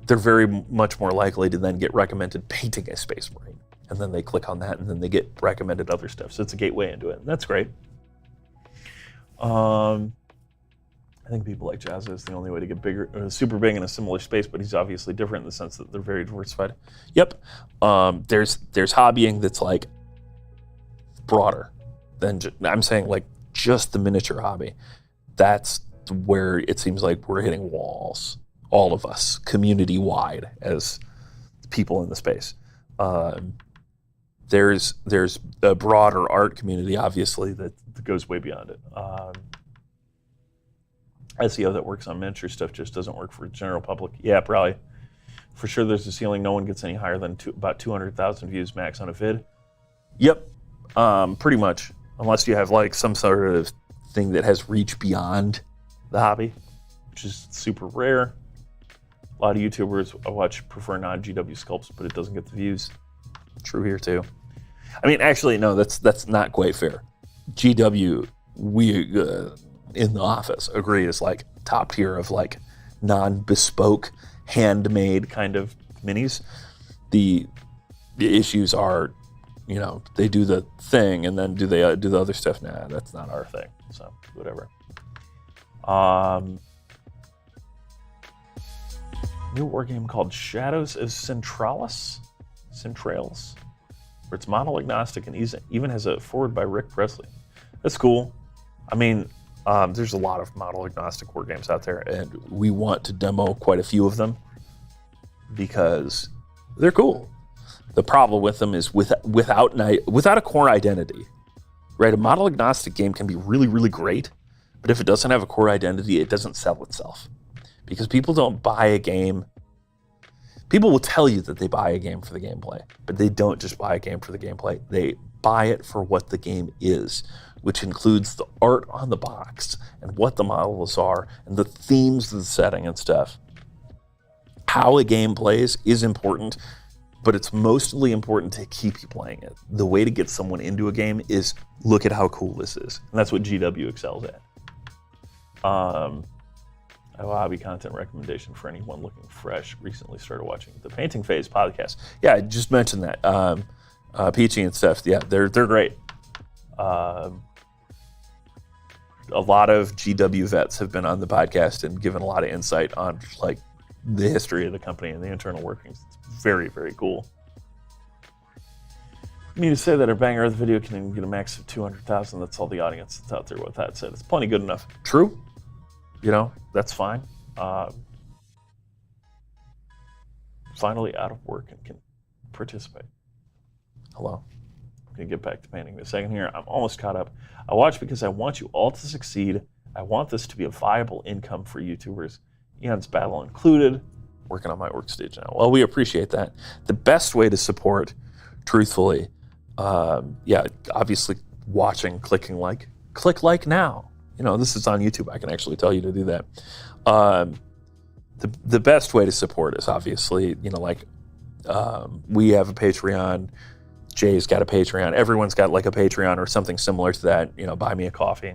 They're very much more likely to then get recommended painting a Space Marine. And then they click on that and then they get recommended other stuff. So it's a gateway into it. And that's great. I think people like Jazza is the only way to get bigger, super big in a similar space, but he's obviously different in the sense that they're very diversified. Yep. There's hobbying that's like broader than I'm saying like just the miniature hobby. That's where it seems like we're hitting walls, all of us, community-wide as people in the space. There's a broader art community, obviously, that goes way beyond it. SEO that works on miniature stuff just doesn't work for the general public. Yeah, probably. For sure there's a ceiling. No one gets any higher than about 200,000 views max on a vid. Yep, pretty much. Unless you have like some sort of thing that has reach beyond the hobby, which is super rare. A lot of YouTubers I watch prefer non-GW sculpts, but it doesn't get the views. True here too. I mean, actually, no, that's not quite fair. GW, we in the office agree is like top tier of like non-bespoke, handmade kind of minis. The issues are, you know, they do the thing and then do they do the other stuff? Nah, that's not our thing. So whatever. New war game called Shadows of Centralis, where it's model agnostic and even has a forward by Rick Presley. That's cool. I mean, there's a lot of model agnostic war games out there, and we want to demo quite a few of them because they're cool. The problem with them is without a core identity, right? A model agnostic game can be really, really great, but if it doesn't have a core identity, it doesn't sell itself. Because people don't buy a game. People will tell you that they buy a game for the gameplay, but they don't just buy a game for the gameplay. They buy it for what the game is, which includes the art on the box and what the models are and the themes of the setting and stuff. How a game plays is important, but it's mostly important to keep you playing it. The way to get someone into a game is look at how cool this is. And that's what GW excels at. I have a hobby content recommendation for anyone looking fresh. Recently started watching the Painting Phase podcast. Yeah, I just mentioned that. Peachy and stuff. Yeah, they're great. A lot of GW vets have been on the podcast and given a lot of insight on like the history of the company and the internal workings. It's very, very cool. I mean to say that our Bang Earth video can get a max of 200,000. That's all the audience that's out there. With that said, it's plenty good enough. True. You know, that's fine. Finally out of work and can participate. Hello. I'm going to get back to painting in a second here. I'm almost caught up. I watch because I want you all to succeed. I want this to be a viable income for YouTubers. Eon's Battle included. Working on my work stage now. Well, we appreciate that. The best way to support, truthfully, obviously watching, clicking like. Click like now. You know, this is on YouTube. I can actually tell you to do that. The best way to support is obviously, you know, like we have a Patreon. Jay's got a Patreon. Everyone's got like a Patreon or something similar to that. You know, buy me a coffee.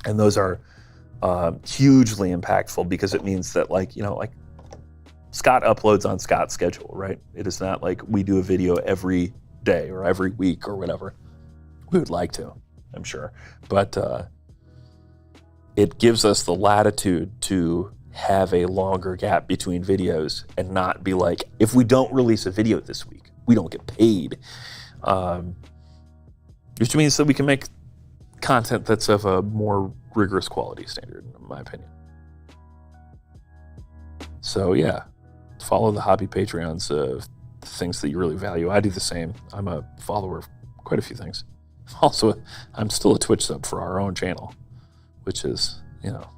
And those are hugely impactful because it means that like, you know, like Scott uploads on Scott's schedule, right? It is not like we do a video every day or every week or whatever. We would like to, I'm sure. But it gives us the latitude to have a longer gap between videos and not be like, if we don't release a video this week, we don't get paid. Which means that we can make content that's of a more rigorous quality standard, in my opinion. So yeah, follow the hobby Patreons of things that you really value. I do the same. I'm a follower of quite a few things. Also, I'm still a Twitch sub for our own channel, which is, you know,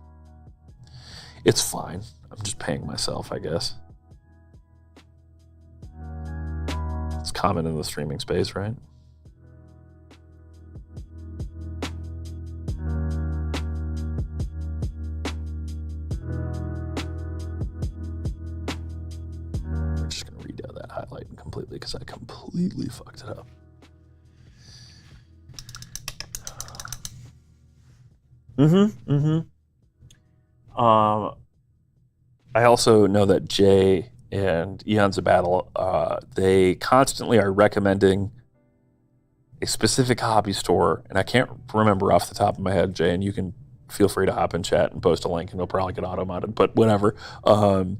it's fine. I'm just paying myself, I guess. Let's common in the streaming space, right? We're just going to redo that highlight completely because I completely fucked it up. I also know that Jay and Eons of Battle, they constantly are recommending a specific hobby store, and I can't remember off the top of my head, Jay, and you can feel free to hop in chat and post a link, and it'll probably get auto-modded, but whatever. And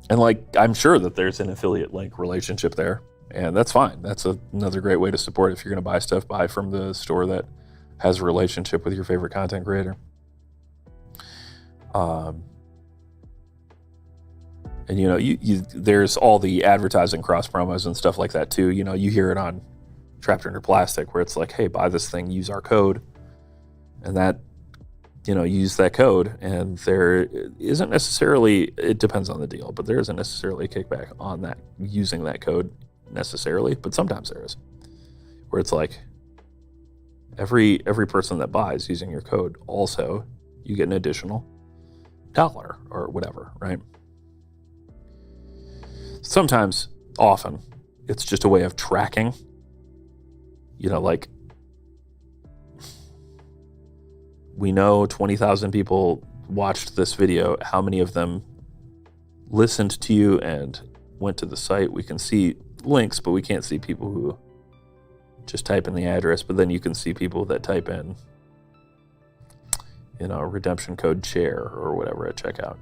like, I'm sure that there's an affiliate link relationship there, and that's fine. That's another great way to support. If you're going to buy stuff, buy from the store that has a relationship with your favorite content creator. And you know, there's all the advertising cross promos and stuff like that too. You know, you hear it on Trapped Under Plastic, where it's like, hey, buy this thing, use our code, and that, you know, use that code, and there isn't necessarily, it depends on the deal, but there isn't necessarily a kickback on that, using that code necessarily, but sometimes there is, where it's like, every person that buys using your code, also, you get an additional $1 or whatever, right? Sometimes, often, it's just a way of tracking, you know, like, we know 20,000 people watched this video. How many of them listened to you and went to the site? We can see links, but we can't see people who just type in the address. But then you can see people that type in, you know, redemption code chair or whatever at checkout.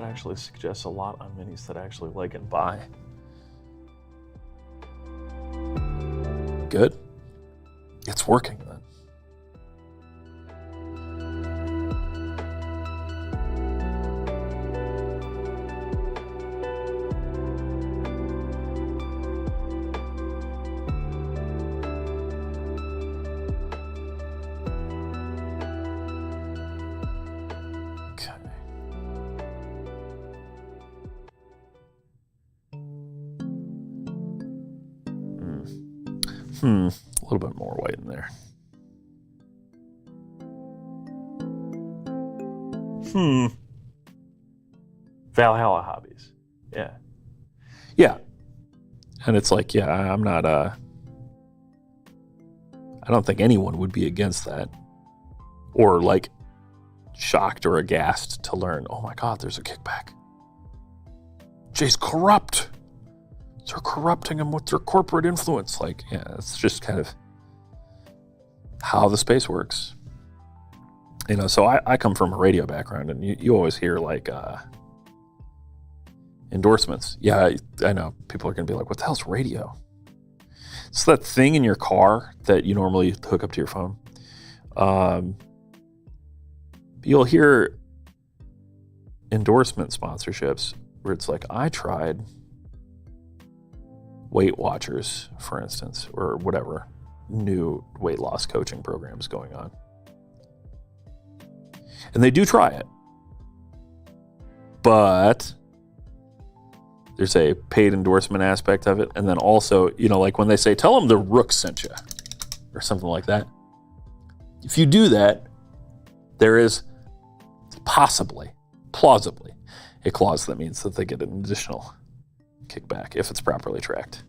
Actually suggests a lot on minis that I actually like and buy. Good. It's working then. A little bit more white in there. Valhalla hobbies. Yeah. Yeah. And it's like, yeah, I'm not, I don't think anyone would be against that. Or like shocked or aghast to learn, oh my God, there's a kickback. Jay's corrupt. They're corrupting him with their corporate influence. Like, yeah, it's just kind of how the space works. You know, so I come from a radio background, and you always hear like endorsements. Yeah, I know people are going to be like, what the hell's radio? It's that thing in your car that you normally hook up to your phone. You'll hear endorsement sponsorships where it's like, I tried Weight Watchers, for instance, or whatever new weight loss coaching programs going on. And they do try it. But there's a paid endorsement aspect of it. And then also, you know, like when they say, tell them the Rook sent you, or something like that. If you do that, there is plausibly, a clause that means that they get an additional kickback if it's properly tracked.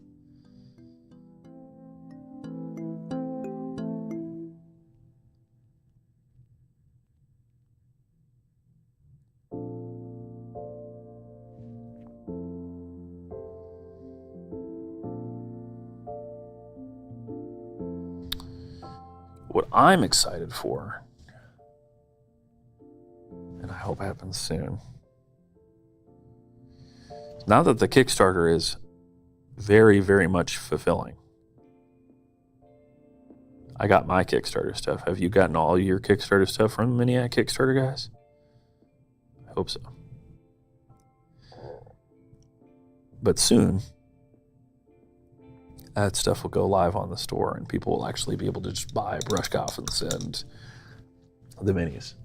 What I'm excited for, and I hope happens soon, now that the Kickstarter is very, very much fulfilling. I got my Kickstarter stuff. Have you gotten all your Kickstarter stuff from Miniac Kickstarter, guys? I hope so. But soon, that stuff will go live on the store, and people will actually be able to just buy brush coffins and the minis.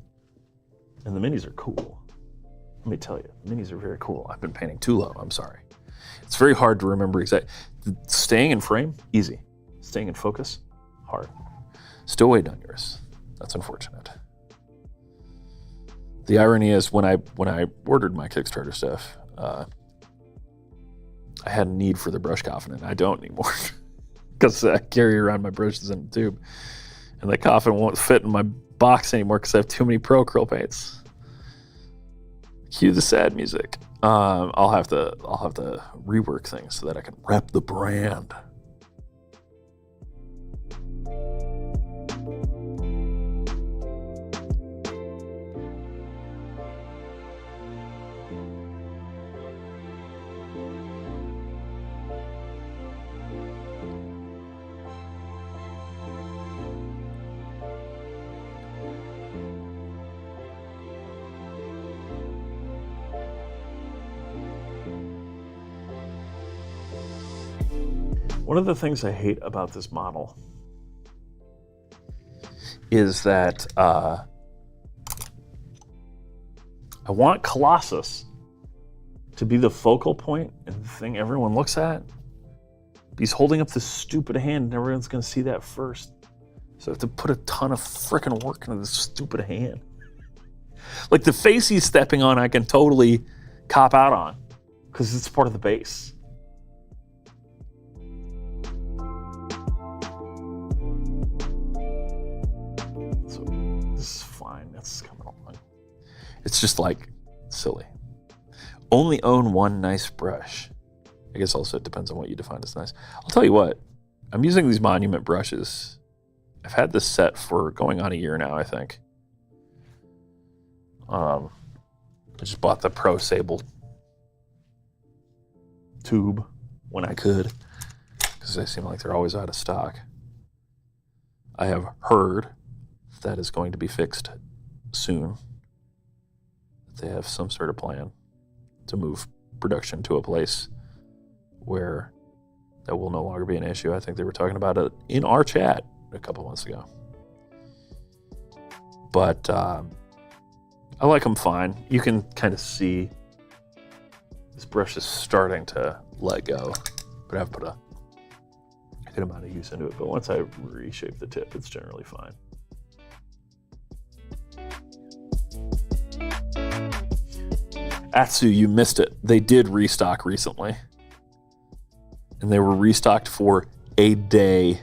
And the minis are cool. Let me tell you, the minis are very cool. I've been painting too low, I'm sorry. It's very hard to remember exactly. Staying in frame, easy. Staying in focus, hard. Still way dangerous. That's unfortunate. The irony is when I ordered my Kickstarter stuff, I had a need for the brush coffin, and I don't anymore because I carry around my brushes in a tube, and the coffin won't fit in my box anymore because I have too many Pro Acryl paints. Cue the sad music. I'll have to rework things so that I can rep the brand. One of the things I hate about this model is that I want Colossus to be the focal point and the thing everyone looks at. He's holding up this stupid hand and everyone's gonna see that first. So I have to put a ton of freaking work into this stupid hand. Like the face he's stepping on, I can totally cop out on because it's part of the base. This is fine, that's coming along. It's just like silly. Only own one nice brush. I guess also it depends on what you define as nice. I'll tell you what, I'm using these Monument brushes. I've had this set for going on a year now, I think. I just bought the Pro Sable tube when I could, because they seem like they're always out of stock. I have heard that is going to be fixed soon. They have some sort of plan to move production to a place where that will no longer be an issue. I think they were talking about it in our chat a couple months ago. But I like them fine. You can kind of see this brush is starting to let go, but I've put a good amount of use into it. But once I reshape the tip, it's generally fine. Atsu, you missed it. They did restock recently. And they were restocked for a day.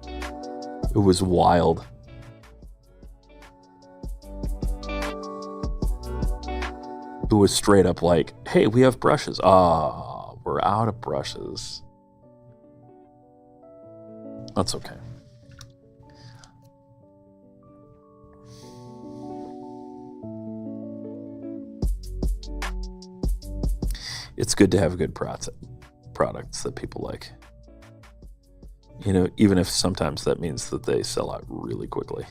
It was wild. It was straight up like, hey, we have brushes. We're out of brushes. That's okay. It's good to have good products that people like. You know, even if sometimes that means that they sell out really quickly.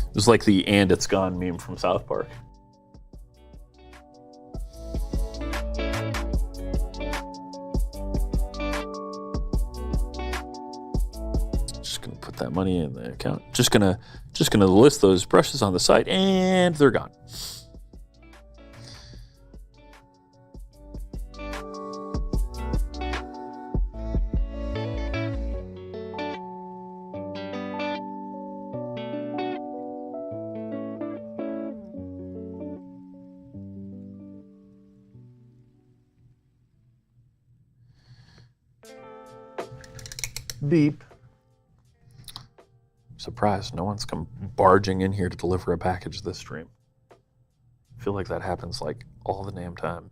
It was like the "and it's gone" meme from South Park. That money in the account. Just gonna list those brushes on the site, and they're gone. Beep. Surprised no one's come barging in here to deliver a package this stream. I feel like that happens like all the damn time.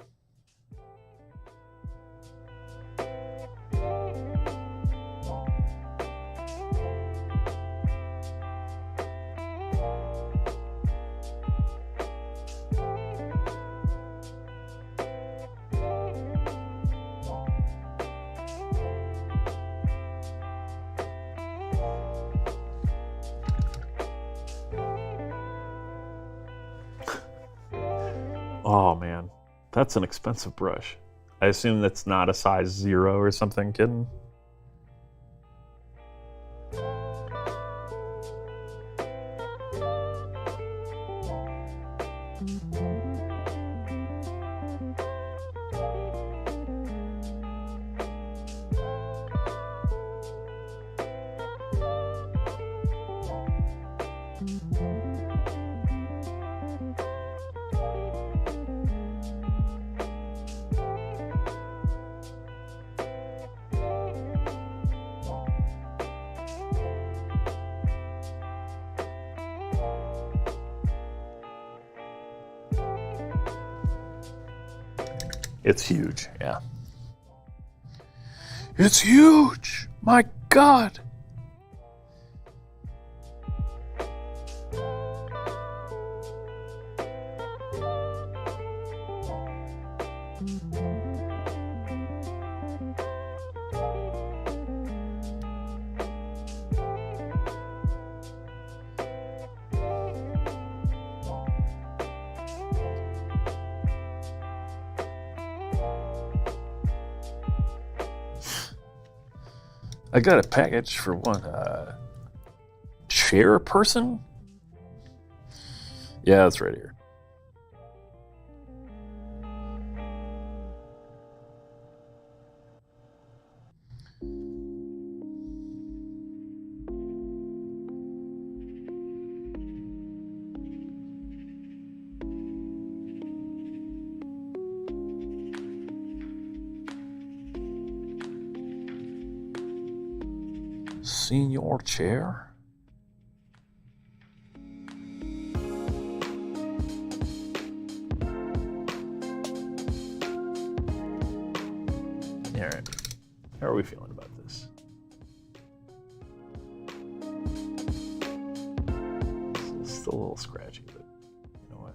Oh man, that's an expensive brush. I assume that's not a size 0 or something, kidding? It's huge, yeah. It's huge! My God! I got a package for one chair person. Yeah, it's right here. Senior chair. All right. How are we feeling about this? It's still a little scratchy, but you know what?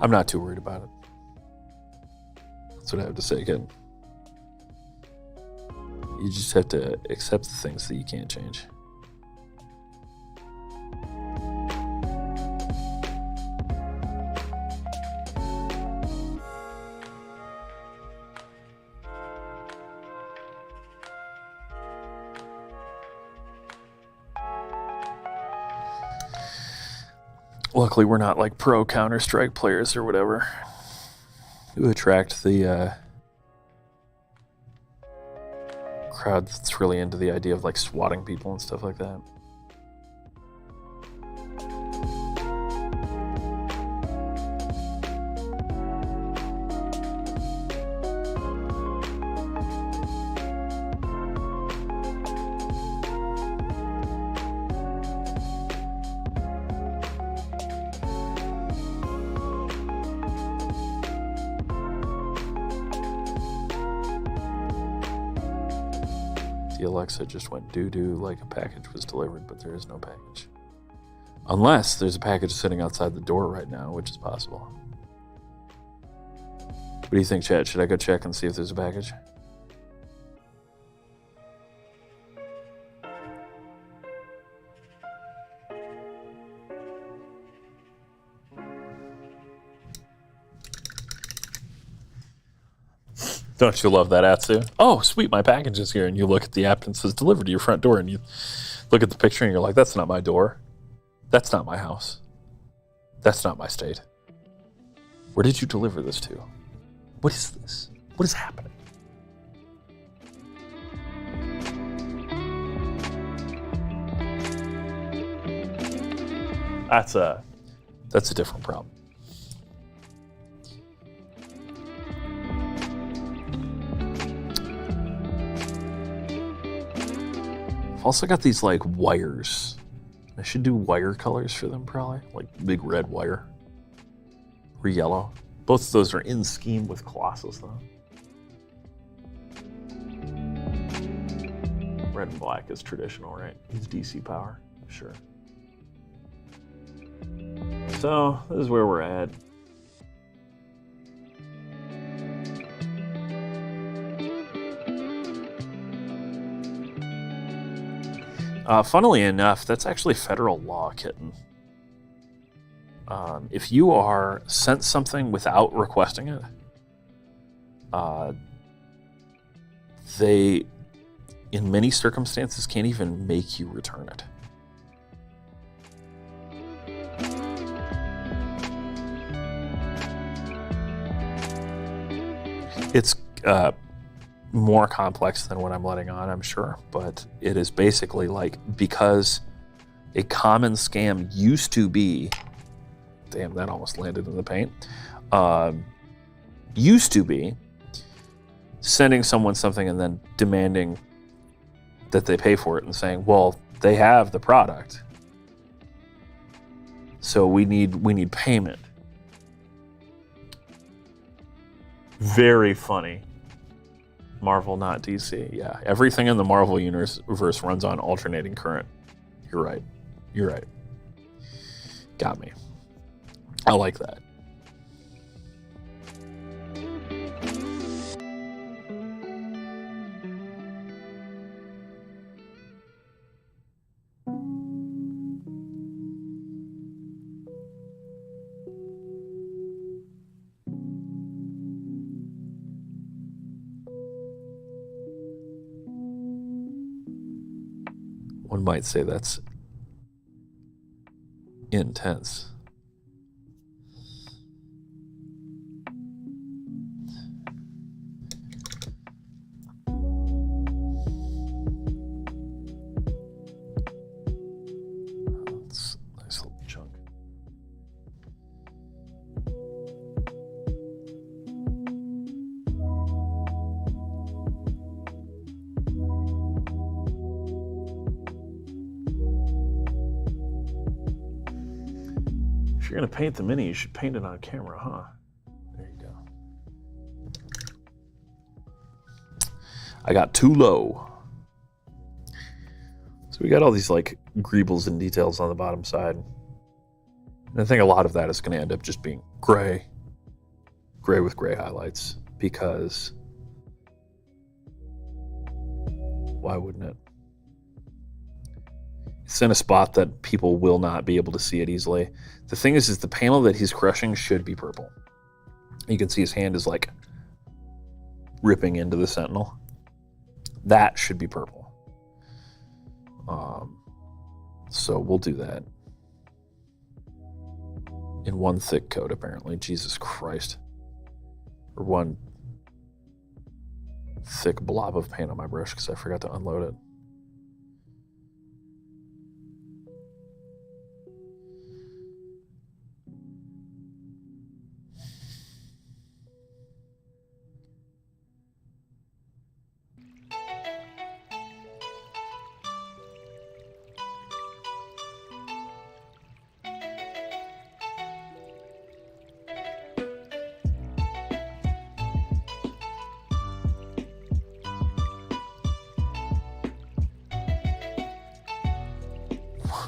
I'm not too worried about it. That's what I have to say again. You just have to accept the things that you can't change. Luckily, we're not like pro Counter-Strike players or whatever who attract the crowd that's really into the idea of like swatting people and stuff like that. The Alexa just went doo-doo like a package was delivered, but there is no package. Unless there's a package sitting outside the door right now, which is possible. What do you think, chat? Should I go check and see if there's a package? Don't you love that, Atsu? Oh, sweet, my package is here. And you look at the app and it says delivered to your front door. And you look at the picture and you're like, that's not my door. That's not my house. That's not my state. Where did you deliver this to? What is this? What is happening? That's a different problem. I've also got these like wires. I should do wire colors for them probably, like big red wire or yellow. Both of those are in scheme with Colossus though. Red and black is traditional, right? It's DC power, sure. So this is where we're at. Funnily enough, that's actually federal law, kitten. If you are sent something without requesting it, they, in many circumstances, can't even make you return it. It's more complex than what I'm letting on, I'm sure, but it is basically like, because a common scam used to be, damn, that almost landed in the paint, used to be sending someone something and then demanding that they pay for it and saying, well, they have the product, so we need payment. Very funny. Marvel, not DC. Yeah, everything in the Marvel universe runs on alternating current. You're right. You're right. Got me. I like that. One might say that's intense. That's a nice little chunk. If you're going to paint the Mini, you should paint it on camera, huh? There you go. I got too low. So we got all these like greebles and details on the bottom side. And I think a lot of that is going to end up just being gray. Gray with gray highlights, because why wouldn't it? It's in a spot that people will not be able to see it easily. The thing is the panel that he's crushing should be purple. You can see his hand is like ripping into the Sentinel. That should be purple. So we'll do that. In one thick coat, apparently. Jesus Christ. Or one thick blob of paint on my brush because I forgot to unload it.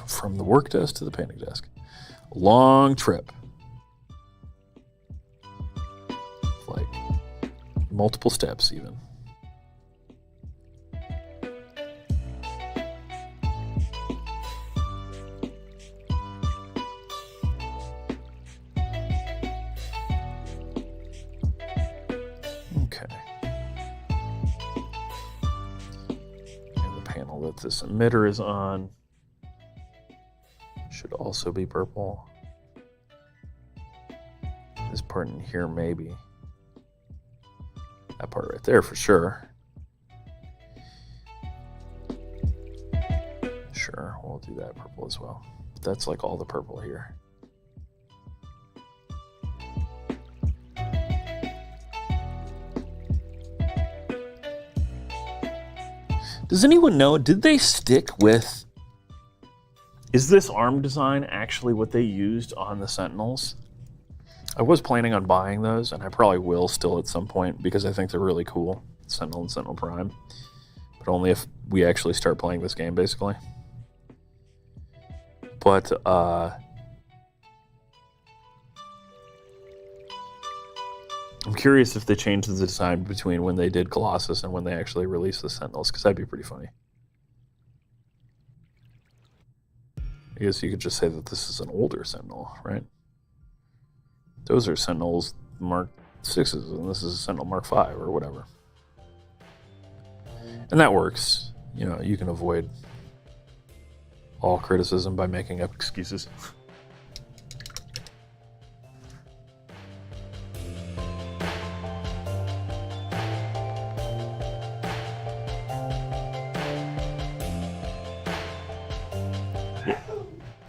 From the work desk to the painting desk. A long trip. Like multiple steps even. Okay. And the panel that this emitter is on should also be purple. This part in here, maybe. That part right there for sure. Sure, we'll do that purple as well. That's like all the purple here. Does anyone know, did they stick with, is this arm design actually what they used on the Sentinels? I was planning on buying those, and I probably will still at some point because I think they're really cool, Sentinel and Sentinel Prime. But only if we actually start playing this game, basically. But, I'm curious if they changed the design between when they did Colossus and when they actually released the Sentinels, because that'd be pretty funny. I guess you could just say that this is an older Sentinel, right? Those are Sentinels Mark 6s, and this is a Sentinel Mark 5 or whatever. And that works. You know, you can avoid all criticism by making up excuses.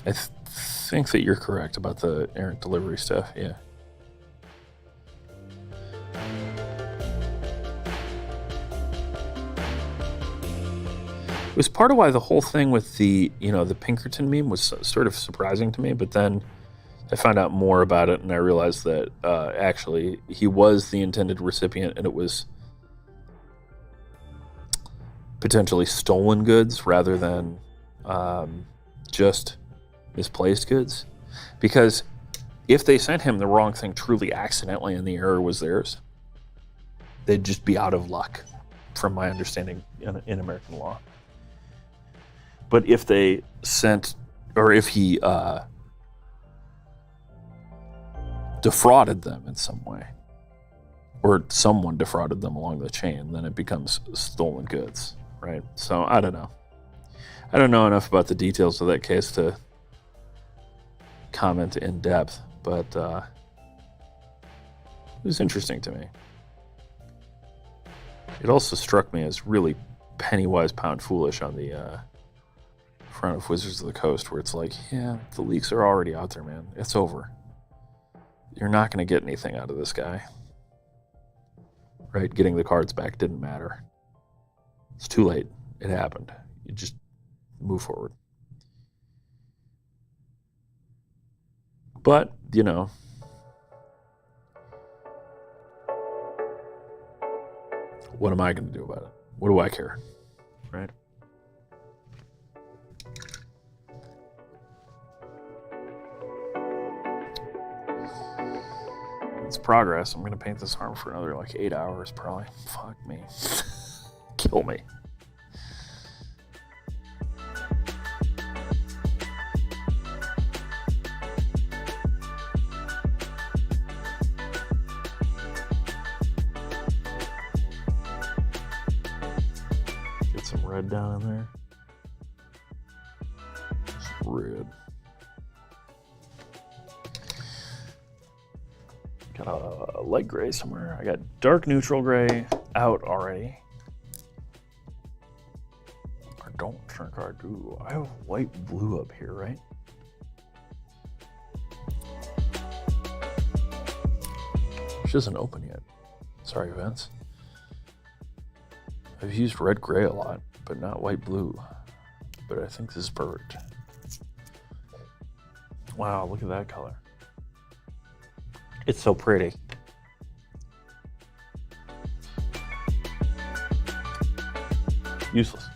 I think that you're correct about the errant delivery stuff, yeah. It was part of why the whole thing with the, you know, the Pinkerton meme was sort of surprising to me, but then I found out more about it and I realized that actually he was the intended recipient and it was potentially stolen goods rather than just misplaced goods. Because if they sent him the wrong thing truly accidentally and the error was theirs, they'd just be out of luck, from my understanding in American law. But if they sent, or if he defrauded them in some way, or someone defrauded them along the chain, then it becomes stolen goods, right? So I don't know. I don't know enough about the details of that case to comment in depth, but it was interesting to me. It also struck me as really penny-wise, pound-foolish on the front of Wizards of the Coast, where it's like, yeah, the leaks are already out there, man. It's over. You're not going to get anything out of this guy. Right? Getting the cards back didn't matter. It's too late. It happened. You just move forward. But, you know, what am I going to do about it? What do I care? Right? It's progress. I'm going to paint this arm for another like 8 hours probably. Fuck me. Kill me. Get some red down in there. Just red. Got a light gray somewhere. I got dark neutral gray out already. Or don't think I do. I have white blue up here, right? Which isn't open yet. Sorry, Vince. I've used red gray a lot, but not white blue. But I think this is perfect. Wow, look at that color. It's so pretty. Useless.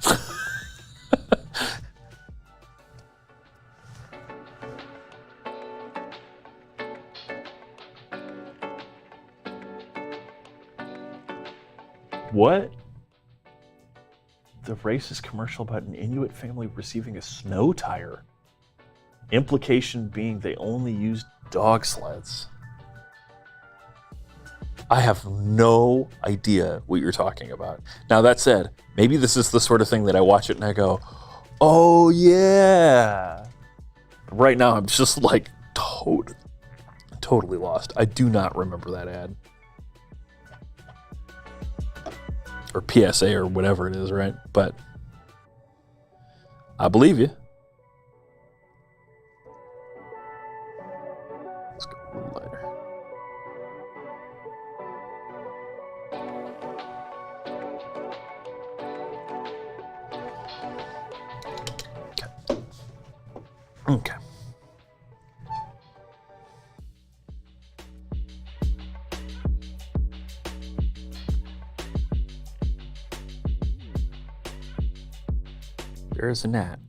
What? The racist commercial about an Inuit family receiving a snow tire. Implication being they only used dog sleds. I have no idea what you're talking about. Now, that said, maybe this is the sort of thing that I watch it and I go, oh, yeah. Right now, I'm just like totally lost. I do not remember that ad. Or PSA or whatever it is, right? But I believe you. Let's go a little lighter. Okay. There's a gnat,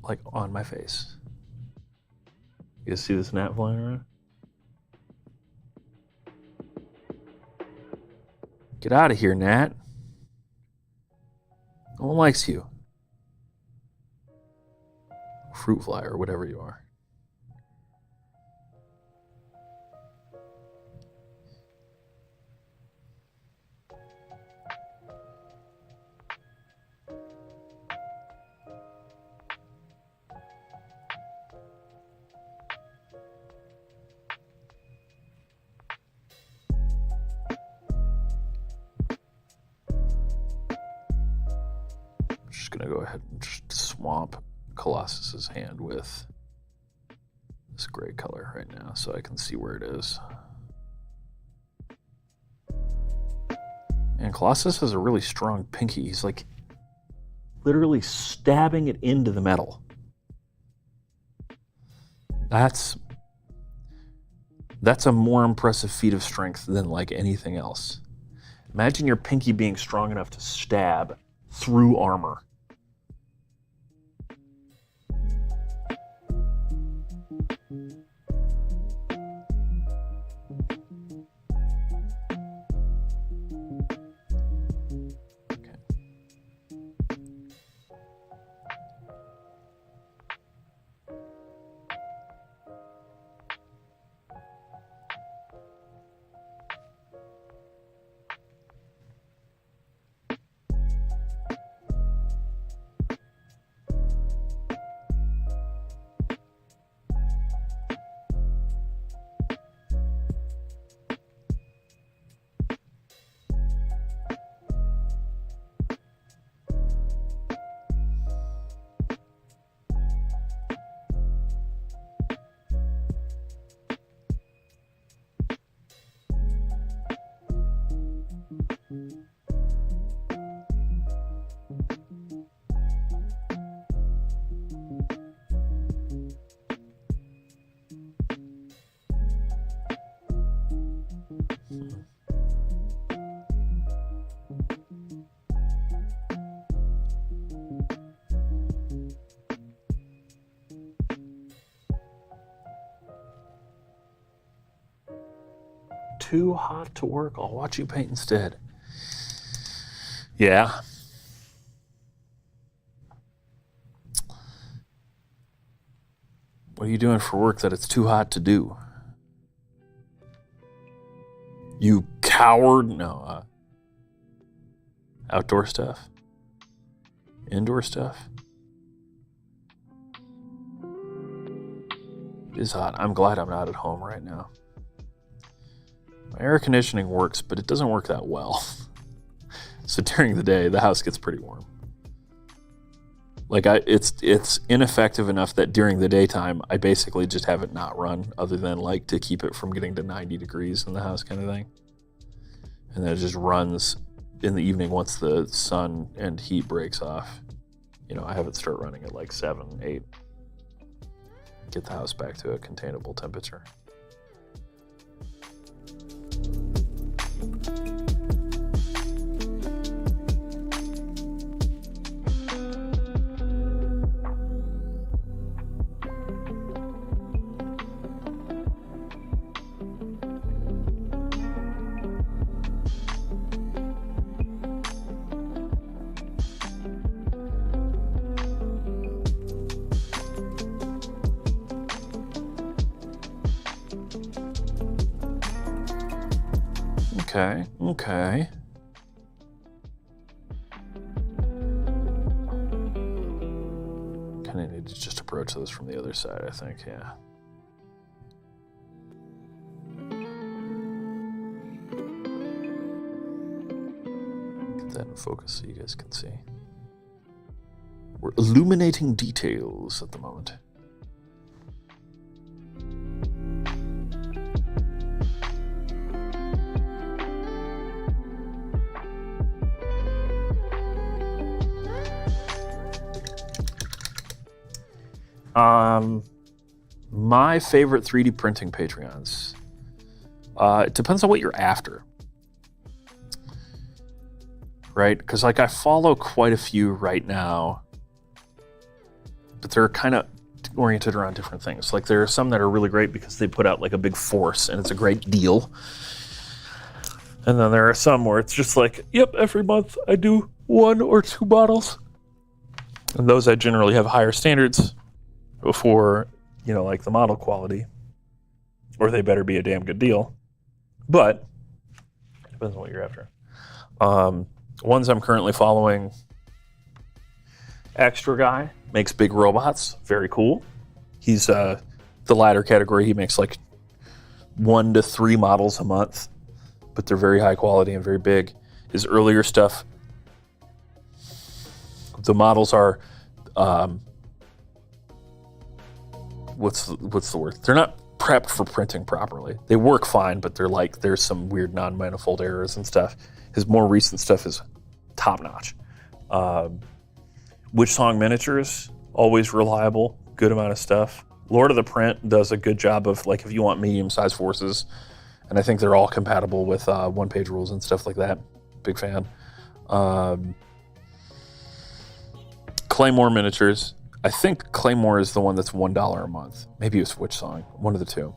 like, on my face. You guys see this gnat flying around? Get out of here, gnat. No one likes you. fruit fly or whatever you are. Just gonna go ahead and just swamp Colossus's hand with this gray color right now so I can see where it is. And Colossus has a really strong pinky. He's like literally stabbing it into the metal. That's a more impressive feat of strength than like anything else. Imagine your pinky being strong enough to stab through armor. Too hot to work. I'll watch you paint instead. Yeah. What are you doing for work that it's too hot to do? You coward. No. Outdoor stuff? Indoor stuff? It is hot. I'm glad I'm not at home right now. My air conditioning works, but it doesn't work that well. So during the day, the house gets pretty warm. Like it's ineffective enough that during the daytime, I basically just have it not run, other than like to keep it from getting to 90 degrees in the house kind of thing. And then it just runs in the evening once the sun and heat breaks off. You know, I have it start running at like 7, 8. Get the house back to a containable temperature. Okay. Kind of need to just approach this from the other side, I think, yeah. Get that in focus so you guys can see. We're illuminating details at the moment. My favorite 3D printing Patreons. It depends on what you're after. Right? Because like I follow quite a few right now, but they're kind of oriented around different things. Like there are some that are really great because they put out like a big force and it's a great deal. And then there are some where it's just like, yep, every month I do 1 or 2 bottles. And those I generally have higher standards before, like the model quality, or they better be a damn good deal. But it depends on what you're after. Ones I'm currently following, Extra Guy makes big robots, very cool. He's the latter category. He makes like 1 to 3 models a month, but they're very high quality and very big. His earlier stuff, the models are, what's the word? They're not prepped for printing properly. They work fine, but they're like, there's some weird non-manifold errors and stuff. His more recent stuff is top notch. Witch Song Miniatures, always reliable, good amount of stuff. Lord of the Print does a good job of, like, if you want medium-sized forces, and I think they're all compatible with one-page rules and stuff like that. Big fan. Claymore Miniatures. I think Claymore is the one that's $1 a month. Maybe it's Witch Song, one of the two.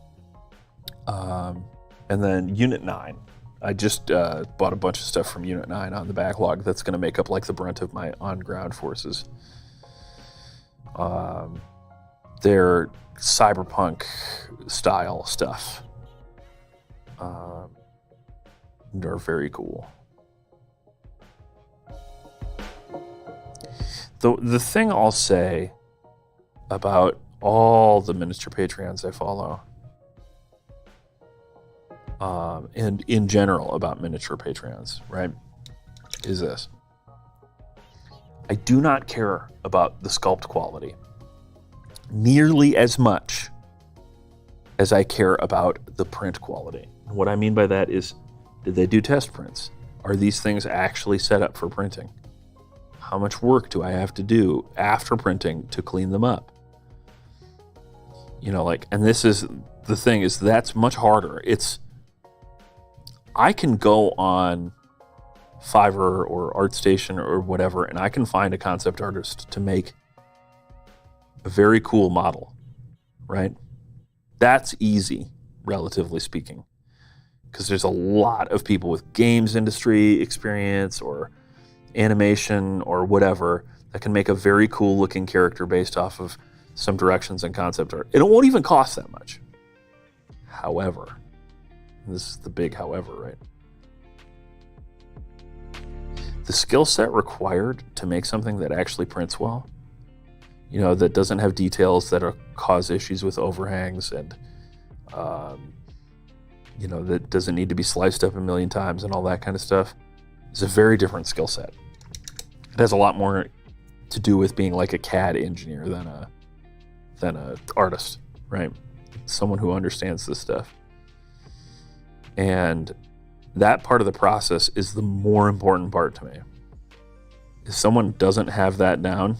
And then Unit 9. I just bought a bunch of stuff from Unit 9 on the backlog that's going to make up like the brunt of my on-ground forces. They're cyberpunk style stuff. They're very cool. The thing I'll say about all the miniature Patreons I follow, and in general about miniature Patreons, right, is this. I do not care about the sculpt quality nearly as much as I care about the print quality. And what I mean by that is, did they do test prints? Are these things actually set up for printing? How much work do I have to do after printing to clean them up? And this is the thing, is that's much harder. I can go on Fiverr or ArtStation or whatever, and I can find a concept artist to make a very cool model, right? That's easy, relatively speaking, because there's a lot of people with games industry experience or animation or whatever that can make a very cool looking character based off of some directions and concept art. And it won't even cost that much. However, this is the big however, right? The skill set required to make something that actually prints well, that doesn't have details that cause issues with overhangs and, that doesn't need to be sliced up a million times and all that kind of stuff, is a very different skill set. It has a lot more to do with being like a CAD engineer than a artist, right? Someone who understands this stuff. And that part of the process is the more important part to me. If someone doesn't have that down,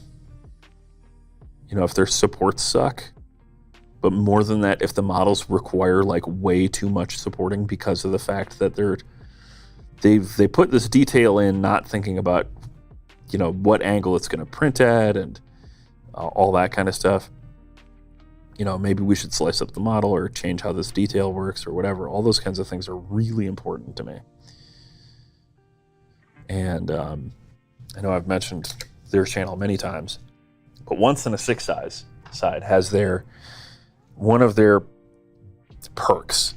if their supports suck, but more than that, if the models require like way too much supporting because of the fact that they put this detail in not thinking about, what angle it's going to print at and all that kind of stuff. Maybe we should slice up the model or change how this detail works or whatever. All those kinds of things are really important to me. And I know I've mentioned their channel many times, but Once in a Six Size side has one of their perks,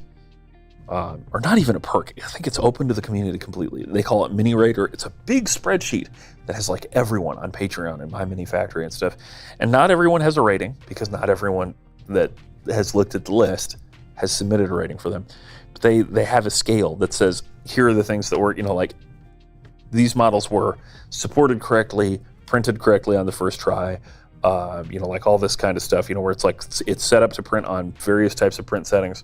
or not even a perk. I think it's open to the community completely. They call it Mini Rater. It's a big spreadsheet that has like everyone on Patreon and My Mini Factory and stuff. And not everyone has a rating, because not everyone that has looked at the list has submitted a rating for them. But they have a scale that says, here are the things that were, like these models were supported correctly, printed correctly on the first try, like all this kind of stuff, where it's like it's set up to print on various types of print settings,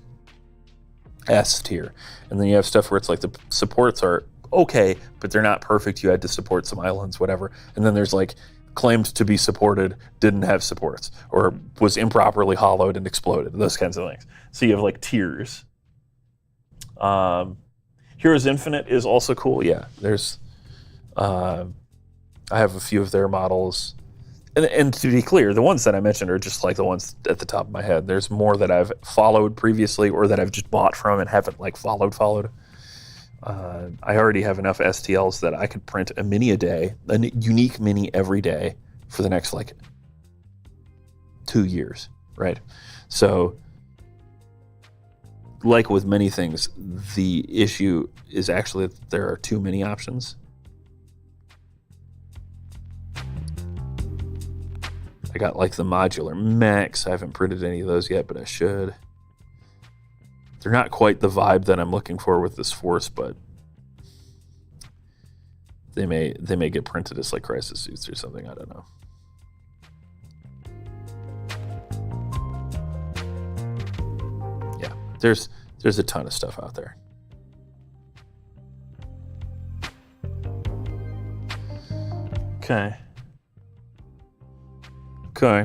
S tier. And then you have stuff where it's like the supports are okay, but they're not perfect. You had to support some islands, whatever. And then there's like claimed to be supported, didn't have supports, or was improperly hollowed and exploded, those kinds of things. So you have like tiers. Heroes Infinite is also cool. Yeah, there's, I have a few of their models. And to be clear, the ones that I mentioned are just like the ones at the top of my head. There's more that I've followed previously or that I've just bought from and haven't like followed. I already have enough STLs that I could print a mini a day, a unique mini every day for the next like 2 years, right? So, like with many things, the issue is actually that there are too many options. I got like the modular mechs. I haven't printed any of those yet, but I should. They're not quite the vibe that I'm looking for with this Force, but they may get printed as like crisis suits or something. I don't know. Yeah, there's a ton of stuff out there. Okay. I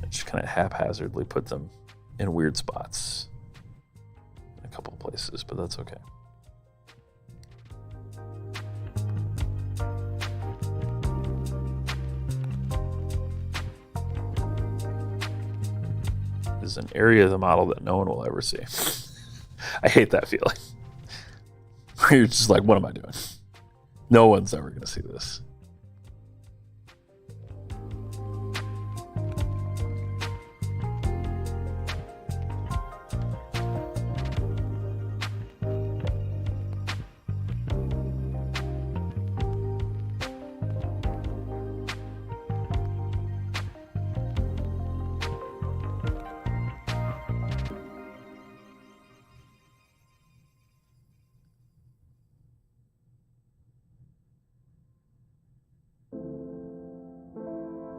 just kind of haphazardly put them in weird spots in a couple of places, but that's okay. This is an area of the model that no one will ever see. I hate that feeling. You're just like, what am I doing? No one's ever going to see this.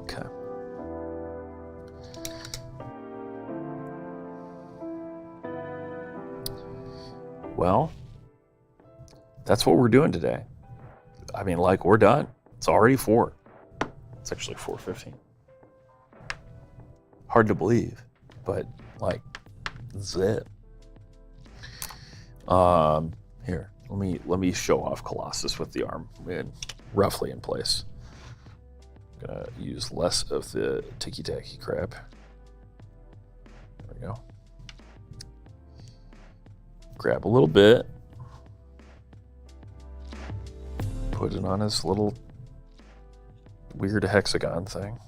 Okay. Well, that's what we're doing today. I mean, like, we're done. It's already 4. It's actually 4:15. Hard to believe, but like, zip. Here, let me show off Colossus with the arm roughly in place. Gonna use less of the ticky-tacky crap. There we go. Grab a little bit. Put it on his little weird hexagon thing.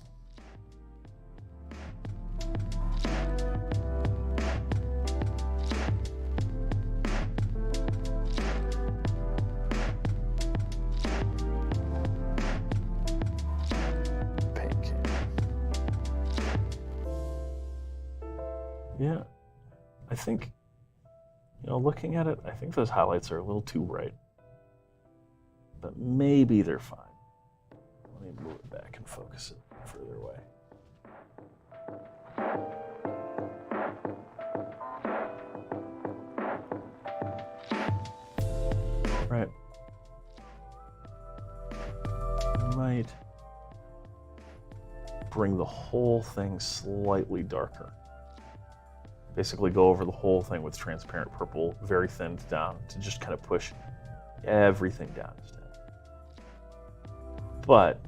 Yeah, I think, looking at it, I think those highlights are a little too bright. But maybe they're fine. Let me move it back and focus it further away. Right. Might bring the whole thing slightly darker. Basically go over the whole thing with transparent purple, very thinned down, to just kind of push everything down instead. But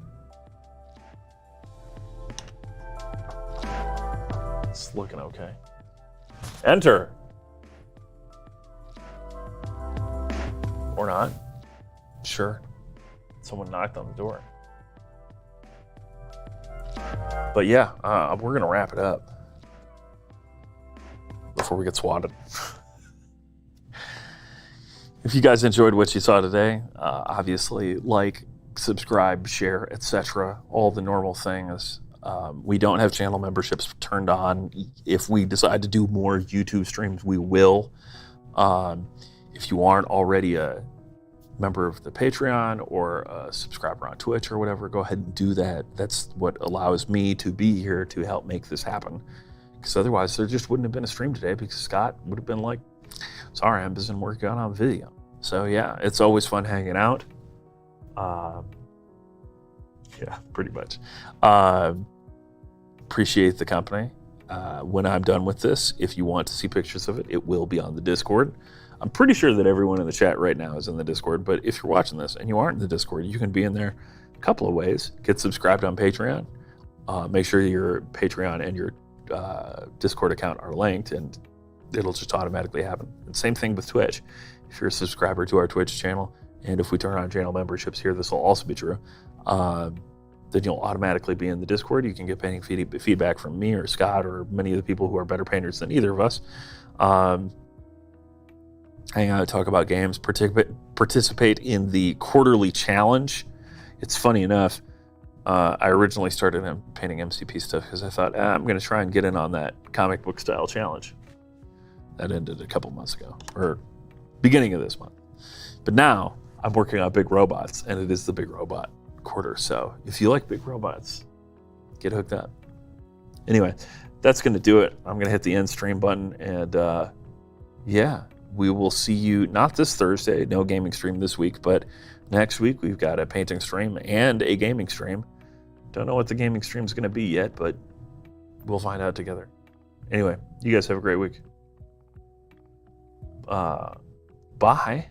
it's looking okay. Enter. Or not. Sure. Someone knocked on the door. But yeah, we're gonna wrap it up before we get swatted. If you guys enjoyed what you saw today, obviously like, subscribe, share, etc. All the normal things. We don't have channel memberships turned on. If we decide to do more YouTube streams, we will. If you aren't already a member of the Patreon or a subscriber on Twitch or whatever, go ahead and do that. That's what allows me to be here to help make this happen. Because otherwise there just wouldn't have been a stream today, because Scott would have been like, sorry, I'm busy working on video. So yeah, it's always fun hanging out. Yeah, pretty much. Appreciate the company. When I'm done with this, if you want to see pictures of it, it will be on the Discord. I'm pretty sure that everyone in the chat right now is in the Discord, but if you're watching this and you aren't in the Discord, you can be in there a couple of ways. Get subscribed on Patreon. Make sure your Patreon and your Discord account are linked, and it'll just automatically happen. And same thing with Twitch. If you're a subscriber to our Twitch channel, And if we turn on channel memberships here, this will also be true. Then you'll automatically be in the Discord. You can get painting feedback from me or Scott or many of the people who are better painters than either of us. Hang out, talk about games, participate in the quarterly challenge. It's funny enough, I originally started painting MCP stuff because I thought, I'm going to try and get in on that comic book style challenge. That ended a couple months ago, or beginning of this month. But now I'm working on big robots, and it is the big robot quarter. So if you like big robots, get hooked up. Anyway, that's going to do it. I'm going to hit the end stream button, and yeah, we will see you not this Thursday, no gaming stream this week, but next week we've got a painting stream and a gaming stream. Don't know what the gaming stream is going to be yet, but we'll find out together. Anyway, you guys have a great week. Bye.